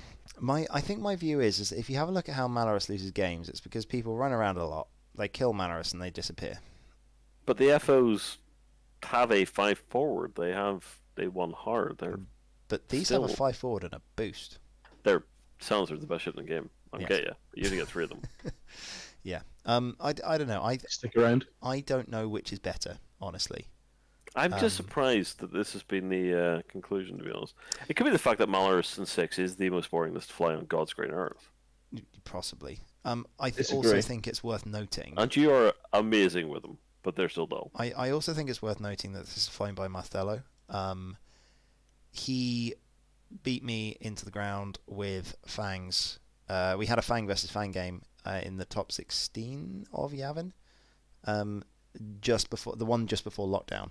I think my view is if you have a look at how Malorus loses games, it's because people run around a lot. They kill Malorus and they disappear. But the FOs have a 5 forward. They won hard. But these have a Still- 5 forward and a boost. Their silencers are the best ship in the game. I'll Yes. get you. You usually get 3 of them. Yeah. I don't know. Stick around. I don't know which is better, honestly. I'm just surprised that this has been the conclusion, to be honest. It could be the fact that Malorus in 6 is the most boring list to fly on God's green earth. Possibly. I also Disagree. think it's worth noting. And you are amazing with them, but they're still dull. I also think it's worth noting that this is flown by Marthello. He beat me into the ground with Fangs. We had a Fang versus Fang game in the top 16 of Yavin. Just before lockdown.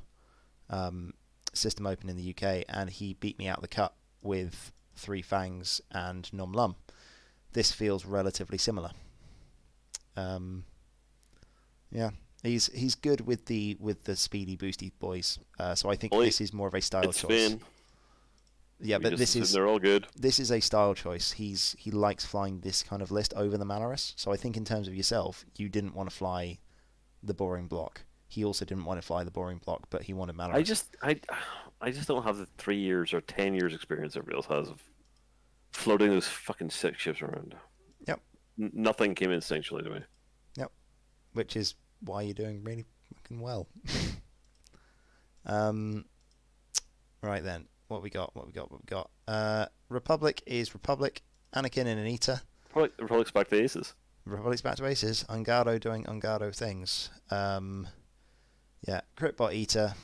System open in the UK, and he beat me out the cut with 3 Fangs and Nom Lum. This feels relatively similar. Yeah, he's good with the speedy boosty boys. So I think Well, this is more of a style It's choice. Spain. Yeah, We but just this assume is they're all good. a style choice. He likes flying this kind of list over the Malorus. So I think in terms of yourself, you didn't want to fly the boring block. He also didn't want to fly the boring block, but he wanted Malorus. I just don't have the 3 years or 10 years experience everybody else has of floating those fucking 6 ships around. Yep. Nothing came instinctually to me. Which is why you're doing really fucking well. Right then, what we got? Republic is Republic. Anakin and Anita. Republic's back to aces. Republic's back to aces. Ungado doing Ungado things. Yeah, Critbot Eater.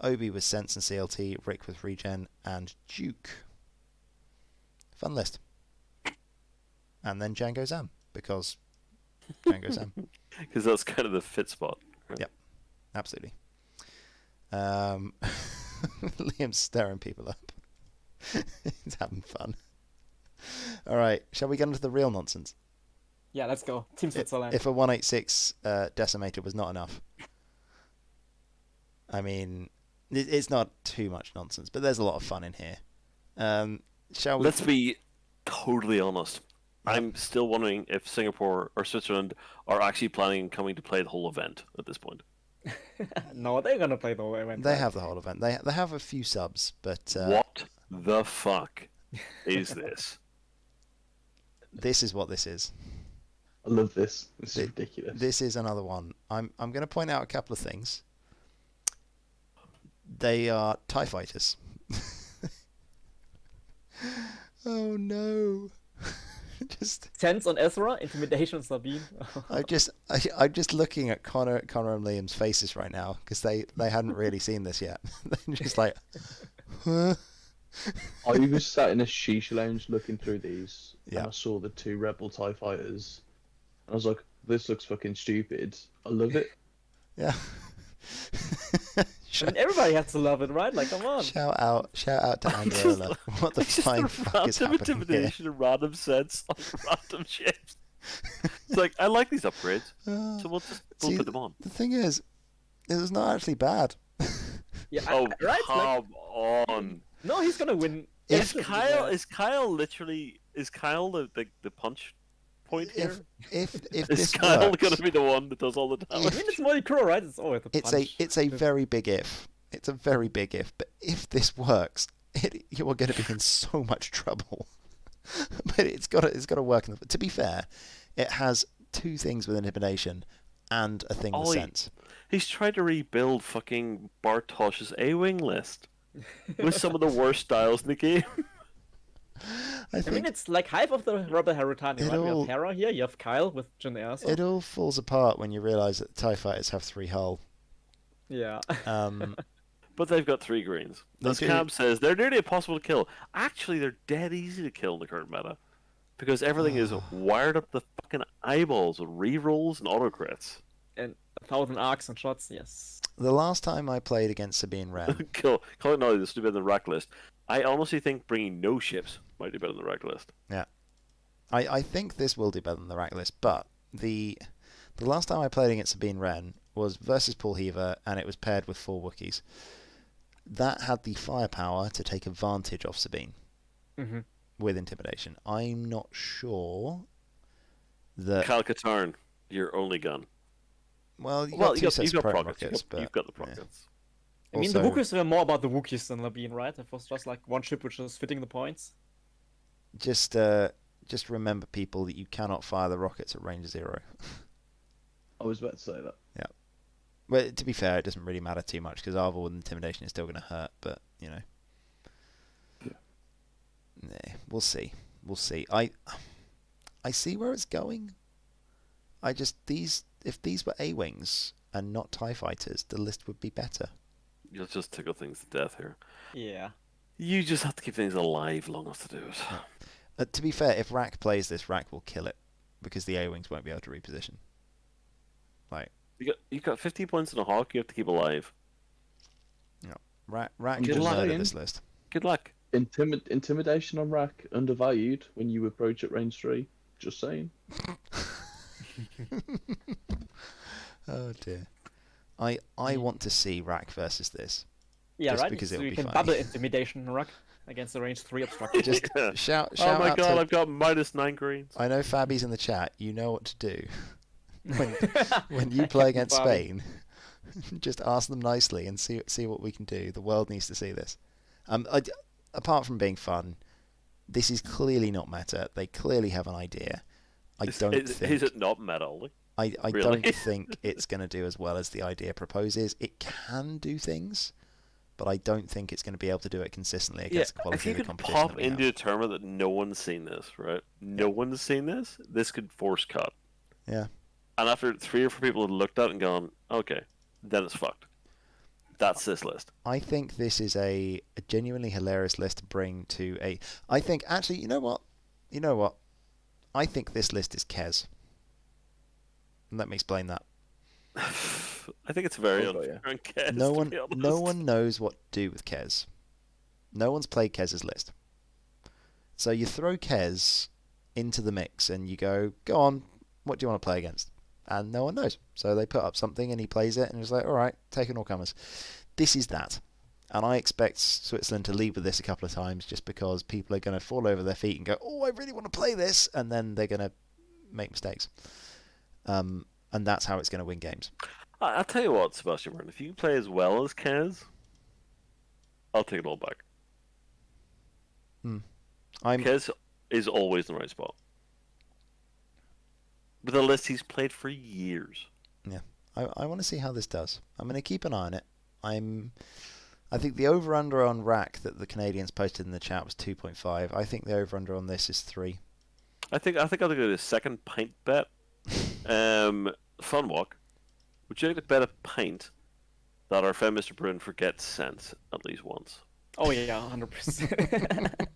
Obi with Sense and CLT. Rick with Regen. And Duke. Fun list. And then Django Zam. Because Django Zam. Because that's kind of the fit spot. Yep. Absolutely. Liam's stirring people up. He's having fun. All right, shall we get into the real nonsense? Yeah, let's go. Team Switzerland. If a 186 decimator was not enough, I mean, it's not too much nonsense, but there's a lot of fun in here. Shall we? Let's be totally honest. I'm still wondering if Singapore or Switzerland are actually planning on coming to play the whole event at this point. No, they're gonna play the whole event. They right? have the whole event. They have a few subs, but What the fuck is this? this is what this is. I love this. This is ridiculous. This is another one. I'm going to point out a couple of things. They are TIE fighters. Oh no. just Tense on Ezra, intimidation on Sabine. I'm just looking at Connor and Liam's faces right now because they hadn't really seen this yet. They're just like, huh? I was sat in a shisha lounge looking through these, Yeah. and I saw the 2 Rebel TIE fighters. And I was like, this looks fucking stupid. I love it. Yeah. I mean, everybody has to love it, right? Like, come on. Shout out to Androla. What the flying fuck is random happening here? intimidation in random sets on random shapes. It's like, I like these upgrades, so we'll See, put them on. The thing is, it was not actually bad. Yeah, Oh, right? Like, come on. no, he's gonna win. Is instantly, Kyle literally the punch point here? If Is this Kyle works, gonna be the one that does all the I damage? mean, it's Molly Crow, right? It's always the punch. it's a very big if. It's a very big if. But if this works, you are going to be in so much trouble. But it's got to work. To be fair, it has 2 things with intimidation and a thing with sense. He's trying to rebuild fucking Bartosh's A-Wing list with some of the worst styles in the game. I I mean, think it's like half of the Rebel Harutan, It right? We all- have Hera here, you have Kyle with Jyn Erso. it all falls apart when you realise that the TIE fighters have 3 hull. Yeah. But they've got 3 greens. They As do. Cam says, they're nearly impossible to kill. Actually, they're dead easy to kill in the current meta. Because everything is wired up the fucking eyeballs with rerolls and auto-crits. And 1,000 arcs and shots, yes. The last time I played against Sabine Wren, Call it now, this would be better than the rack list. I honestly think bringing no ships might be better than the rack list. I think this will do better than the rack list, but the last time I played against Sabine Wren was versus Paul Heaver, and it was paired with 4 Wookiees. That had the firepower to take advantage of Sabine Mm-hmm. with intimidation. I'm not sure that... Cal Katarn, your only gun. Well, you Well, got 2 sets of proton rockets. rockets, but... You've got the yeah. rockets. I mean, the Also- Wookiees were more about the Wookiees than Labine, right? It was just like one ship which was fitting the points. Just remember, people, that you cannot fire the rockets at range 0. I was about to say that. But to be fair, it doesn't really matter too much because Arvel with intimidation is still going to hurt. But you know, we'll see. We'll see. I see where it's going. If these were A-wings and not TIE fighters, the list would be better. You'll just tickle things to death here. Yeah. You just have to keep things alive long enough to do it. To be fair, if Rack plays this, Rack will kill it because the A-wings won't be able to reposition. Like You got 50 points in a hawk. You have to keep alive. Rack Good will luck, murder Ian. this list. Good luck. Intimidation on rack undervalued when you approach at range 3. Just saying. Oh dear. I want to see Rack versus this. Yeah, Just right? because So it'll you be can funny. double intimidation ruck against the range 3 obstruction. Just Yeah. shout Oh my out god, to... I've got -9 greens. I know Fabi's in the chat. You know what to do. When you play against Fabi. Spain, just ask them nicely and see what we can do. The world needs to see this. Apart from being fun, this is clearly not meta. They clearly have an idea. Is think it not metal? I really? don't think it's going to do as well as the idea proposes. It can do things, but I don't think it's going to be able to do it consistently against the if quality you of the could competition. pop that we into have. a tournament that no one's seen this, right? No one's seen this. This could force cut. Yeah. And after 3 or 4 people had looked at it and gone, okay, then it's fucked. That's this list. I think this is a genuinely hilarious list to bring to a... I think, actually, you know what? I think this list is Kez. Let me explain that. I think it's very Oh, unfair on Kez, No to one, be honest. no one knows what to do with Kez. No one's played Kez's list. So you throw Kez into the mix and you go on, what do you want to play against? And no one knows. So they put up something and he plays it and he's like, all right, taking all comers. This is that. And I expect Switzerland to lead with this a couple of times just because people are going to fall over their feet and go, oh, I really want to play this. And then they're going to make mistakes. And that's how it's going to win games. I'll tell you what, Sebastian Byrne, if you play as well as Kez, I'll take it all back. Kez is always in the right spot. With a list he's played for years. Yeah, I want to see how this does. I'm going to keep an eye on it. I think the over-under on Rack that the Canadians posted in the chat was 2.5. I think the over-under on this is 3. I think I'll go to the second pint bet. Fun walk. Would you like to bet a pint that our friend Mr. Bruin forgets sense at least once? Oh yeah, 100%.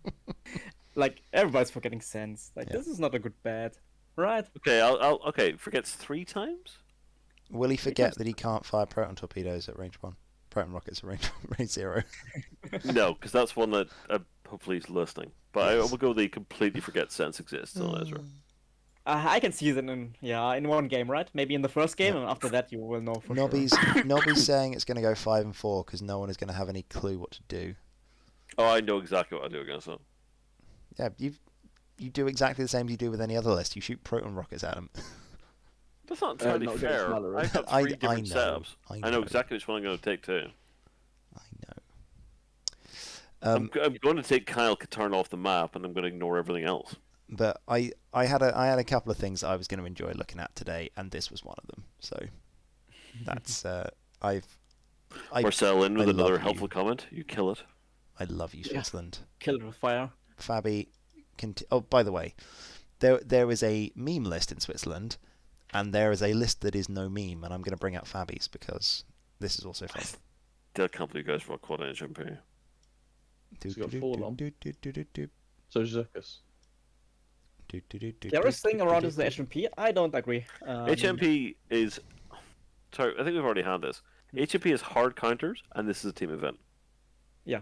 Like everybody's forgetting sense. Like this is not a good bet, right? Okay, okay. Forgets 3 times. Will he forget that he can't fire proton torpedoes at range 1? Proton rockets at range 0? No, because that's one that hopefully he's listening. But I will go. The completely forget sense exists on Ezra. I can see that in one game, right? Maybe in the first game, and after that you will know for Nobby's sure. Nobby's saying it's going to go 5 and 4 because no one is going to have any clue what to do. Oh, I know exactly what I do against them. Yeah, you do exactly the same as you do with any other list. You shoot proton rockets at them. That's not entirely not fair. against Mallory. I've got I 3 different know, setups. I I know know. exactly which one I'm going to take too. I know. I'm going to take Kyle Katarn off the map, and I'm going to ignore everything else. But I had a couple of things that I was going to enjoy looking at today, and this was one of them. So that's Marcel in with I another love helpful you. comment. You kill it. I love you, Switzerland. Kill it with fire. Fabi, oh, by the way, there is a meme list in Switzerland, and there is a list that is no meme, and I'm going to bring up Fabi's because this is also fun. Still can't believe you guys rock quad engine Imperial. He's got 4 on. So Zuckus. There is thing around is the HMP. I don't agree. HMP is. Sorry, I think we've already had this. HMP is hard counters, and this is a team event. Yeah.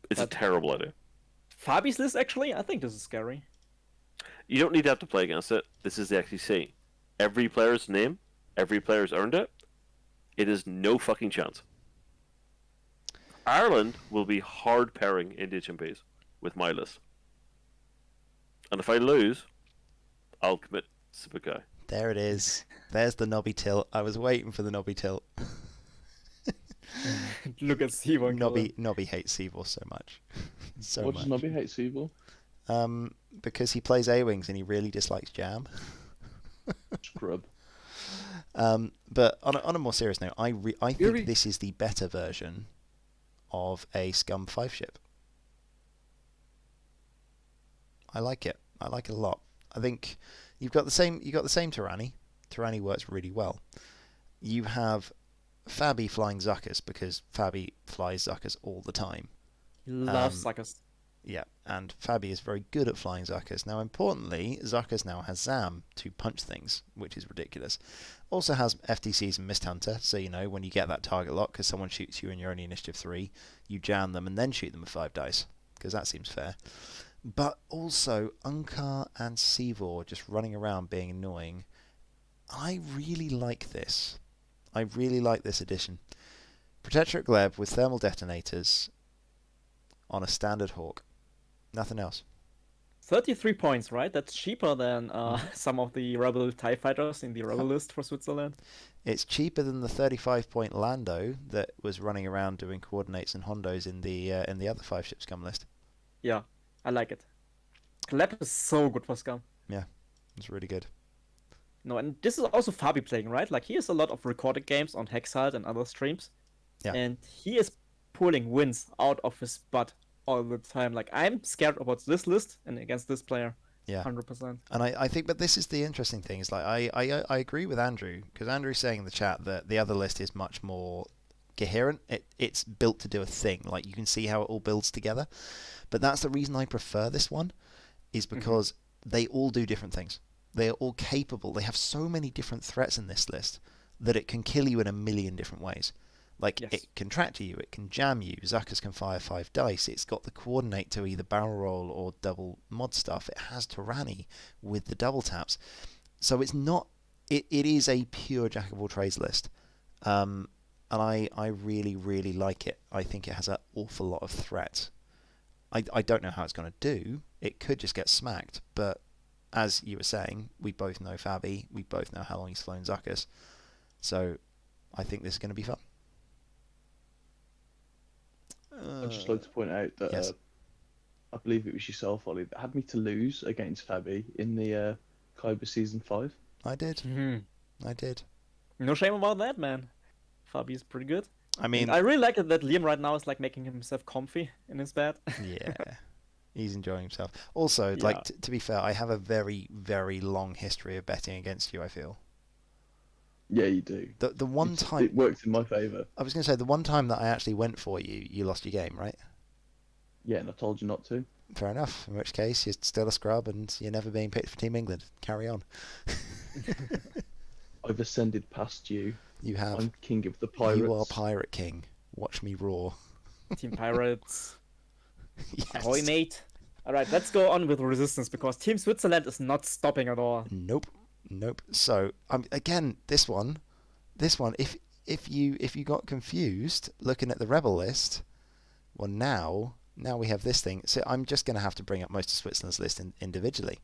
It's a terrible idea. Fabi's list actually, I think this is scary. You don't need to have to play against it. This is the XTC. Every player's name, every player's earned it. It is no fucking chance. Ireland will be hard pairing into HMPs with my list. And if I lose, I'll commit Subukai. There it is. There's the knobby tilt. I was waiting for the knobby tilt. Look at Seaborn. Nobby hates Seavor so much. So What much. does Nobby hate Seabull? Because he plays A-Wings and he really dislikes Jam. Scrub. But on a more serious note, I think this is the better version of a Scum 5 ship. I like it. I like it a lot. I think you've got the same Tyranny. Tyranny works really well. You have Fabi flying Zuckus because Fabi flies Zuckus all the time. He loves suckers. Yeah, and Fabi is very good at flying Zuckus. Now, importantly, Zuckus now has Zam to punch things, which is ridiculous. Also has FTCs and Mist Hunter, so you know when you get that target lock because someone shoots you and you're only initiative 3, you jam them and then shoot them with 5 dice, because that seems fair. But also, Unkar and Seavor just running around being annoying. I really like this. I really like this addition. Protectorate Gleb with thermal detonators on a standard Hawk. Nothing else. 33 points, right? That's cheaper than some of the Rebel TIE fighters in the Rebel list for Switzerland. It's cheaper than the 35-point Lando that was running around doing coordinates and Hondos in the other 5-ship Scum list. Yeah, I like it. Gleb is so good for Scum. Yeah, it's really good. No, and this is also Fabi playing, right? Like, he has a lot of recorded games on Hexalt and other streams. Yeah. And he is pulling wins out of his butt all the time. Like, I'm scared about this list and against this player. Yeah. 100%. And I think, but this is the interesting thing, is like, I agree with Andrew, because Andrew's saying in the chat that the other list is much more coherent. It's built to do a thing. Like, you can see how it all builds together. But that's the reason I prefer this one, is because they all do different things. They are all capable. They have so many different threats in this list that it can kill you in a million different ways. Like, Yes. it can tractor you, it can jam you, Zuckus can fire 5 dice, it's got the coordinate to either barrel roll or double mod stuff, it has Tyranny with the double taps. So it's not, it is a pure jack of all trades list. And I really, really like it. I think it has an awful lot of threat. I don't know how it's going to do. It could just get smacked, but as you were saying, we both know Fabi, we both know how long he's flown Zuckus, so I think this is going to be fun. I'd just like to point out that yes. I believe it was yourself, Ollie, that had me to lose against Fabi in the Kyber Season 5. I did. I did. No shame about that, man. Fabi is pretty good. I mean, And I really like it that Liam right now is like making himself comfy in his bed. yeah. He's enjoying himself. Also, Yeah. like to be fair, I have a very, very long history of betting against you. I feel Yeah, you do. the one time It works in my favour. I was going to say the one time that I actually went for you, you lost your game, right? Yeah, and I told you not to. Fair enough. In which case, you're still a scrub, and you're never being picked for Team England. Carry on. I've ascended past you. You have. I'm king of the pirates. You are Pirate King. Watch me roar. Team Pirates. Yes. Ahoy, mate. Alright, let's go on with Resistance, because Team Switzerland is not stopping at all. Nope. So, again, this one. If you got confused looking at the rebel list, well, now we have this thing. So I'm just going to have to bring up most of Switzerland's list individually.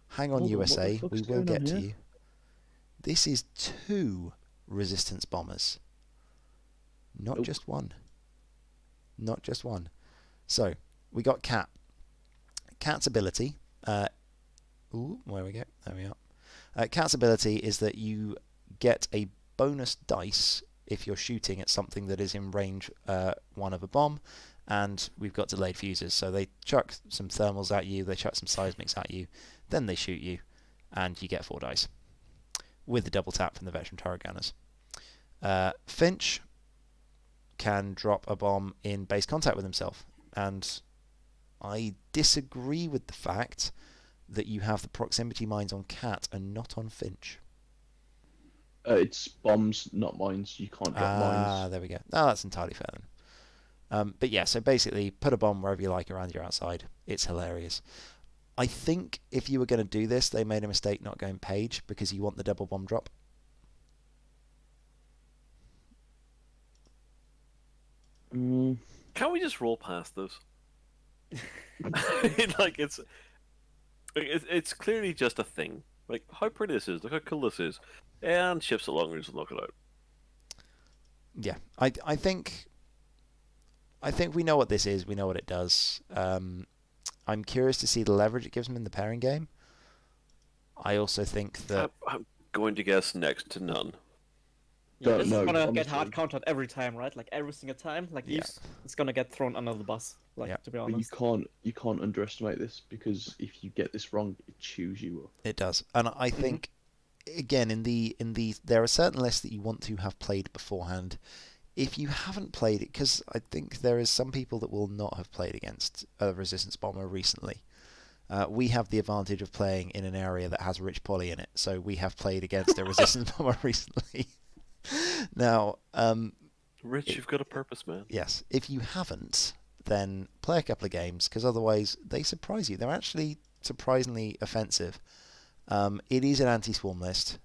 Hang on, Hold on, what the USA. fuck's We will going get on to here? you. This is 2 resistance bombers. Not Nope. just one. Not just one. So, we got Cat. Cat's ability. Where we go? There we are. Cat's ability is that you get a bonus dice if you're shooting at something that is in range 1 of a bomb, and we've got delayed fuses. So they chuck some thermals at you, they chuck some seismics at you, then they shoot you, and you get 4 dice with the double tap from the veteran turret gunners. Finch can drop a bomb in base contact with himself, and I disagree with the fact that you have the proximity mines on Cat and not on Finch. It's bombs, not mines. You can't drop mines. There we go. No, that's entirely fair then. But yeah, so basically, put a bomb wherever you like around your outside. It's hilarious. I think if you were going to do this, they made a mistake not going Page, because you want the double bomb drop. Mm, Can't we just roll past this? Like it's clearly just a thing. Like how pretty this is, look how cool this is, and ships at long range will knock it out. Yeah, I think we know what this is. We know what it does. I'm curious to see the leverage it gives them in the pairing game. I also think that I'm going to guess next to none. Yeah, Don't this is know, gonna get honestly. hard countered every time, right? Like every single time. Like Yeah. it's gonna get thrown under the bus. Like Yeah. to be but honest. you can't underestimate this, because if you get this wrong, it chews you up. it does. And I think, again, in the there are certain lists that you want to have played beforehand. If you haven't played it, because I think there is some people that will not have played against a resistance bomber recently. We have the advantage of playing in an area that has rich poly in it, so we have played against a resistance bomber recently. Now, Rich, you've got a purpose, man. yes, if you haven't, then play a couple of games, because otherwise they surprise you. They're actually surprisingly offensive. It is an anti-swarm list.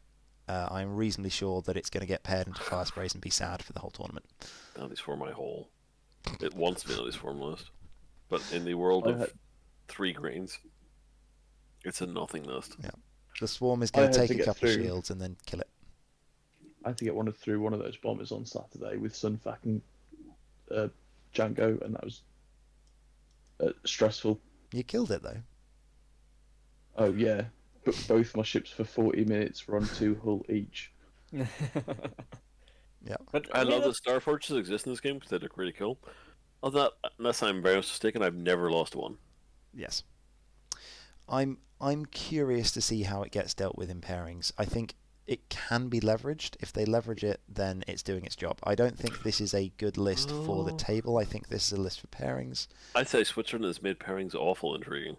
I'm reasonably sure that it's going to get paired into fire sprays and be sad for the whole tournament. Anti-swarm my hole. It wants to be an anti-swarm list, but in the world I of had- 3 greens, it's a nothing list. The swarm is I going had to to take a get couple of through. shields and then kill it. I had to get through one of those bombers on Saturday with Sunfac and Django, and that was stressful. You killed it though. Oh yeah, but both my ships for 40 minutes were on 2 hull each. Yeah. But I love mean, that Star Forges exist in this game because they look really cool. Although, unless I'm very much mistaken, I've never lost one. Yes. I'm curious to see how it gets dealt with in pairings. I think it can be leveraged. If they leverage it, then it's doing its job. I don't think this is a good list for the Oh. table. I think this is a list for pairings. I'd say Switzerland has made pairings awful intriguing.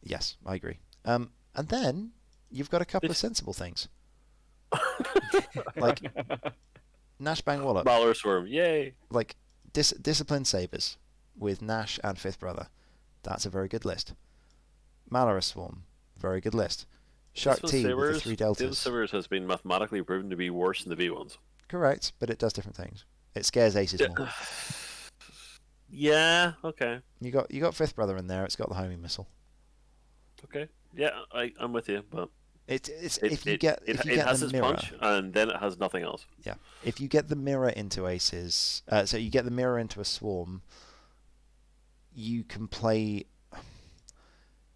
Yes, I agree. And then you've got a couple of This- sensible things. Like Nash Bang Wallop. Valor Swarm, yay! Like Disciplined Sabres with Nash and Fifth Brother. That's a very good list. Malorus Swarm, very good list. Shark This T with the Sabres, 3 the deltas. Sabres has been mathematically proven to be worse than the V1s. Correct, but it does different things. It scares aces more. Yeah, okay. You got Fifth Brother in there. It's got the homing missile. Okay. Yeah, I'm with you, but It's it, if you it, get it, if you it get has the its mirror. punch, and then it has nothing else. Yeah, if you get the mirror into aces, so you get the mirror into a swarm, you can play.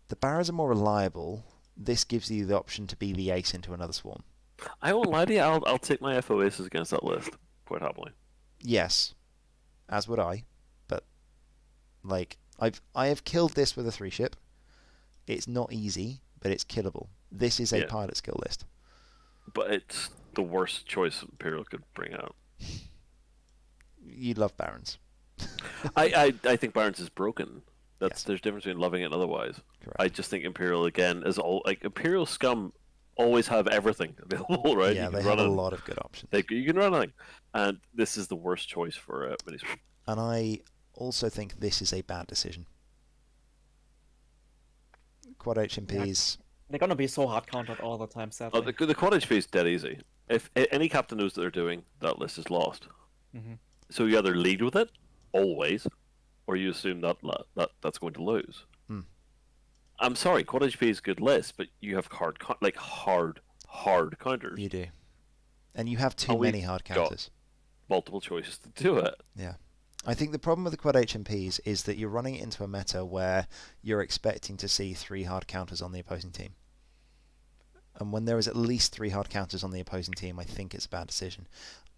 The barras are more reliable. This gives you the option to be the ace into another swarm. I won't lie to you, I'll take my FO aces against that list, quite happily. Yes, as would I, but like I have killed this with a 3-ship. It's not easy, but it's killable. This is a pilot skill list. But it's the worst choice Imperial could bring out. You love Barons. I think Barons is broken. Yes. There's a difference between loving it and otherwise. Correct. I just think Imperial again is all like Imperial Scum always have everything available, right? Yeah, you they can have run a lot of good options. you can run anything, and this is the worst choice for Miniswap. And I also think this is a bad decision. Quad HMPs. They're gonna be so hard countered all the time, sadly. The quad HP is dead easy. If any captain knows what they're doing, that list is lost. Mm-hmm. So you either lead with it always, or you assume that's going to lose. Hmm. I'm sorry, quad HP is a good list, but you have hard counters. You do. And you have too And we've many hard got- counters. Multiple choices to do it. Yeah. I think the problem with the quad HMPs is that you're running it into a meta where you're expecting to see 3 hard counters on the opposing team. And when there is at least 3 hard counters on the opposing team, I think it's a bad decision.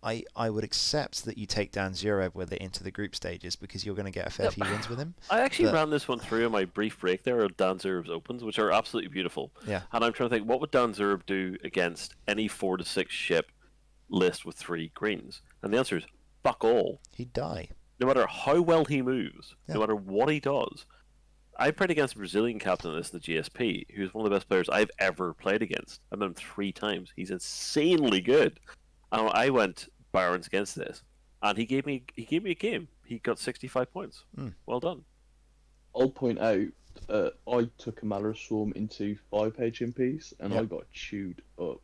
I would accept that you take down Zureb with it into the group stages because you're going to get a fair few wins with him. I actually But- ran this one through in my brief break there of Dan Zurub's opens, which are absolutely beautiful. Yeah. And I'm trying to think, what would Dan Zurub do against any 4 to 6 ship list with 3 greens? And the answer is fuck all. He'd die. No matter how well he moves, Yeah. no matter what he does. I played against a Brazilian captain in this in the GSP, who's one of the best players I've ever played against. I've met him 3 times. He's insanely good. And I went Barons against this, and he gave me a game. He got 65 points. Mm. Well done. I'll point out, I took a Malar Swarm into 5 HMPs, and Yep. I got chewed up.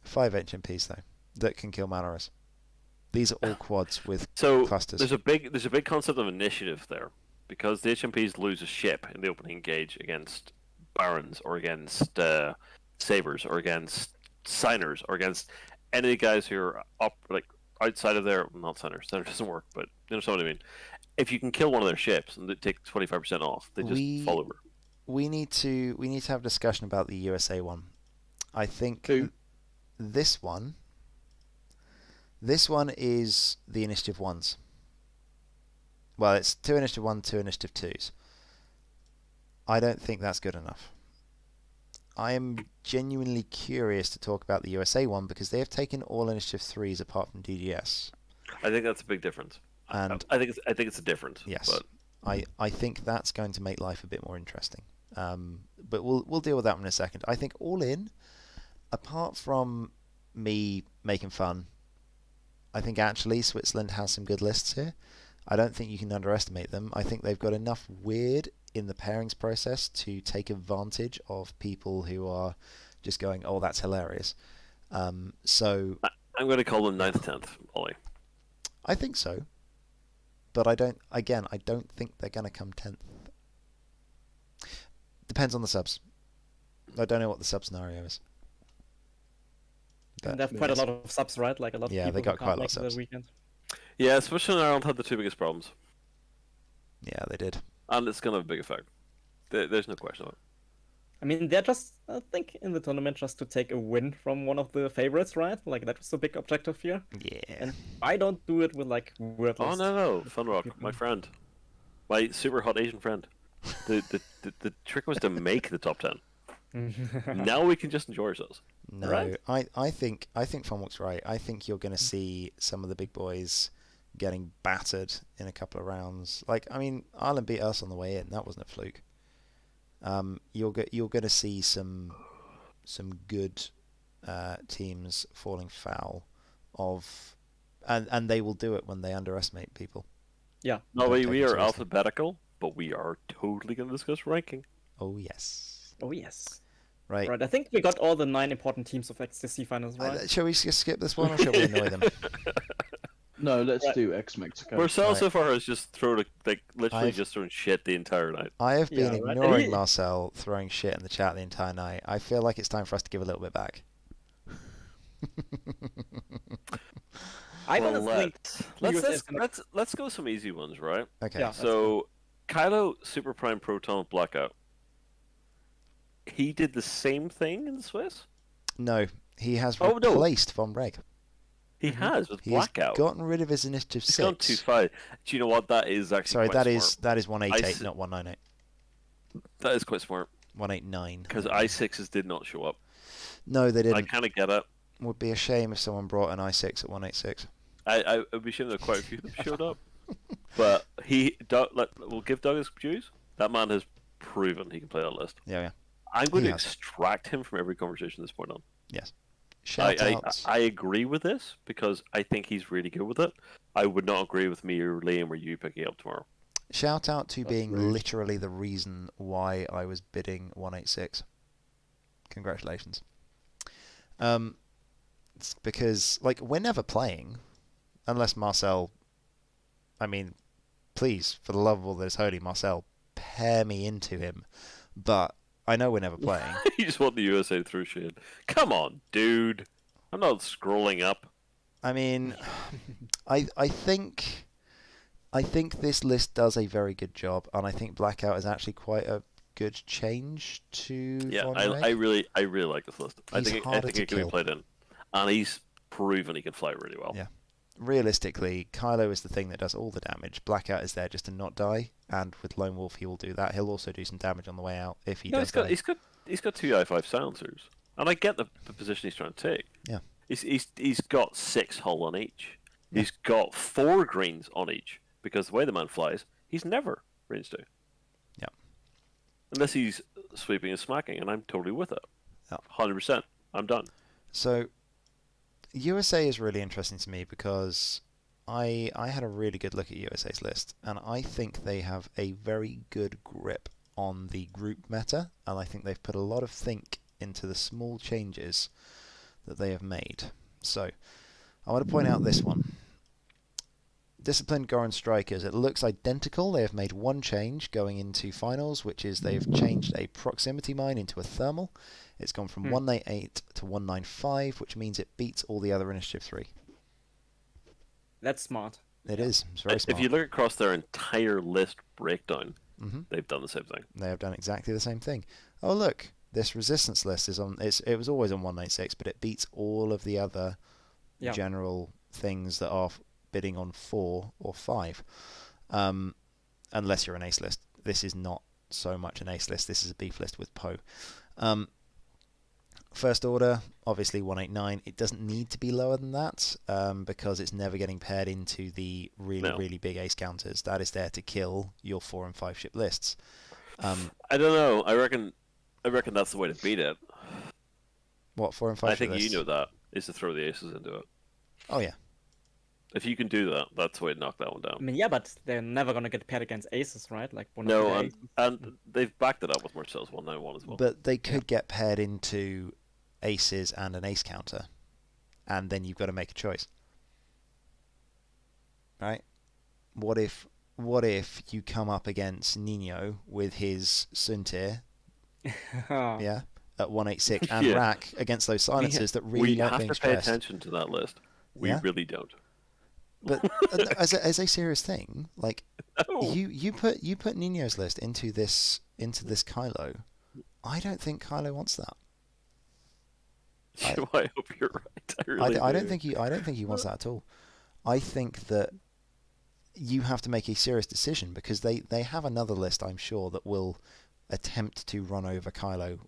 5 HMPs, though, that can kill Malaris. These are all quads with So clusters. there's a big concept of initiative there, because the HMPs lose a ship in the opening engage against Barons or against Sabers or against Signers or against any of the guys who are up outside of their not Center. Center doesn't work, but you know what I mean. If you can kill one of their ships and they take 25% off, they just fall over. We need to have a discussion about the USA one. I think Who? this one is the initiative 1s. Well, it's 2 initiative 1, 2 initiative 2s. I don't think that's good enough. I am genuinely curious to talk about the USA one because they have taken all initiative 3s apart from DGS. I think that's a big difference. And I think it's a difference. yes, But I think that's going to make life a bit more interesting. But we'll deal with that one in a second. I think all in, apart from me making fun, I think actually Switzerland has some good lists here. I don't think you can underestimate them. I think they've got enough weird in the pairings process to take advantage of people who are just going, oh, that's hilarious. So I'm going to call them 9th, 10th, Ollie. I think so. But I don't think they're going to come 10th. Depends on the subs. I don't know what the sub scenario is. And they have quite a lot of subs, right? Like a lot of Yeah, people they got who quite a can't lot make of the subs. weekend. Yeah, Switzerland and Ireland had the 2 biggest problems, Yeah, they did. and it's going to have a big effect. There's no question of it. I mean, they're just, I think, in the tournament just to take a win from one of the favorites, right? Like, that was the big objective here. Yeah. And I don't do it with, like, weird Oh lists. no, Funrock, my friend, my super hot Asian friend. The trick was to make the top 10. Now we can just enjoy ourselves. No, Right? I think Funwalk's right. I think you're going to see some of the big boys getting battered in a couple of rounds. Like, I mean, Ireland beat us on the way in. That wasn't a fluke. You're going to see some good teams falling foul of, and they will do it when they underestimate people. Yeah. No, Don't we take it are seriously. alphabetical, but we are totally going to discuss ranking. Oh yes, Oh, yes. right. Right, I think we got all the 9 important teams of XTC finals, right? Shall we just skip this one, or shall we annoy them? No, let's Right. do Ex-Mexico. Marcel Right. so far has just thrown literally I've- just thrown shit the entire night. I have been Yeah, right. ignoring And Marcel throwing shit in the chat the entire night. I feel like it's time for us to give a little bit back. I Well, honestly think USA is gonna- let's go some easy ones, right? Okay. Yeah. So Kylo Super Prime Proton Blackout. He did the same thing in the Swiss. No, he has Oh, no. replaced Von Reg. He has with He's Blackout. gotten rid of his initiative He's 6. gone too far. Do you know what? That is actually Sorry, quite that smart. is 188, not 198. That is quite smart 189. because I6s did not show up. No, they I didn't. kind of get it. Would be a shame if someone brought an i6 at 186. I would be ashamed that quite a few of them showed up. But we'll give Doug his dues. That man has proven he can play that list. Yeah. I'm going He to has. extract him from every conversation at this point on. Yes. Shout outs. I agree with this because I think he's really good with it. I would not agree with me or Liam or you picking up tomorrow. Shout out to That's being rude. literally the reason why I was bidding 186. Congratulations. It's because we're never playing unless Marcel. I mean, please, for the love of all that is holy, Marcel, pair me into him. But I know we're never playing. You just want the USA to throw shit. Come on, dude. I'm not scrolling up. I mean, I think this list does a very good job, and I think Blackout is actually quite a good change to. Yeah, Von I Reg. really like this list. I He's think harder it to can be kill. played in, and he's proven he can fly really well. Yeah. Realistically, Kylo is the thing that does all the damage. Blackout is there just to not die, and with Lone Wolf he will do that. He'll also do some damage on the way out if he does die. He's got 2 i5 silencers, and I get the position he's trying to take. Yeah. He's got 6 hull on each. Yeah. He's got 4 greens on each because the way the man flies, he's never range 2. Yeah. Unless he's sweeping and smacking, and I'm totally with it. Yeah. 100%. I'm done. So, USA is really interesting to me because I had a really good look at USA's list, and I think they have a very good grip on the group meta, and I think they've put a lot of think into the small changes that they have made. So, I want to point out this one. Disciplined Goran Strikers, it looks identical. They have made one change going into finals, which is they've changed a proximity mine into a thermal. It's gone from 198 to 195, which means it beats all the other Initiative 3. That's smart. It is. It's very smart. If you look across their entire list breakdown, Mhm. they've done the same thing. They have done exactly the same thing. Oh, look. This resistance list is on. It was always on 196, but it beats all of the other Yeah. general things that are bidding on 4 or 5. Unless you're an ace list. This is not so much an ace list. This is a beef list with Poe. First order, obviously 189. It doesn't need to be lower than that because it's never getting paired into the really big ace counters. That is there to kill your 4 and 5 ship lists. I don't know. I reckon that's the way to beat it. What, 4 and 5 I ship think lists? you know that is to throw the aces into it. Oh, yeah. If you can do that, that's the way to knock that one I down. mean, yeah, but they're never gonna get paired against aces, right? Like one of No, the and, aces. and they've backed it up with Marcel's 191 as well. But they could get paired into aces and an ace counter, and then you've got to make a choice. Right? What if you come up against Nino with his Suntir, yeah, at 186 and Yeah. rack against those silencers that really we not have being to pay stressed. attention to that list. We Yeah. really don't. But as a serious thing, like No. you put Nino's list into this Kylo. I don't think Kylo wants that. I hope you're right. I really I do. don't think he wants that at all. I think that you have to make a serious decision because they have another list, I'm sure, that will attempt to run over Kylo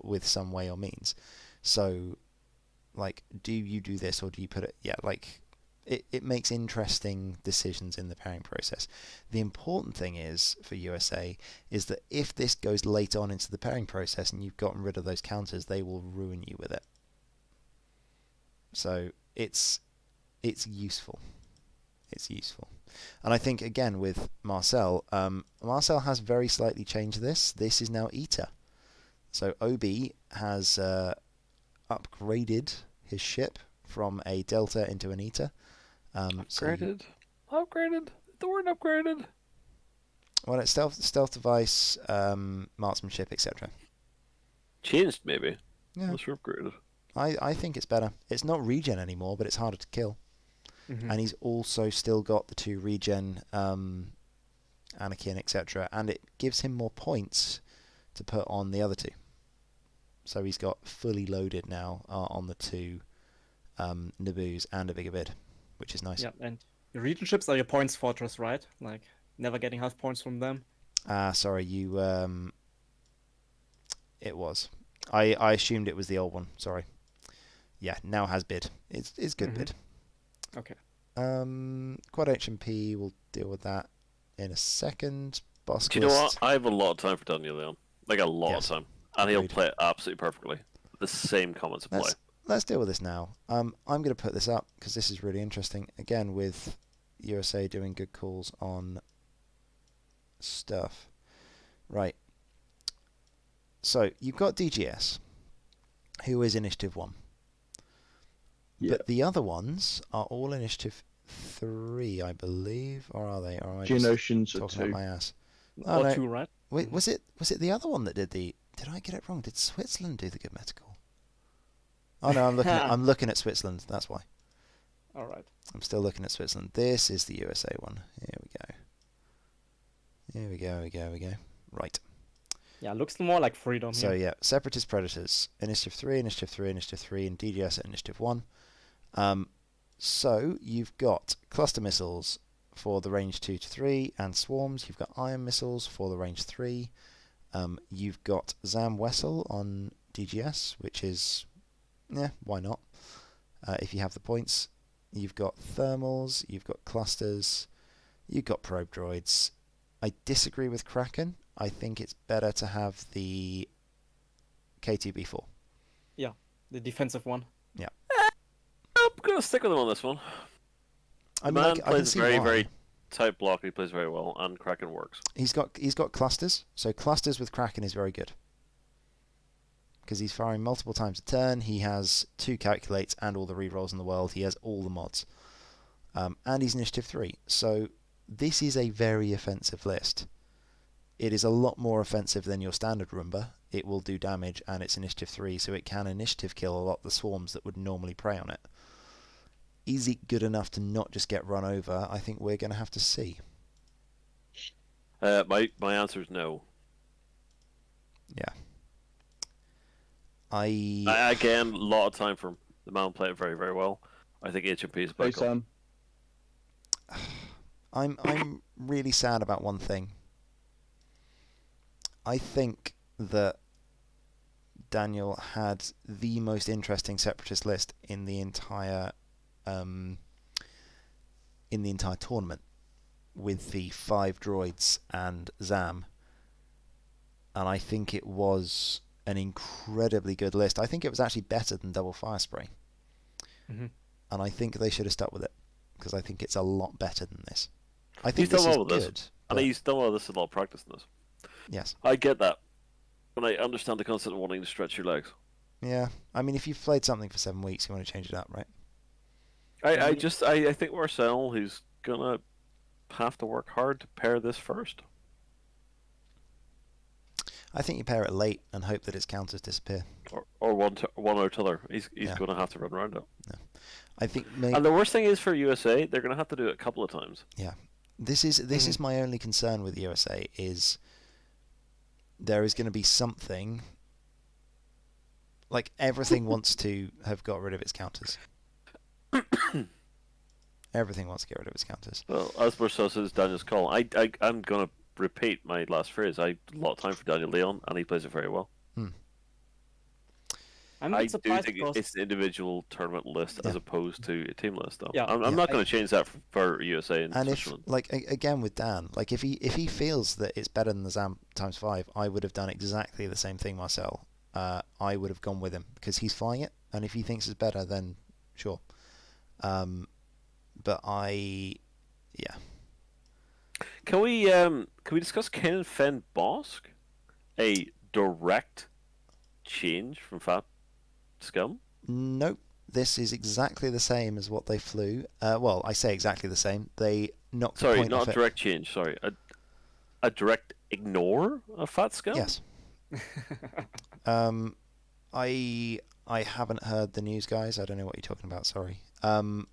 with some way or means. So, like, do you do this or do you put it? Yeah, like, it makes interesting decisions in the pairing process. The important thing is for USA is that if this goes late on into the pairing process and you've gotten rid of those counters, they will ruin you with it. So it's useful. It's useful. And I think, again, with Marcel, Marcel has very slightly changed this. This is now ETA. So Obi has upgraded his ship from a Delta into an ETA. Upgraded. The word upgraded. Well, it's stealth device, marksmanship, etc. Changed maybe. Yeah. Unless you're upgraded. I think it's better. It's not regen anymore, but it's harder to kill. And he's also still got the 2 regen, Anakin, etc. And it gives him more points to put on the other 2. So he's got fully loaded now on the 2 Naboo's and a bigger bid, which is nice. Yeah, and your region ships are your points fortress, right? Like never getting half points from them. Sorry, you. It was. I assumed it was the old one. Sorry. Yeah, now has bid. It's good bid. Okay. Quad HMP. We'll deal with that in a second. Boss Do you know what? quest. I have a lot of time for Daniel Leon. Like a lot Yes. of time. And he'll Agreed. play it absolutely perfectly. The same comments apply. Let's deal with this now. I'm going to put this up because this is really interesting. Again, with USA doing good calls on stuff. Right. So you've got DGS, who is Initiative 1. Yeah. But the other ones are all Initiative 3, I believe. Or are they? Or am I Geonosians just are talking out 2. my ass? Or Oh, no. 2, right? Wait, was it the other one that did the... Did I get it wrong? Did Switzerland do the good medical? Oh no, I'm looking at Switzerland. That's why. All right. I'm still looking at Switzerland. This is the USA one. Here we go. Right. Yeah, looks more like freedom So here. yeah, Separatist Predators, Initiative 3, Initiative 3, Initiative 3, and DGS at Initiative 1. So you've got cluster missiles for the range 2 to 3, and swarms. You've got iron missiles for the range 3. You've got Zam Wessel on DGS, which is, why not? If you have the points. You've got thermals, you've got clusters, you've got probe droids. I disagree with Kraken. I think it's better to have the K2B4. The defensive one. I'm going to stick with him on this one. I The mean, man I can plays see very, why. very tight block. He plays very well, and Kraken works. He's got clusters, so clusters with Kraken is very good. Because he's firing multiple times a turn, he has 2 calculates and all the rerolls in the world, he has all the mods. And he's Initiative 3, so this is a very offensive list. It is a lot more offensive than your standard Roomba. It will do damage, and it's Initiative 3, so it can initiative kill a lot of the swarms that would normally prey on it. Is it good enough to not just get run over? I think we're going to have to see. My answer is no. Yeah. Again, a lot of time for him. The man played it very, very well. I think HMP is Hey, back up. Sam. I'm really sad about one thing. I think that Daniel had the most interesting separatist list in the entire tournament, with the 5 droids and Zam, and I think it was an incredibly good list. I think it was actually better than Double Fire Spray, Mhm. and I think they should have stuck with it because I think it's a lot better than this. I He's think done this is well with good. this. but- And he's done well with this, a lot of practice in this. yes. I get that. And I understand the concept of wanting to stretch your legs. Yeah. I mean, if you've played something for 7 weeks, you want to change it up, right? I think Marcel, who's gonna have to work hard to pair this first. I think you pair it late and hope that its counters disappear. Or one or t'other. He's Yeah. gonna have to run around it. I think maybe And the worst thing is for USA, they're gonna have to do it a couple of times. this is my only concern with USA is there is going to be something like everything wants to have got rid of its counters. Everything wants to get rid of its counters. Well, as Marcel says, Daniel's call. I'm gonna repeat my last phrase. I a lot of time for Daniel Leon, and he plays it very well. I'm I not do surprised think because it's an individual tournament list as Yeah. opposed to a team list, though. Yeah. I'm not going to change that for USA and And if Switzerland. like again with Dan, like if he feels that it's better than the Zam times 5, I would have done exactly the same thing myself. I would have gone with him because he's flying it, and if he thinks it's better, then sure. But yeah. Can we discuss Ken Fen Bosk? A direct change from Fat Scum? Nope. This is exactly the same as what they flew. Well, I say exactly the same. They knocked the Sorry, point not off a it. direct change. Sorry, a direct ignore of Fat Scum? Yes. I haven't heard the news, guys. I don't know what you're talking about. Sorry. So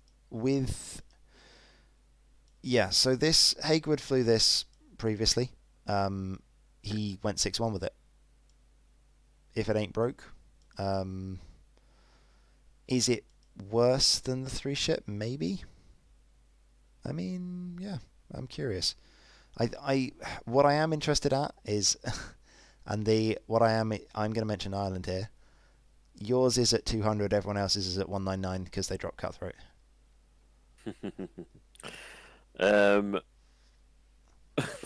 this Hagewood flew this previously. He went 6-1 with it. If it ain't broke, is it worse than the 3-ship? Maybe. I mean, yeah, I'm curious. What I am interested at is, and I'm going to mention Ireland here. Yours is at 200. Everyone else's is at 199 because they dropped Cutthroat.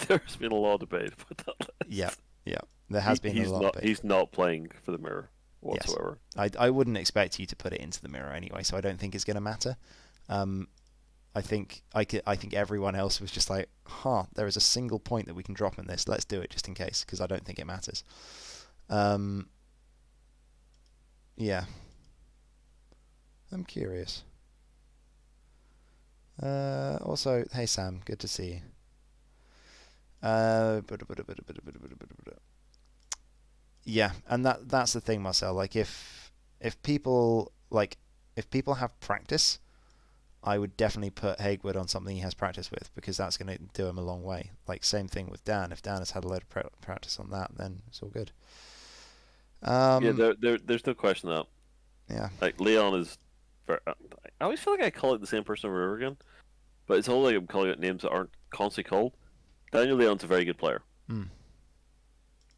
There's been a lot of debate about that list. Yeah. There has been a lot. He's not playing for the mirror whatsoever. Yes. I wouldn't expect you to put it into the mirror anyway, so I don't think it's going to matter. I think everyone else was just like, there is a single point that we can drop in this. Let's do it just in case, because I don't think it matters. Yeah. I'm curious. Also, hey Sam, good to see you. Yeah, and that's the thing, Marcel. Like, if people have practice, I would definitely put Hagewood on something he has practice with, because that's going to do him a long way. Like, same thing with Dan. If Dan has had a load of practice on that, then it's all good. There's no question that. Yeah. Like, Leon is. I always feel like I call it the same person over and over again, but it's all like I'm calling it names that aren't constantly called. Daniel Leon's a very good player.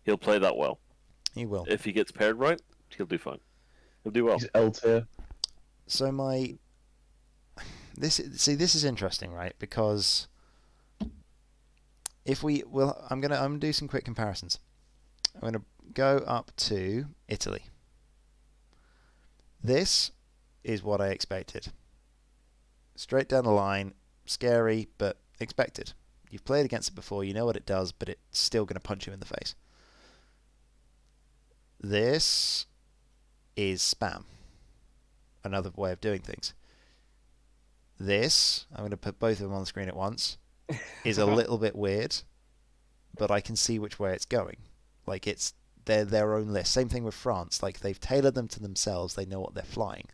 He'll play that well. He will. If he gets paired right, he'll do fine. He'll do well. He's L tier. So this is interesting, right? Because I'm gonna do some quick comparisons. I'm gonna go up to Italy. This is what I expected. Straight down the line, scary, but expected. You've played against it before, you know what it does, but it's still going to punch you in the face. This is spam. Another way of doing things. This, I'm going to put both of them on the screen at once, is a little bit weird, but I can see which way it's going. Like, they're their own list. Same thing with France. Like, they've tailored them to themselves. They know what they're flying.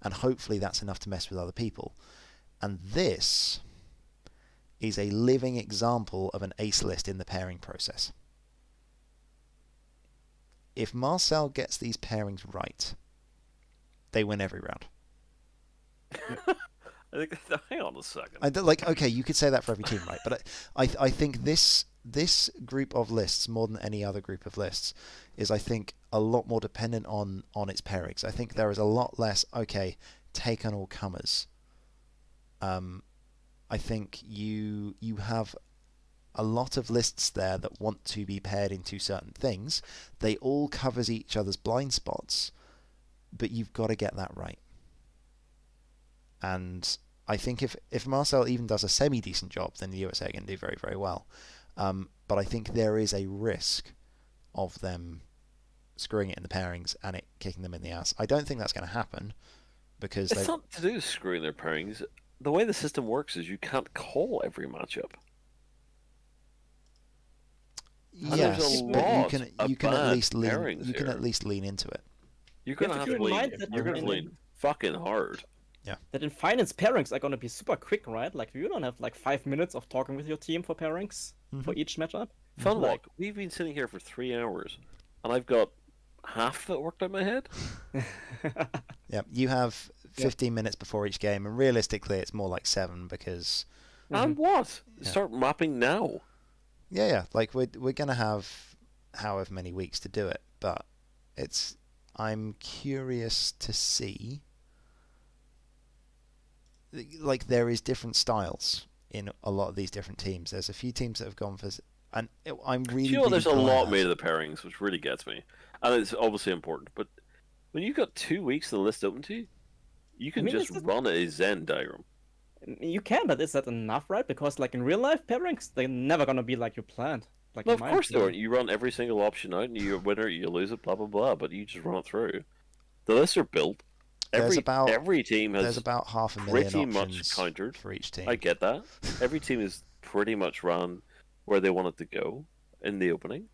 And hopefully that's enough to mess with other people. And this is a living example of an ace list in the pairing process. If Marcel gets these pairings right, they win every round. Hang on a second. Okay, you could say that for every team, right? But I think this group of lists, more than any other group of lists, is, I think, a lot more dependent on its pairings. I think there is a lot less, take on all comers. I think you have a lot of lists there that want to be paired into certain things. They all covers each other's blind spots, but you've got to get that right. And I think if Marcel even does a semi-decent job, then the USA are going to do very, very well. But I think there is a risk of them screwing it in the pairings and it kicking them in the ass. I don't think that's going to happen, because it's not to do with screwing their pairings. The way the system works is you can't call every matchup. Yes, but you can at least lean into it. You're gonna have to lean fucking hard. Yeah. That in finance pairings are gonna be super quick, right? Like, you don't have like 5 minutes of talking with your team for pairings for each matchup. Funwalk, we've been sitting here for 3 hours, and I've got half that worked out my head. Yeah, you have 15 minutes before each game, and realistically, it's more like 7 because. And what? Yeah. Start mapping now. Yeah. Like, we're gonna have however many weeks to do it, but I'm curious to see. Like, there is different styles in a lot of these different teams. There's a few teams that have gone for, and I'm really. You know, there's a lot made of the pairings, which really gets me, and it's obviously important. But when you've got 2 weeks of the list open to you, you can just run a Zen diagram. You can, but is that enough, right? Because, like, in real life pairings, they're never gonna be like you planned. Like, no, of course they aren't. You run every single option out, and you win or you lose it, blah blah blah. But you just run it through. The lists are built. Every team has about 500,000 pretty much countered for each team. I get that. Every team is pretty much run where they want it to go in the opening.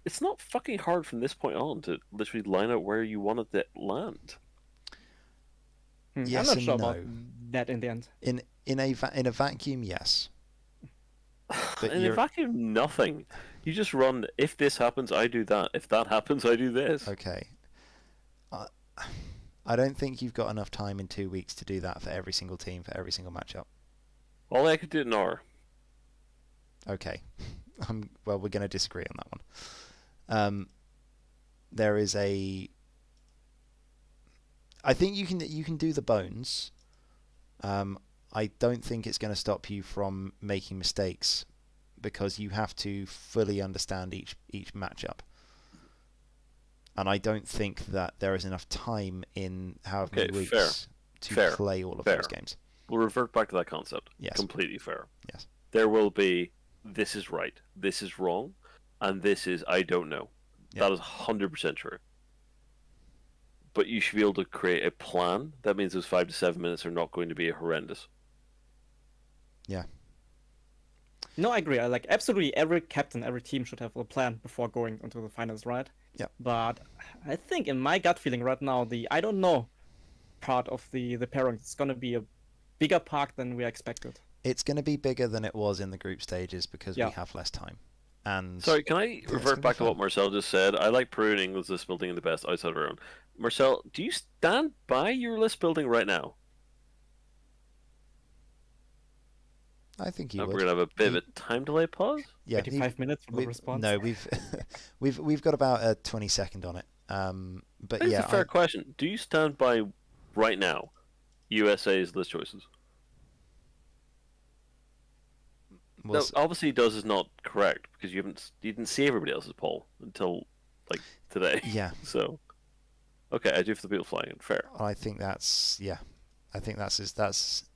It's not fucking hard from this point on to literally line out where you want it to land. Yes, I'm not sure and no. about that in the end. In a vacuum, yes. But in a vacuum, nothing. You just run. If this happens, I do that. If that happens, I do this. Okay. I don't think you've got enough time in 2 weeks to do that for every single team, for every single matchup. All I could do in an hour. Okay. Well, we're going to disagree on that one. There is a... I think you can do the bones. I don't think it's going to stop you from making mistakes because you have to fully understand each matchup. And I don't think that there is enough time in however many weeks to play all of those games. We'll revert back to that concept. Yes. Completely fair. Yes. There will be, this is right, this is wrong, and this is, I don't know. Yeah. That is 100% true. But you should be able to create a plan. That means those 5 to 7 minutes are not going to be horrendous. Yeah. No, I agree. Like absolutely every captain, every team should have a plan before going into the finals, right? Yeah. But I think in my gut feeling right now, the I don't know part of the pairing is gonna be a bigger part than we expected. It's going to be bigger than it was in the group stages because we have less time. And sorry, can I revert back to what Marcel just said? I like Peru and England's list building the best outside of our own. Marcel, do you stand by your list building right now? I think he would. We're gonna have a bit of a time delay pause. Yeah, 25 minutes for the response. No, we've got about a 20-second on it. But Here's yeah, a fair question. Do you stand by right now USA's list choices? No, obviously does is not correct because you didn't see everybody else's poll until like today. Yeah. So, okay, I do for the people flying in. Fair. I think that's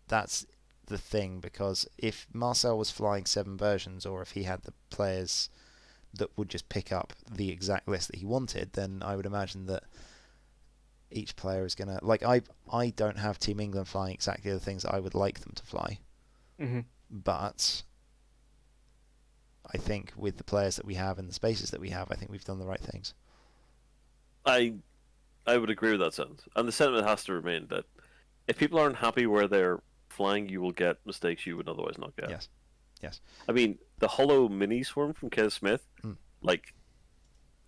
that's the thing, because if Marcel was flying 7 versions, or if he had the players that would just pick up the exact list that he wanted, then I would imagine that each player is gonna I don't have Team England flying exactly the things that I would like them to fly, but I think with the players that we have and the spaces that we have, I think we've done the right things. I would agree with that sentence, and the sentiment has to remain that if people aren't happy where they're flying, you will get mistakes you would otherwise not get. Yes. I mean, the Holo Mini Swarm from Kenneth Smith, like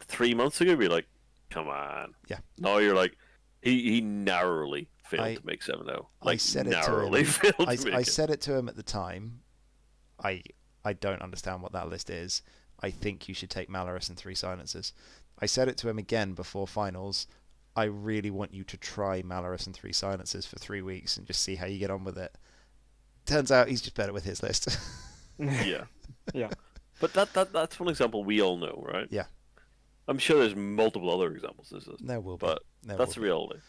3 months ago, be like, come on. Yeah. Now you're like, he narrowly failed to make 7-0. Like, I said narrowly it to him. failed to make I said it to him at the time. I don't understand what that list is. I think you should take Malorus and 3 silencers. I said it to him again before finals. I really want you to try Malorus and 3 silencers for 3 weeks and just see how you get on with it. Turns out he's just better with his list. Yeah. Yeah. But that's one example we all know, right? Yeah. I'm sure there's multiple other examples. There will be. But that's the reality.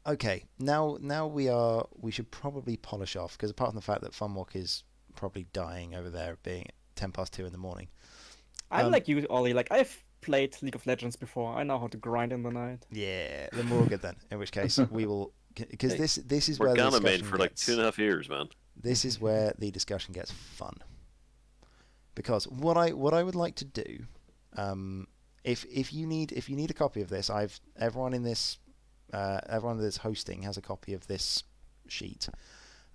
Okay. Now we should probably polish off, because apart from the fact that Funwalk is probably dying over there being 2:10 in the morning. I'm like you, Ollie. Like I've played League of Legends before. I know how to grind in the night. Yeah, then we're all good then. In which case we will, because this is where the Organa discussion made for like gets, 2.5 years, man. This is where the discussion gets fun. Because what I would like to do, if you need a copy of this, everyone that's hosting has a copy of this sheet.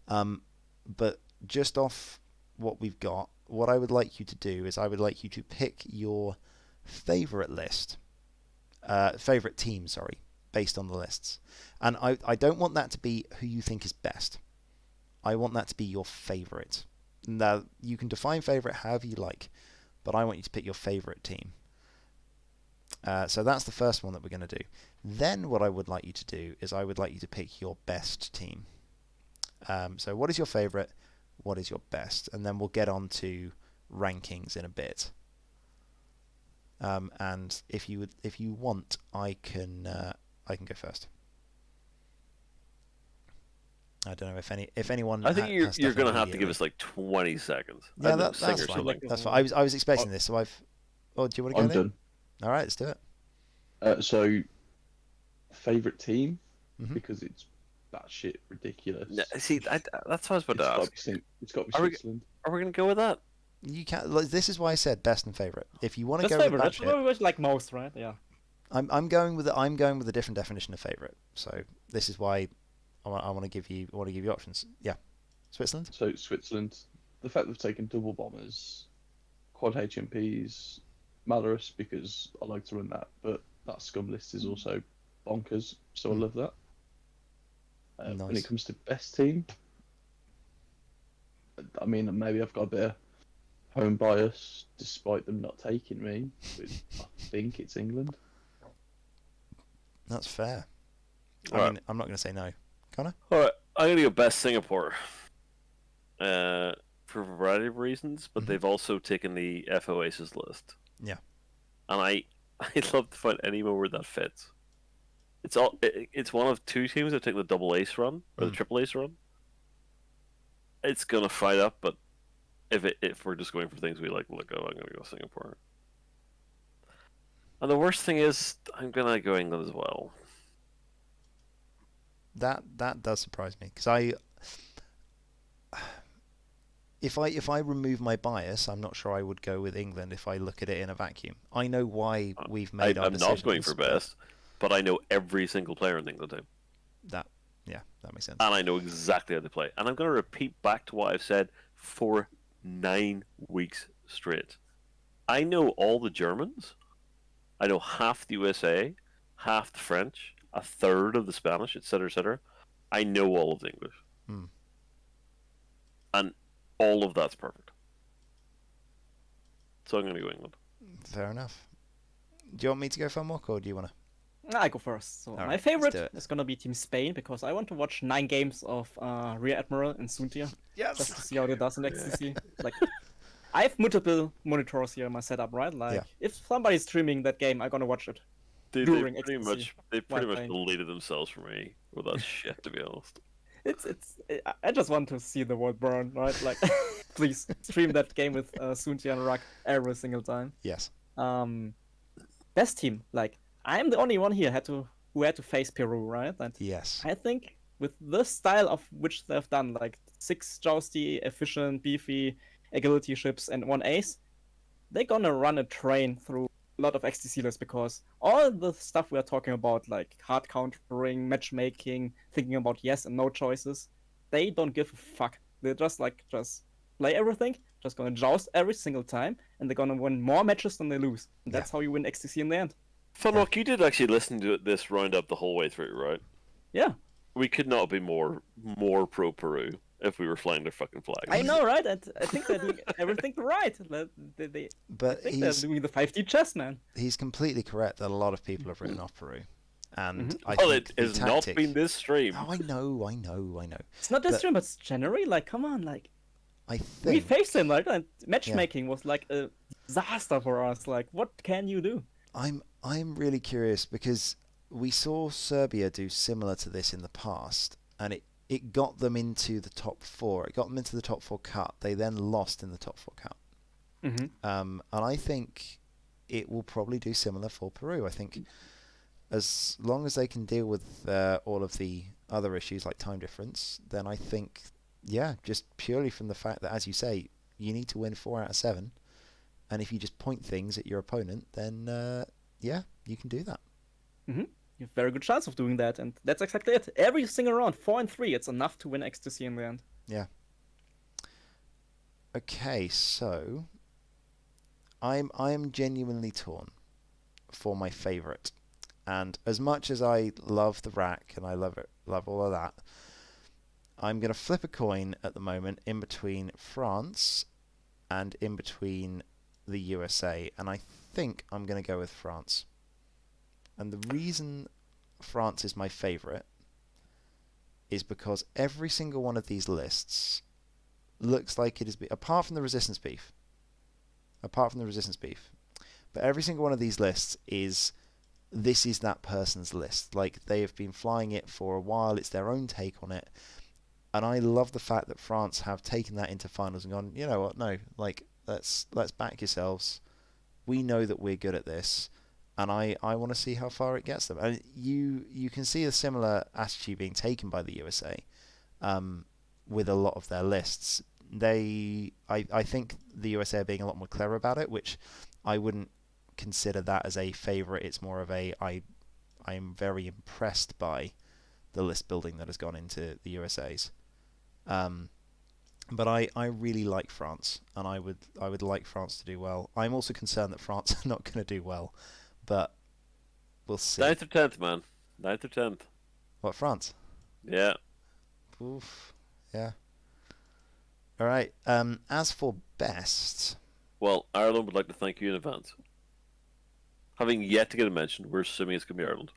But just off what we've got, what I would like you to do is I would like you to pick your favorite list, favorite team, sorry, based on the lists. And I don't want that to be who you think is best. I want that to be your favorite. Now, you can define favorite however you like, but I want you to pick your favorite team. So that's the first one that we're going to do. Then what I would like you to do is I would like you to pick your best team. So what is your favorite? What is your best? And then we'll get on to rankings in a bit. And if you want, I can go first. I don't know if anyone. I think you're going to have to give us like 20 seconds. Yeah, that's fine. That's fine. I was expecting this, so I've. Oh, do you want to go? I'm then? done. All right, let's do it. So, favorite team, because it's batshit ridiculous. No, see, that's what I was about to ask. It's got to be Switzerland. Are we going to go with that? You can't. This is why I said best and favorite. If you want to That's go favorite. with That's that what we like most, right? Yeah. I'm going with a different definition of favorite. So this is why I want to give you options. Yeah, Switzerland. So Switzerland, the fact they've taken double bombers, quad HMPs, Malorus, because I like to run that, but that Scum list is also bonkers. So I love that. When Nice. it comes to best team, I mean, maybe I've got a bit of home bias despite them not taking me, but I think it's England. That's fair. I Alright. mean, I'm not going to say no. Connor? Alright, I'm going to go best Singapore. For a variety of reasons, but they've also taken the FOAces list. Yeah. And I'd love to find anywhere where that fits. It's one of two teams that take the double ace run, or the triple ace run. It's going to fight up, but if we're just going for things we like, I'm going to go Singapore. And the worst thing is, I'm going to go England as well. That does surprise me, because if I remove my bias, I'm not sure I would go with England if I look at it in a vacuum. I know why we've made our I'm decisions. not going for best, but I know every single player in the England team. That makes sense. And I know exactly how they play. And I'm going to repeat back to what I've said for 9 weeks straight. I know all the Germans. I know half the USA, half the French, a third of the Spanish, etc., etc. I know all of the English. And all of that's perfect. So I'm going to go England. Fair enough. Do you want me to go for Mock, or do you want to? I go first. So All my right, let's favorite do it. is gonna be Team Spain because I want to watch 9 games of Rear Admiral and Suntia just to see how it does in XTC. Like, I have multiple monitors here in my setup, right? Like, Yeah. if somebody's streaming that game, I'm gonna watch it. They During pretty XTC, much while playing. deleted themselves for me with that shit, to be honest. I just want to see the world burn, right? Like, please stream that game with Suntia and Ruck every single time. Yes. Best team, like, I'm the only one here who had to face Peru, right? And Yes. I think with this style of which they've done, like 6 jousty, efficient, beefy, agility ships, and 1 ace, they're gonna run a train through a lot of XTC lists because all the stuff we are talking about, like hard countering, matchmaking, thinking about yes and no choices, they don't give a fuck. They're just play everything, just gonna joust every single time, and they're gonna win more matches than they lose. And that's how you win XTC in the end. Funlock, you did actually listen to this roundup the whole way through, right? Yeah. We could not be more pro Peru if we were flying their fucking flag. I know, right? And I think they're doing everything right. But I think they're doing the 5D chess, man. he's completely correct that a lot of people have written off Peru, and I Well, think it the has tactic... not been this stream. Oh, I know. It's not this But- stream, but it's January. Like, come on, like I we think faced him, right? And matchmaking was like a disaster for us. Like, what can you do? I'm really curious because we saw Serbia do similar to this in the past, and it got them into the top 4. It got them into the top 4 cut. They then lost in the top 4 cut. And I think it will probably do similar for Peru. I think as long as they can deal with all of the other issues like time difference, then I think, just purely from the fact that, as you say, you need to win 4 out of 7. And if you just point things at your opponent, then you can do that. You have a very good chance of doing that, and that's exactly it. Every single round, 4 and 3, it's enough to win XTC in the end. Yeah. Okay, so I'm genuinely torn for my favourite, and as much as I love the rack and I love all of that, I'm gonna flip a coin at the moment in between France and in between the USA, and I think I'm going to go with France. And the reason France is my favourite is because every single one of these lists looks like it is, apart from the resistance beef, but every single one of these lists this is that person's list. Like, they have been flying it for a while, it's their own take on it, and I love the fact that France have taken that into finals and gone, you know what, no, like, let's back yourselves. We know that we're good at this, and I want to see how far it gets them. And you can see a similar attitude being taken by the USA with a lot of their lists. I think the USA are being a lot more clever about it, which I wouldn't consider that as a favourite. It's more of a I am very impressed by the list building that has gone into the USA's. But I really like France, and I would like France to do well. I'm also concerned that France are not going to do well, but we'll see. 9th or 10th, man. 9th or 10th. What, France? Yeah. Oof. Yeah. All right. As for best, Well, Ireland would like to thank you in advance. Having yet to get a mention, we're assuming it's going to be Ireland.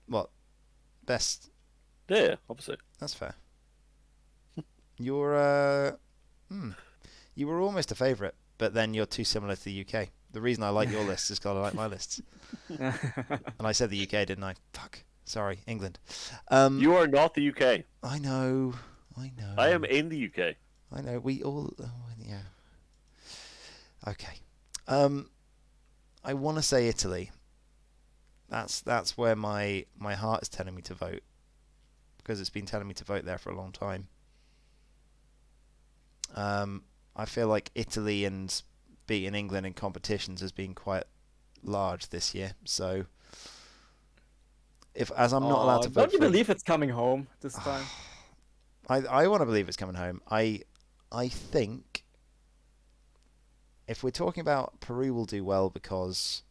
what? Best. Yeah, obviously. That's fair. You're you were almost a favourite, but then you're too similar to the UK. The reason I like your lists is because I like my lists. And I said the UK, didn't I? Fuck. Sorry, England. You are not the UK. I know. I am in the UK. I know. We all. Oh, yeah. Okay. I want to say Italy. That's where my heart is telling me to vote, because it's been telling me to vote there for a long time. I feel like Italy and beating England in competitions has been quite large this year. So, as I'm not allowed to vote, don't you believe it's coming home this time? I want to believe it's coming home. I think if we're talking about Peru will do well because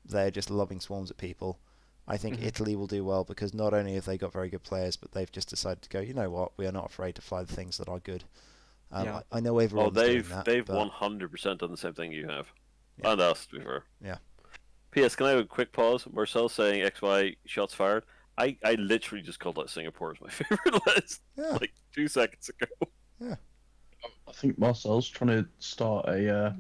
they're just lobbing swarms at people, I think Italy will do well because not only have they got very good players, but they've just decided to go, you know what, we are not afraid to fly the things that are good. I know everyone's doing that. They've but 100% done the same thing you have. Yeah. And us, to be fair. Yeah. P.S. Can I have a quick pause? Marcel saying XY shots fired. I literally just called out Singapore as my favorite list like 2 seconds ago. Yeah. I think Marcel's trying to start a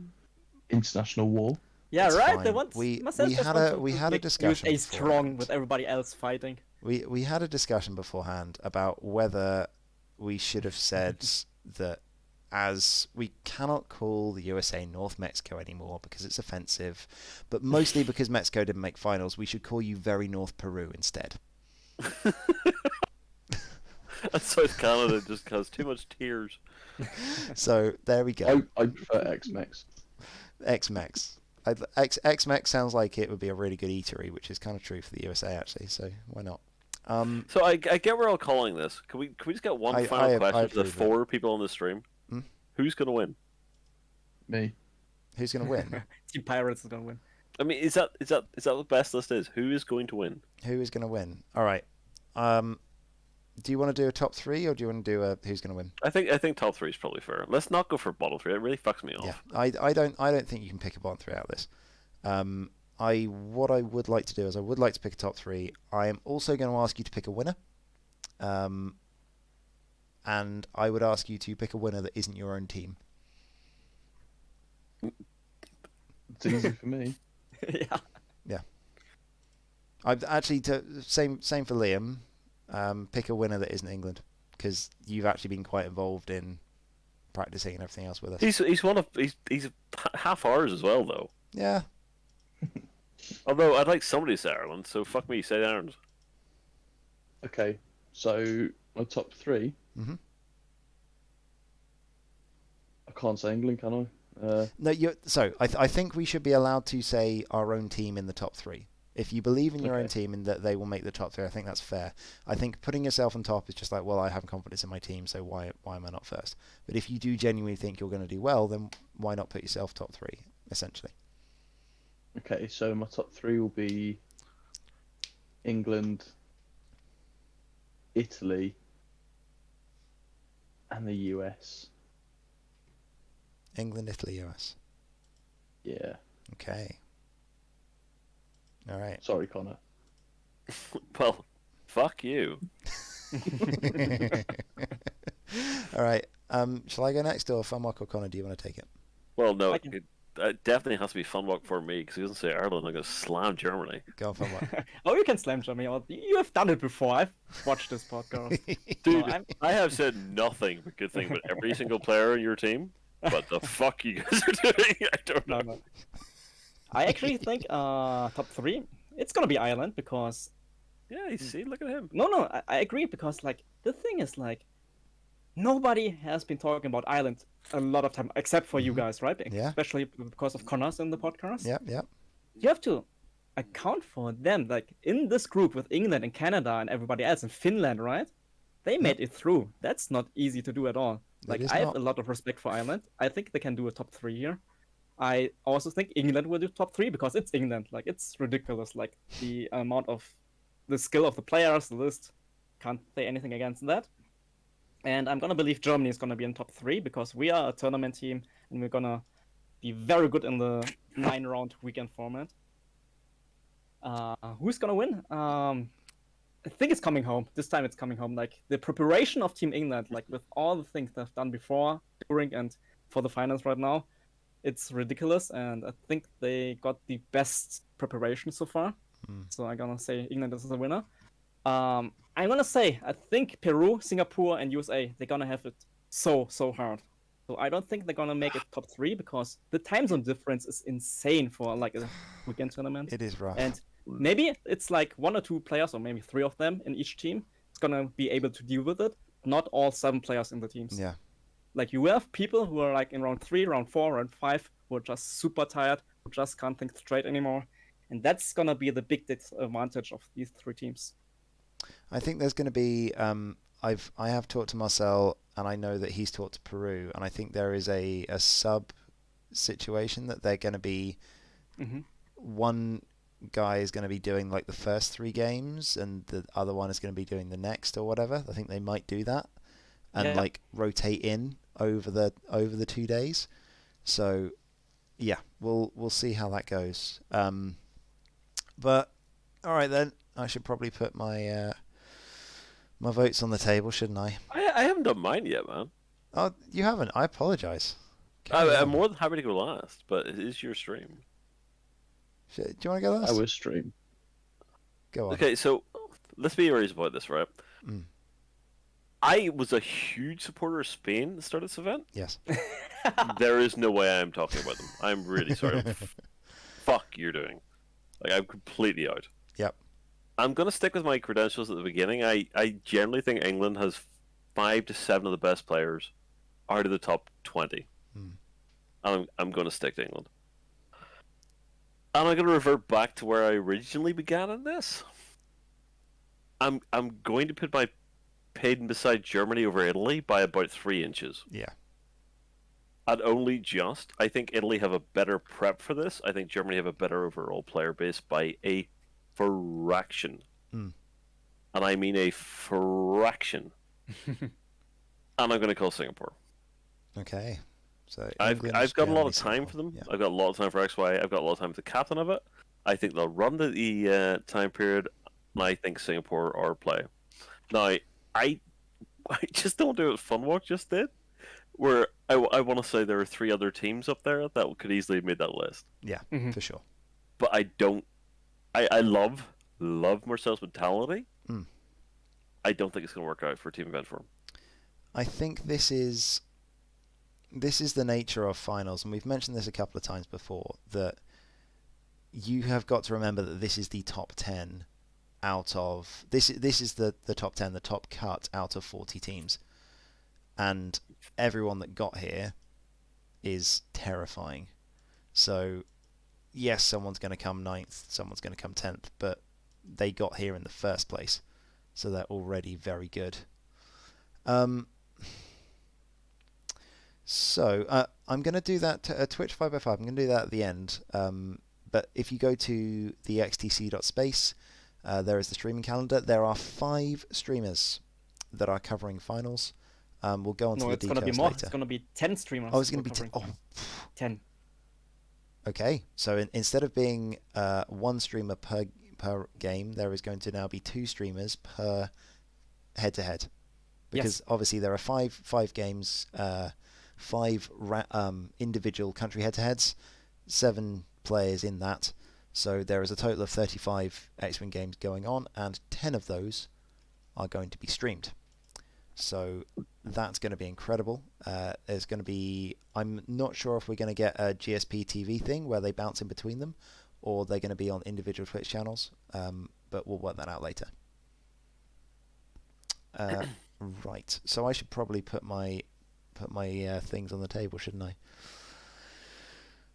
international war. Yeah, It's right. fine. They want. We Marcel just had wants a to we had a make discussion USA strong beforehand. with everybody else fighting. We had a discussion beforehand about whether we should have said that, as we cannot call the USA North Mexico anymore because it's offensive, but mostly because Mexico didn't make finals, we should call you Very North Peru instead. And South Canada just has too much tears. So there we go. I prefer X-Mex. X-Mex. X-Mex sounds like it would be a really good eatery, which is kind of true for the USA actually, so why not? So I get where I'm calling this. Can we just get one final question for the approve 4 people on the stream? Hmm? Who's going to win? Me. Who's going to win? Team Pirates is gonna win. I mean, is that the best list is? Who is going to win? Who is going to win? All right. Do you want to do a top 3 or do you want to do a who's going to win? I think top 3 is probably fair. Let's not go for bottom 3. It really fucks me off. Yeah, I don't think you can pick a bottom 3 out of this. What I would like to do is I would like to pick a top 3. I am also going to ask you to pick a winner. And I would ask you to pick a winner that isn't your own team. It's easy for me. Yeah. I've actually same for Liam. Pick a winner that isn't England, because you've actually been quite involved in practicing and everything else with us. He's half ours as well though. Yeah. Although I'd like somebody to say Ireland, so fuck me, say Ireland. Okay, so my top 3. Mhm. I can't say England, can I? No, I think we should be allowed to say our own team in the top 3. If you believe in your own team and that they will make the top 3, I think that's fair. I think putting yourself on top is just like, well, I have confidence in my team, so why am I not first? But if you do genuinely think you're going to do well, then why not put yourself top 3, essentially? Okay, so my top 3 will be England, Italy, and the US. England, Italy, US. Yeah. Okay. All right. Sorry, Connor. Well, fuck you. All right. Shall I go next, or Funwalk or Connor? Do you want to take it? Well, no, I can- it definitely has to be Funwalk for me because he doesn't say Ireland. I'm gonna slam Germany. Go on, Funwalk. Oh, you can slam Germany. You have done it before. I've watched this podcast. Dude, I'm- I have said nothing but good thing about every single player in your team. But the fuck you guys are doing, I don't know. No. I actually think top 3. It's gonna be Ireland because Yeah, you see, look at him. no, I agree because like the thing is like nobody has been talking about Ireland a lot of time except for you guys, right? Yeah. Especially because of Connor's in the podcast. Yep. You have to account for them. Like in this group with England and Canada and everybody else and Finland, right? They made it through. That's not easy to do at all. Like is I have not. a lot of respect for Ireland. I think they can do a top 3 here. I also think England will do top 3 because it's England. Like it's ridiculous. Like the amount of the skill of the players, the list. Can't say anything against that. And I'm gonna believe Germany is gonna be in top 3 because we are a tournament team and we're gonna be very good in the 9-round weekend format. Who's gonna win? I think it's coming home. This time it's coming home. Like the preparation of Team England, like with all the things they've done before, during, and for the finals right now, it's ridiculous. And I think they got the best preparation so far. So I'm gonna say England is the winner. I'm gonna say I think Peru, Singapore, and USA, they're gonna have it so hard. So I don't think they're gonna make it top 3 because the time zone difference is insane for like a weekend tournament. It is rough. And maybe it's like 1 or 2 players, or maybe 3 of them in each team. It's gonna be able to deal with it. Not all 7 players in the teams. Yeah. Like you have people who are like in round 3, round 4, round 5, who are just super tired, who just can't think straight anymore. And that's gonna be the big disadvantage of these 3 teams. I think there's going to be. I have talked to Marcel, and I know that he's talked to Peru, and I think there is a sub situation that they're going to be. One guy is going to be doing like the first 3 games, and the other one is going to be doing the next or whatever. I think they might do that, and like rotate in over the 2 days. So, yeah, we'll see how that goes. But all right then. I should probably put my my votes on the table, shouldn't I? I haven't done mine yet, man. Oh, you haven't? I apologise. I'm more than happy to go last, but it is your stream. Do you want to go last? I will stream. Go on. Okay, so let's be honest about this, right? I was a huge supporter of Spain at the start of this event. Yes. There is no way I'm talking about them. I'm really sorry. Fuck you're doing. Like, I'm completely out. Yep. I'm going to stick with my credentials at the beginning. I generally think England has 5 to 7 of the best players out of the top 20. And I'm going to stick to England. And I'm going to revert back to where I originally began in this. I'm going to put my Payton beside Germany over Italy by about 3 inches. Yeah. And only just. I think Italy have a better prep for this. I think Germany have a better overall player base by a fraction. And I mean a fraction. And I'm going to call Singapore. Okay. So I've got a lot of time Singapore. for them. Yeah. I've got a lot of time for XY. I've got a lot of time for the captain of it. I think they'll run the time period, and I think Singapore are play. Now, I just don't do what Funwalk just did, where I want to say there are 3 other teams up there that could easily have made that list. Yeah, for sure. But I don't. I love Marcel's mentality. I don't think it's going to work out for Team Event for him. I think this is the nature of finals, and we've mentioned this a couple of times before, that you have got to remember that this is the top 10 out of... This is the top 10, the top cut out of 40 teams. And everyone that got here is terrifying. So, yes, someone's going to come 9th, someone's going to come 10th, but they got here in the first place. So they're already very good. So I'm going to do that Twitch 5x5. I'm going to do that at the end. But if you go to the xtc.space, there is the streaming calendar. There are 5 streamers that are covering finals. We'll go on to the details later. No, it's going to be more. later. It's going to be 10 streamers. Oh, it's going to be 10. Oh. 10. Okay, so instead of being 1 streamer per game, there is going to now be 2 streamers per head-to-head. Because obviously there are 5 games, 5 individual country head-to-heads, 7 players in that. So there is a total of 35 X-Wing games going on, and 10 of those are going to be streamed. So that's going to be incredible. There's going to be... I'm not sure if we're going to get a GSP TV thing where they bounce in between them, or they're going to be on individual Twitch channels, but we'll work that out later. Right, so I should probably put my things on the table, shouldn't I?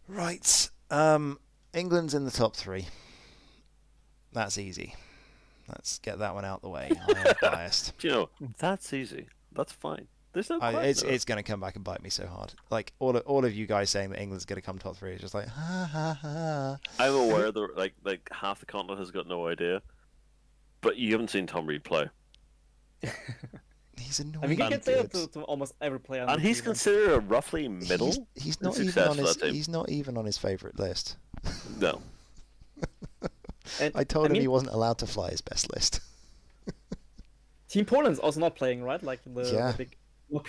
Right, England's in the top 3. That's easy. Let's get that one out the way. I am biased. Do you know, that's easy. That's fine. There's no question. It's going to come back and bite me so hard. Like all of you guys saying that England's going to come top 3 is just like ha ha ha. I'm aware that like half the continent has got no idea. But you haven't seen Tom Reed play. He's annoying. I mean, you can say good. it to almost every player. on And the he's team, considered a roughly middle He's in not even success on for his. that team. He's not even on his favourite list. No. And, I told him mean, he wasn't allowed to fly his best list. Team Poland's also not playing, right? Like Yeah. the big look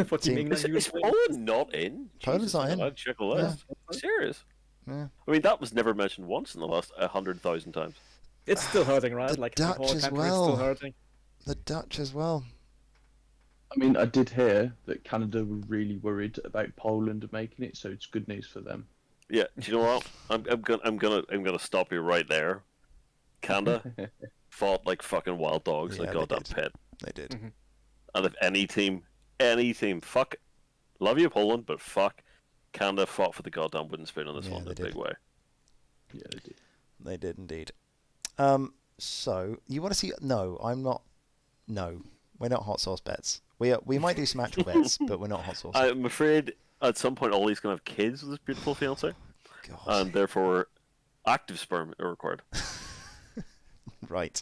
for Team Team- England. Is usually. Poland not in? Poland's Jesus, not in. I'd check the list. Serious? Yeah. I mean, that was never mentioned once in the last 100,000 times. It's still hurting, right? The Like Dutch the whole as country well. is still hurting. The Dutch as well. I mean, I did hear that Canada were really worried about Poland making it, so it's good news for them. Yeah, do you know what? I'm gonna stop you right there. Canada fought like fucking wild dogs in Yeah, a they goddamn did. pit. They did. Mhm. And if any team, fuck, love you Poland, but fuck, Canada fought for the goddamn wooden spoon on this Yeah, one in they a big did. way. Yeah, they did. They did indeed. So you want to see? No, I'm not. No, we're not hot sauce bets. We might do some actual bets, but we're not hot sauce. I'm afraid at some point Ollie's gonna have kids with his beautiful fiance, God. and therefore active sperm are required. Right.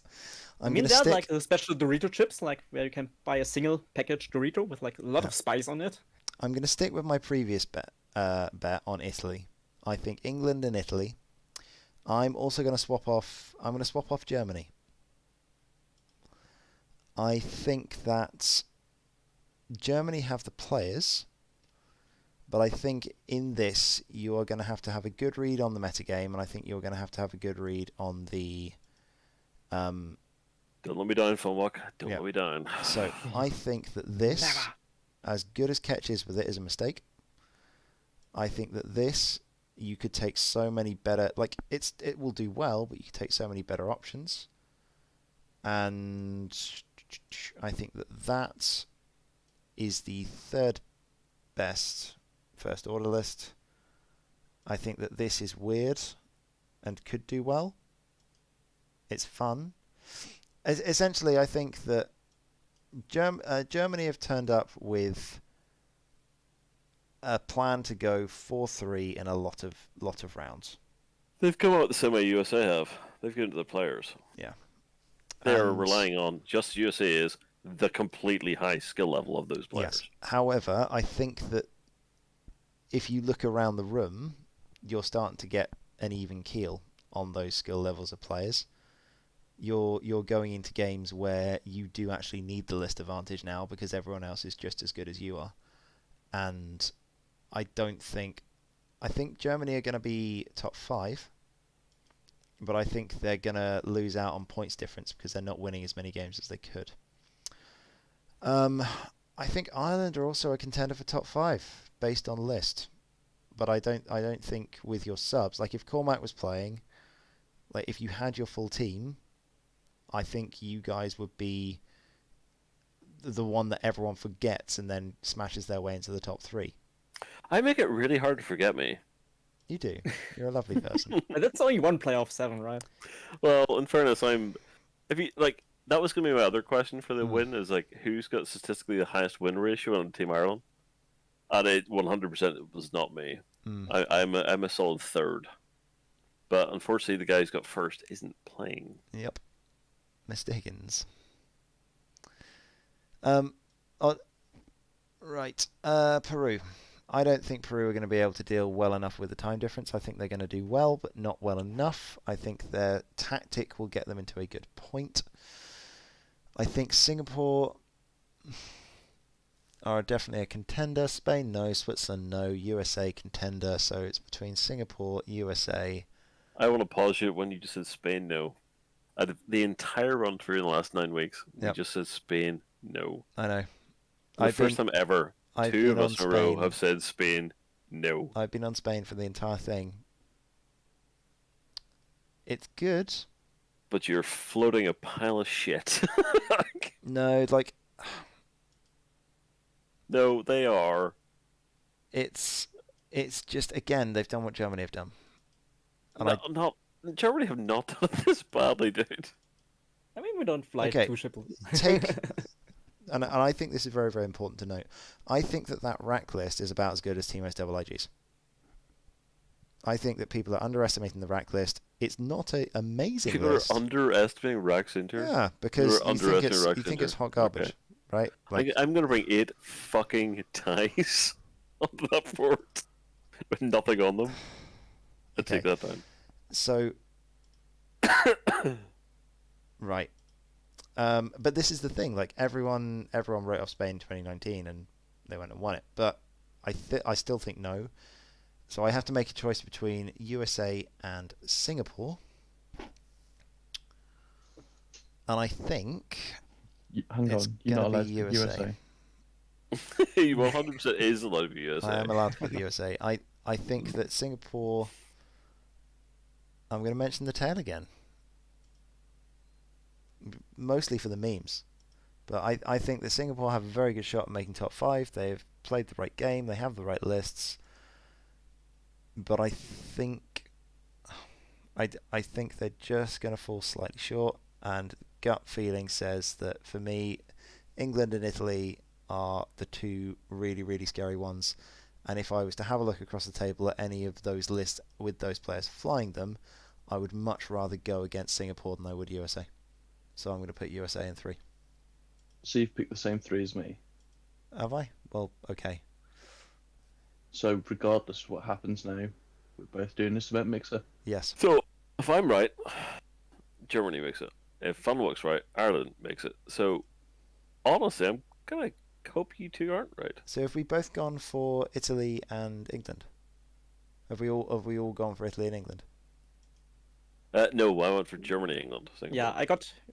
I I'm mean, gonna there are stick. like the special Dorito chips, like where you can buy a single package Dorito with like a lot of spice on it. I'm gonna stick with my previous bet on Italy. I think England and Italy. I'm also gonna swap off. I'm gonna swap off Germany. I think that Germany have the players, but I think in this you are going to have a good read on the metagame, and I think you're going to have a good read on the. Don't let me down, Fulmock. Don't Yeah. let me down. So I think that this, Never. as good as Ketch is with it, is a mistake. I think that this you could take so many better. Like it will do well, but you could take so many better options. And I think that is the third best first order list. I think that this is weird and could do well. It's fun. Essentially, I think that Germany have turned up with a plan to go 4-3 in a lot of rounds. They've come out the same way USA have. They've given it to the players. Yeah. They're And- relying on, just as USA is, the completely high skill level of those players. Yes. However, I think that if you look around the room, you're starting to get an even keel on those skill levels of players. You're going into games where you do actually need the list advantage now because everyone else is just as good as you are. And I think Germany are going to be top 5, but I think they're going to lose out on points difference because they're not winning as many games as they could. I think Ireland are also a contender for top 5 based on list, but I don't think with your subs, like if Cormac was playing, like if you had your full team, I think you guys would be the one that everyone forgets and then smashes their way into the top 3. I make it really hard to forget me. You do. You're a lovely person. And that's only one player of 7, right? Well, in fairness, if you like, that was gonna be my other question for the Hmm. win is like, who's got statistically the highest win ratio on Team Ireland? And it 100% was not me. Mm. I'm a solid third, but unfortunately, the guy who's got first isn't playing. Yep. Mistakens. Right. Peru. I don't think Peru are going to be able to deal well enough with the time difference. I think they're going to do well, but not well enough. I think their tactic will get them into a good point. I think Singapore are definitely a contender. Spain, no. Switzerland, no. USA, contender. So it's between Singapore, USA. I want to pause you when you just said Spain. No, the entire run through in the last 9 weeks, we Yep. just said Spain. No, I know. the first time ever, two of been us in on a row Spain. have said Spain. No. I've been on Spain for the entire thing. It's good. But you're floating a pile of shit. No, like No, they are. it's just again they've done what Germany have done. And Germany have not done it this badly, dude. I mean, we don't fly Okay, two ships. and I think this is very, very important to note. I think that rack list is about as good as Team IG's. I think that people are underestimating the rack list. It's not an amazing People list. are underestimating Rack Center. Yeah, because People are you think it's underestimating you think Rack it's Center. hot garbage, Okay. right? Like, I'm gonna bring 8 fucking ties onto that board with nothing on them. I Okay. take that down. so, right. But this is the thing. Like everyone wrote off Spain 2019, and they went and won it. But I still think no. So I have to make a choice between USA and Singapore. And I think Hang It's on, you're gonna not be allowed USA. He 100% is allowed to be USA. I am allowed to put the USA. I think that Singapore. I'm going to mention the tail again. Mostly for the memes. But I think that Singapore have a very good shot at making top 5. They've played the right game. They have the right lists. But I think I think they're just going to fall slightly short. And gut feeling says that for me, England and Italy are the two really, really scary ones. And if I was to have a look across the table at any of those lists with those players flying them, I would much rather go against Singapore than I would USA. So I'm going to put USA in 3. So you've picked the same 3 as me. Have I? Well, okay. So regardless of what happens now, we're both doing this event mixer. Yes. So, if I'm right, Germany makes it. If Funworks right, Ireland makes it. So, honestly, I'm gonna hope you two aren't right. So have we both gone for Italy and England? Have we all gone for Italy and England? No, I went for Germany, England. Yeah,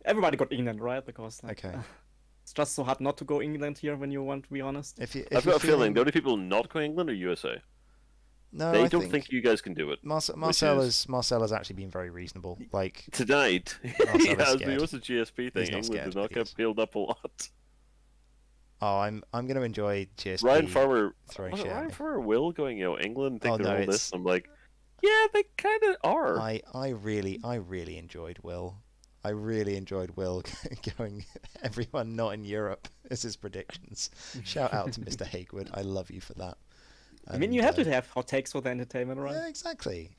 everybody got England, right? Because like, Okay. it's just so hard not to go England here when you want to be honest. If I've you're got a feeling feeling- the only people not going England are USA. No, They I don't think you guys can do it. Marcel has actually been very reasonable. Like, Tonight, he Marcel is has, but scared. it was a GSP thing. He's not England scared, did not he get is. peeled up a lot. oh, I'm going to enjoy GSP. Ryan Farmer, throwing was it shit at Ryan me. Farmer will going, England think Oh, they're no, all it's- this. I'm like, yeah, they kind of are. I really enjoyed Will. I really enjoyed Will going everyone not in Europe as his predictions. Shout out to Mr. Haywood. I love you for that. I mean, you have to have hot takes for the entertainment, right? Yeah, exactly.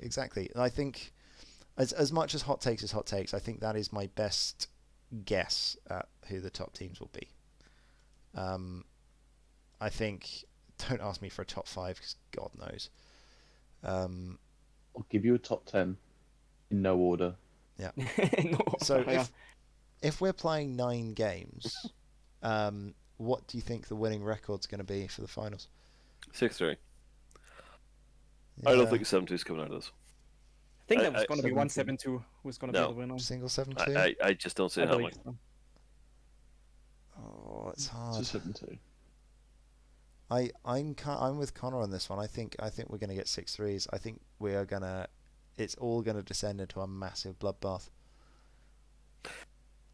And I think as much as hot takes is hot takes, I think that is my best guess at who the top teams will be. I think, don't ask me for a top 5 because God knows. I'll give you a top 10 in no order. Yeah. No, So yeah. if we're playing 9 games, what do you think the winning record's going to be for the finals? 6-3. I don't Yeah, think 7-2 is coming out of this. I think I- that was I- going to be 17. 1-7-2 who's going to No. be the winner. single 7-2. I just don't see I it happening. believe so. Oh, it's It's hard. a 7-2. I'm with Connor on this one. I think we're going to get 6-3s. I think we are gonna. It's all going to descend into a massive bloodbath.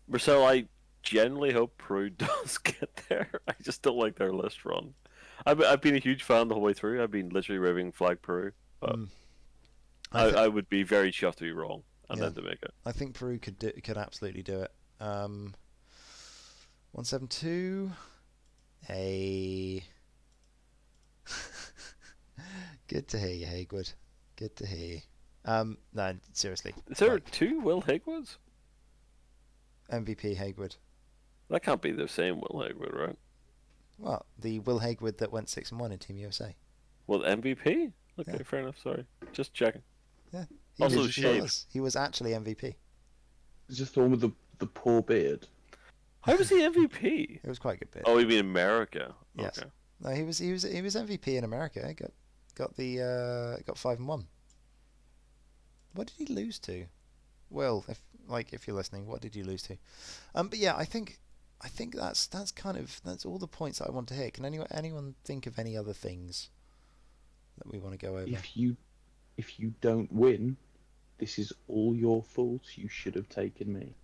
Marcel, I genuinely hope Peru does get there. I just don't like their list run. I've been a huge fan the whole way through. I've been literally raving flag Peru. But Mm. I would be very chuffed to be wrong and Yeah. then to make it. I think Peru could absolutely do it. 1-7-2. Hey. Good to hear you, Haywood. Good to hear you. No, seriously. Is there like, 2 Will Higwoods? MVP Haywood? That can't be the same Will Higwood, right? Well, the Will Haywood that went 6-1 in Team USA. Well, MVP? Okay, Yeah. fair enough. Sorry. Just checking. He Also was, shaved. he was actually MVP. It's just the one with the poor beard. How was he MVP? It was quite a good bit. Oh, you mean America? Yes. Okay. No, he was MVP in America. He got 5-1. What did he lose to? Well, if you're listening, what did you lose to? But yeah, I think that's all the points that I want to hit. Can anyone think of any other things that we want to go over? If you don't win, this is all your fault. You should have taken me.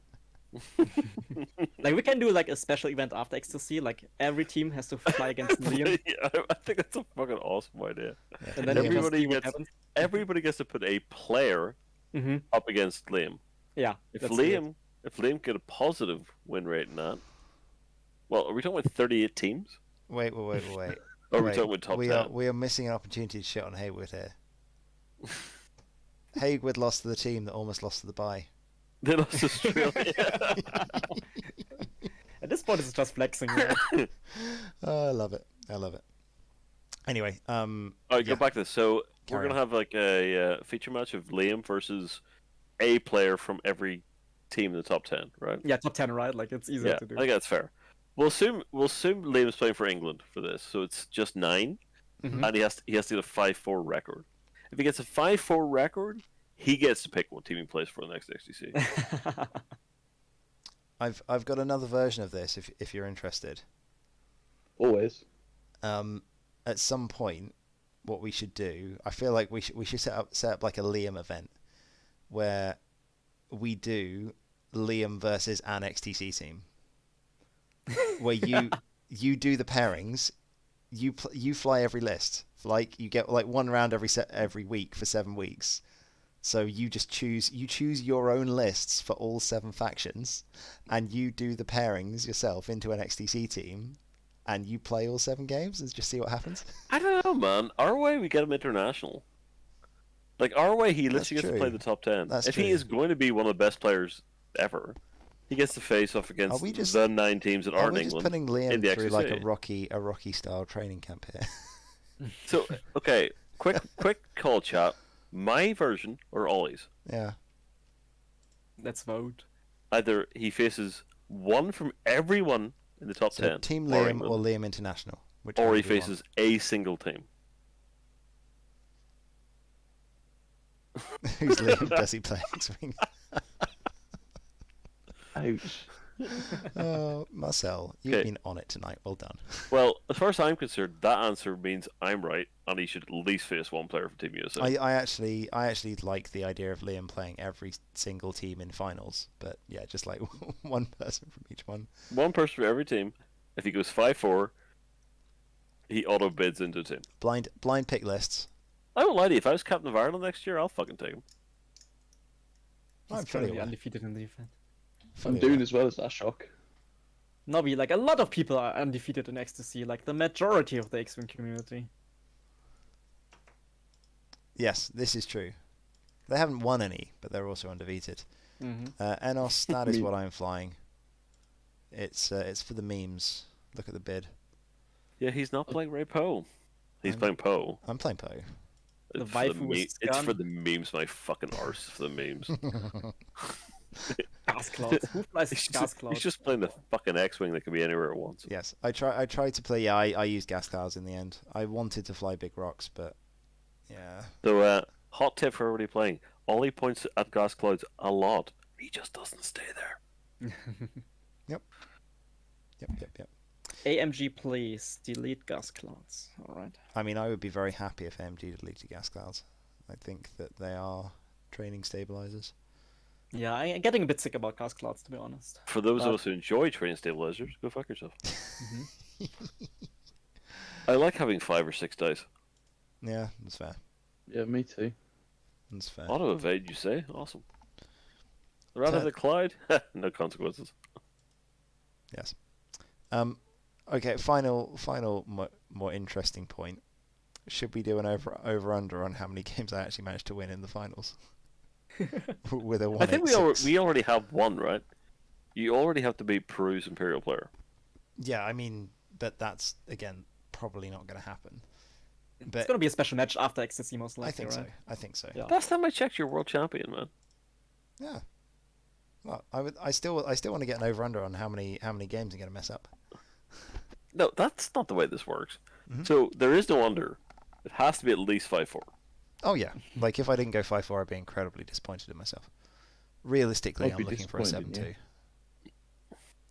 Like we can do like a special event after XTC. Like every team has to fly against Liam, Yeah, I think that's a fucking awesome idea. Yeah. and then we just Everybody see what gets- happens. Everybody gets to put a player Mm-hmm. up against Liam. Yeah. If that's Liam get a positive win rate in that, well, are we talking about 38 teams? Wait. Or are we Wait, talking about top we 10? are missing an opportunity to shit on Haywood here. Haigwood lost to the team that almost lost to the bye. They lost Australia. At this point, it's just flexing. Right? Oh, I love it. I love it. Anyway, All right, yeah. go back to this. So Carry we're gonna have like a feature match of Liam versus a player from every team in the top 10, right? Yeah, top 10, right? Like, it's easier Yeah, to do. I think that's fair. We'll assume Liam's playing for England for this, so it's just 9, Mhm. and he has to get a 5-4 record. If he gets a 5-4 record, he gets to pick what team he plays for the next XTC. I've got another version of this if you're interested. Always. At some point, what we should do, I feel like we should set up like a Liam event where we do Liam versus an XTC team, where you do the pairings, you fly every list, like you get like one round every week for 7 weeks. So you just choose your own lists for all 7 factions, and you do the pairings yourself into an XTC team, and you play all 7 games and just see what happens. I don't know, man. Our way, we get him international. Like, our way, he literally gets to play true. the top 10. That's if true. he is going to be one of the best players ever, he gets to face off against the 9 teams that Are aren't we just England putting in the Liam through like XTC. a Rocky style training camp here? So, okay, quick call chat. My version, or Ollie's, Yeah. Let's vote. either he faces one from everyone in the top So 10, Team or Liam England, or Liam International, or he whichever you want. faces a single team. Whose Liam does he play? X-Wing? Ouch. Oh, Marcel, you've Okay. been on it tonight. Well done. Well, as far as I'm concerned, that answer means I'm right, and he should at least face one player from Team USA. I actually like the idea of Liam playing every single team in finals, but yeah, just like one person from each one. One person for every team. If he goes 5-4, he auto bids into a team. Blind pick lists. I won't lie to you. If I was captain of Ireland next year, I'll fucking take him. I'm He's fully currently aware. undefeated in the event. I'm doing as well as that shock. Nobby, like, a lot of people are undefeated in XTC, like, the majority of the X-Wing community. Yes, this is true. They haven't won any, but they're also undefeated. Mm-hmm. Enos, that is Me- what I'm flying. It's for the memes. Look at the bid. Yeah, he's not playing Ray Poe. He's playing Poe. I'm playing Poe. The It's for waifu is it's Scum. for the memes, my fucking arse for the memes. Gas clouds. Who flies he's, gas just, clouds? he's just playing the fucking X-Wing that can be anywhere at once. Yes, I tried to play. Yeah, I used gas clouds in the end. I wanted to fly big rocks, but yeah. So, hot tip for everybody playing. Ollie points at gas clouds a lot. He just doesn't stay there. Yep. AMG, please delete gas clouds. Alright. I mean, I would be very happy if AMG deleted gas clouds. I think that they are training stabilizers. Yeah, I'm getting a bit sick about gas clouds, to be honest. For those of us who enjoy training stabilizers, go fuck yourself. I like having 5 or 6 dice. Yeah, that's fair. Yeah, me too. That's fair. Auto evade, you say? Awesome. Rather than Clyde, no consequences. Yes. Okay. Final, more interesting point. Should we do an over under on how many games I actually managed to win in the finals? With a 1-8-6. I think we already have one, right? You already have to be Peru's Imperial player. Yeah, I mean, but that's again probably not going to happen. But It's gonna be a special match after XTC, most likely, I think right? so. I think so. Yeah. Last time I checked, you're world champion, man. Yeah. Well, I still want to get an over under on how many games I'm going to mess up. No, that's not the way this works. Mhm. So there is no under. It has to be at least 5-4. Oh yeah, like if I didn't go 5-4, I'd be incredibly disappointed in myself. Realistically, I'd I'm be looking for a disappointed,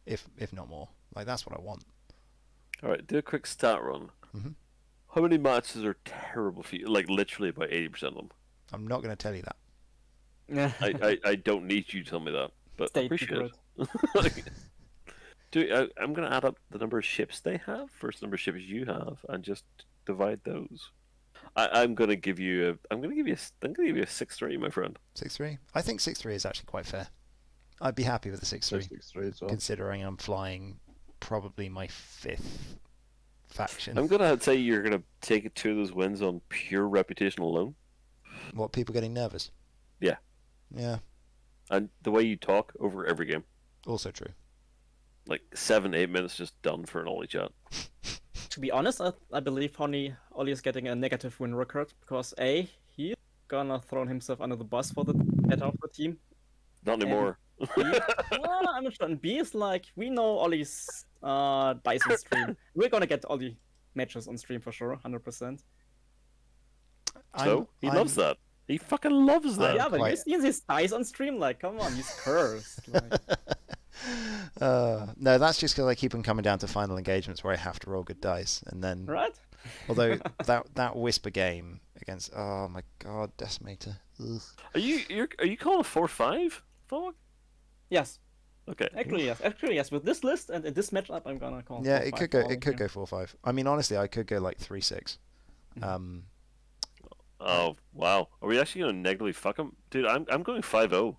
7-2, if not more. Like that's what I want. All right, do a quick stat run. Mhm. How many matches are terrible for you? Like literally about 80% of them. I'm not going to tell you that. Yeah. I don't need you to tell me that, but I State appreciate secret. it. I'm gonna add up the number of ships they have versus the number of ships you have, and just divide those. I'm gonna give you a 6-3, my friend. 6-3. I think 6-3 is actually quite fair. I'd be happy with the 6-3, 6-3 as well. considering I'm flying probably my 5th faction. I'm gonna say you're gonna take 2 of those wins on pure reputation alone. What, people getting nervous? Yeah. Yeah. And the way you talk over every game, Also true. like 7-8 minutes just done for an Ollie chat. To be honest, I believe Ollie is getting a negative win record because A, he's gonna throw himself under the bus for the better of the team. Not anymore. B, well, I'm not sure. And B is like, we know Ollie's dice on stream. We're gonna get Ollie matches on stream for sure, 100%. So he loves that. He fucking loves that. Yeah, but you seen his dice on stream? Like, come on, he's cursed. Like... No, that's just because I keep on coming down to final engagements where I have to roll good dice, and then. Right? Although that Whisper game against, oh my god, Decimator. Ugh. Are you calling a 4-5? Fuck. Yes. Okay. Actually, yes. With this list and in this matchup, I'm gonna call. Yeah, 4-5 it could go. for It could Ollie, go 4-5. I mean, honestly, I could go like 3-6. Oh wow. Are we actually gonna negatively fuck him, dude? I'm going 5-0.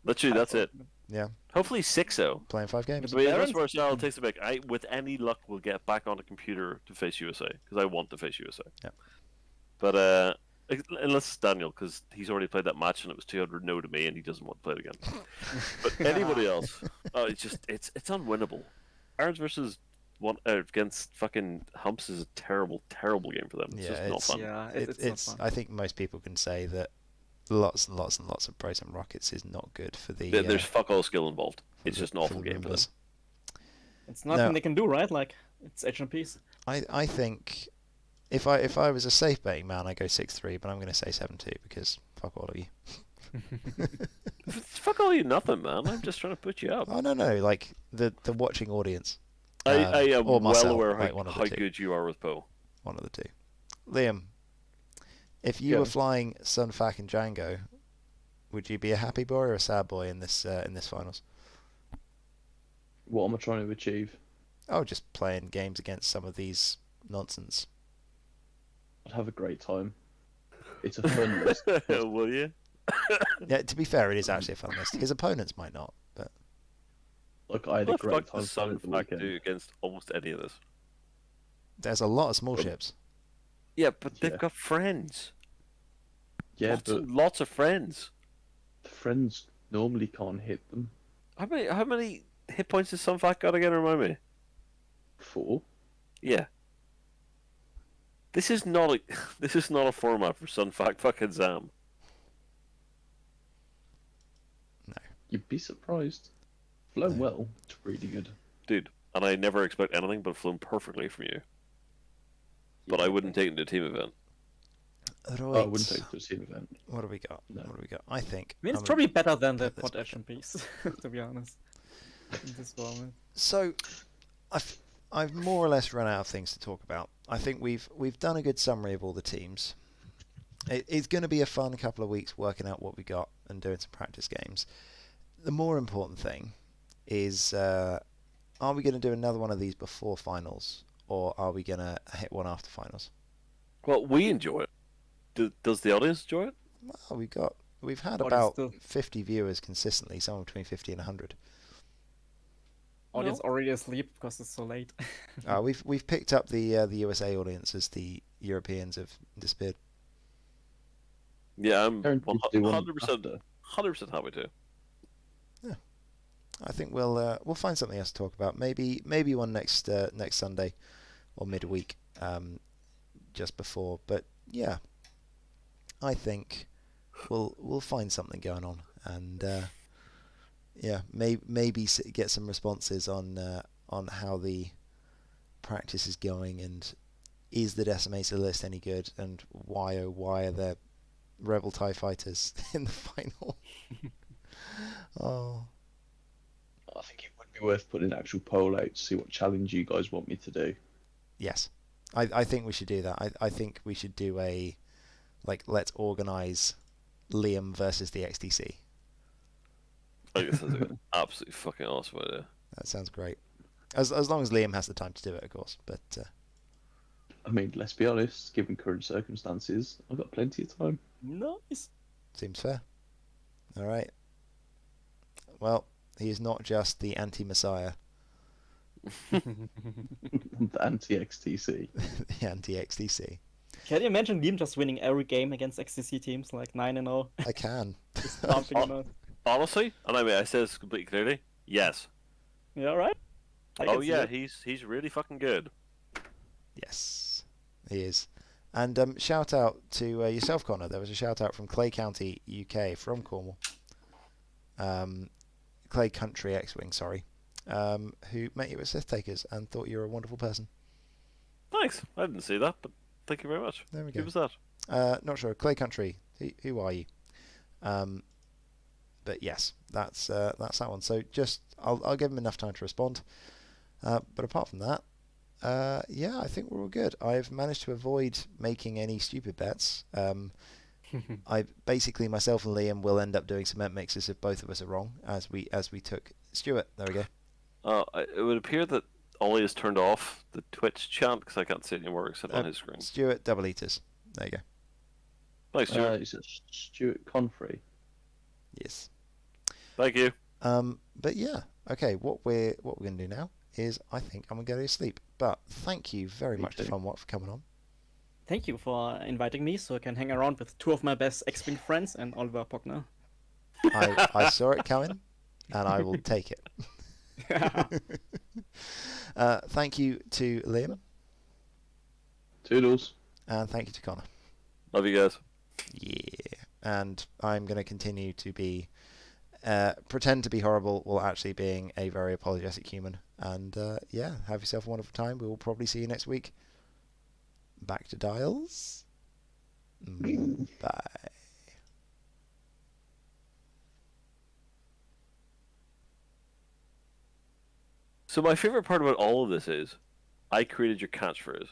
Literally, that's it. Yeah. Hopefully 6-0. Playing 5 games. But yeah, that's where I'll take it back. With any luck, will get back on the computer to face USA because I want to face USA. Yeah. But unless it's Daniel, because he's already played that match and it was 200 no to me, and he doesn't want to play it again. But anybody else, it's unwinnable. Irons versus against fucking Humps is a terrible, terrible game for them. It's just not fun. Yeah, it's not fun. I think most people can say that lots and lots and lots of Bros and Rockets is not good for the. There's fuck all skill involved. It's just an for awful the game for them. Roombas. It's nothing they can do, right? Like, it's HMPs. I think if I was a safe betting man, I go 6-3, but I'm going to say 7-2 because fuck all of you. Fuck all you nothing, man. I'm just trying to put you up. Oh no, like the watching audience. I am or well myself, aware like one of the how two. good you are with Poe. One of the two. Liam, if you Yeah. were flying Sunfac and Django, would you be a happy boy or a sad boy in this finals? What am I trying to achieve? Oh, just playing games against some of these nonsense. I'd have a great time. It's a fun list. Will you? Yeah, to be fair, it is actually a fun list. His opponents might not, but Like I had a What the great fuck time does playing at the Sunfac weekend. do against almost any of this? there's a lot of small ships. Yeah, but they've Yeah. got friends. Yeah, lots, but and lots of friends. the friends normally can't hit them. How many hit points does Sunfac got again? Remind me. 4. Yeah. This is not a format for Sunfac fucking Zam. You'd be surprised. Flown No. well. It's really good. Dude, and I never expect anything but flown perfectly from you. But I wouldn't take it to a team event. Right. Oh, I wouldn't take it to a team event. What do we got? No. What do we got? I think. I mean, it's I'm probably better than the put this pod back HMPs, to be honest. In this moment. So, I've more or less run out of things to talk about. I think we've done a good summary of all the teams. It's going to be a fun couple of weeks working out what we got and doing some practice games. The more important thing is, are we going to do another one of these before finals, or are we going to hit one after finals? Well, we enjoy it. Does the audience enjoy it? Well, we've had Audience about still. 50 viewers consistently, somewhere between 50 and 100. Audience already asleep because it's so late. We've picked up the USA audience as the Europeans have disappeared. Yeah, I'm Aaron, did you do one 100% after? 100% happy to. I think we'll find something else to talk about. Maybe one next Sunday or midweek, just before. But yeah, I think we'll find something going on, and yeah, maybe get some responses on how the practice is going, and is the Decimator list any good, and why are there Rebel TIE fighters in the final? Oh. I think it would be worth putting an actual poll out to see what challenge you guys want me to do. Yes, I think we should do that. I think we should do let's organise Liam versus the XTC. I guess that's an absolutely fucking awesome idea. That sounds great. As long as Liam has the time to do it, of course. But I mean, let's be honest, given current circumstances, I've got plenty of time. Nice. seems fair. All right. Well, he is not just the anti-Messiah, The anti-XTC. the anti-XTC. Can you imagine Liam just winning every game against XTC teams, like 9-0? I can. Stomping them out. Honestly, and I mean, I say this completely clearly. Yes. Yeah, right? I Oh can see yeah, it. he's really fucking good. Yes, he is. And shout out to yourself, Connor. There was a shout out from Clay County, UK, from Cornwall. Clay Country X-Wing, sorry. Who met you at Sith Takers and thought you were a wonderful person. Thanks. I didn't see that, but thank you very much. There we go. Who was that? Not sure. Clay Country. Who are you? But yes, that's that one. So just I'll give him enough time to respond. But apart from that, yeah, I think we're all good. I've managed to avoid making any stupid bets. I basically myself and Liam will end up doing cement mixes if both of us are wrong, as we took Stuart. There we go. It would appear that Ollie has turned off the Twitch chat because I can't see it anymore except on his screen. Stuart double eaters. There you go. Thanks, Stuart. Is it Stuart Confrey? Yes. Thank you. But yeah, okay. What we're gonna do now is I think I'm gonna go to sleep. But thank you very Me much to too. FunWhat for coming on. Thank you for inviting me so I can hang around with two of my best X-Wing friends and Oliver Pockner. I saw it coming, and I will take it. Thank you to Liam, Toodles. and thank you to Connor. Love you guys. Yeah, and I'm going to continue to be pretend to be horrible while actually being a very apologetic human. And yeah, have yourself a wonderful time. We will probably see you next week. Back to dials. Bye. So my favorite part about all of this is I created your catchphrase.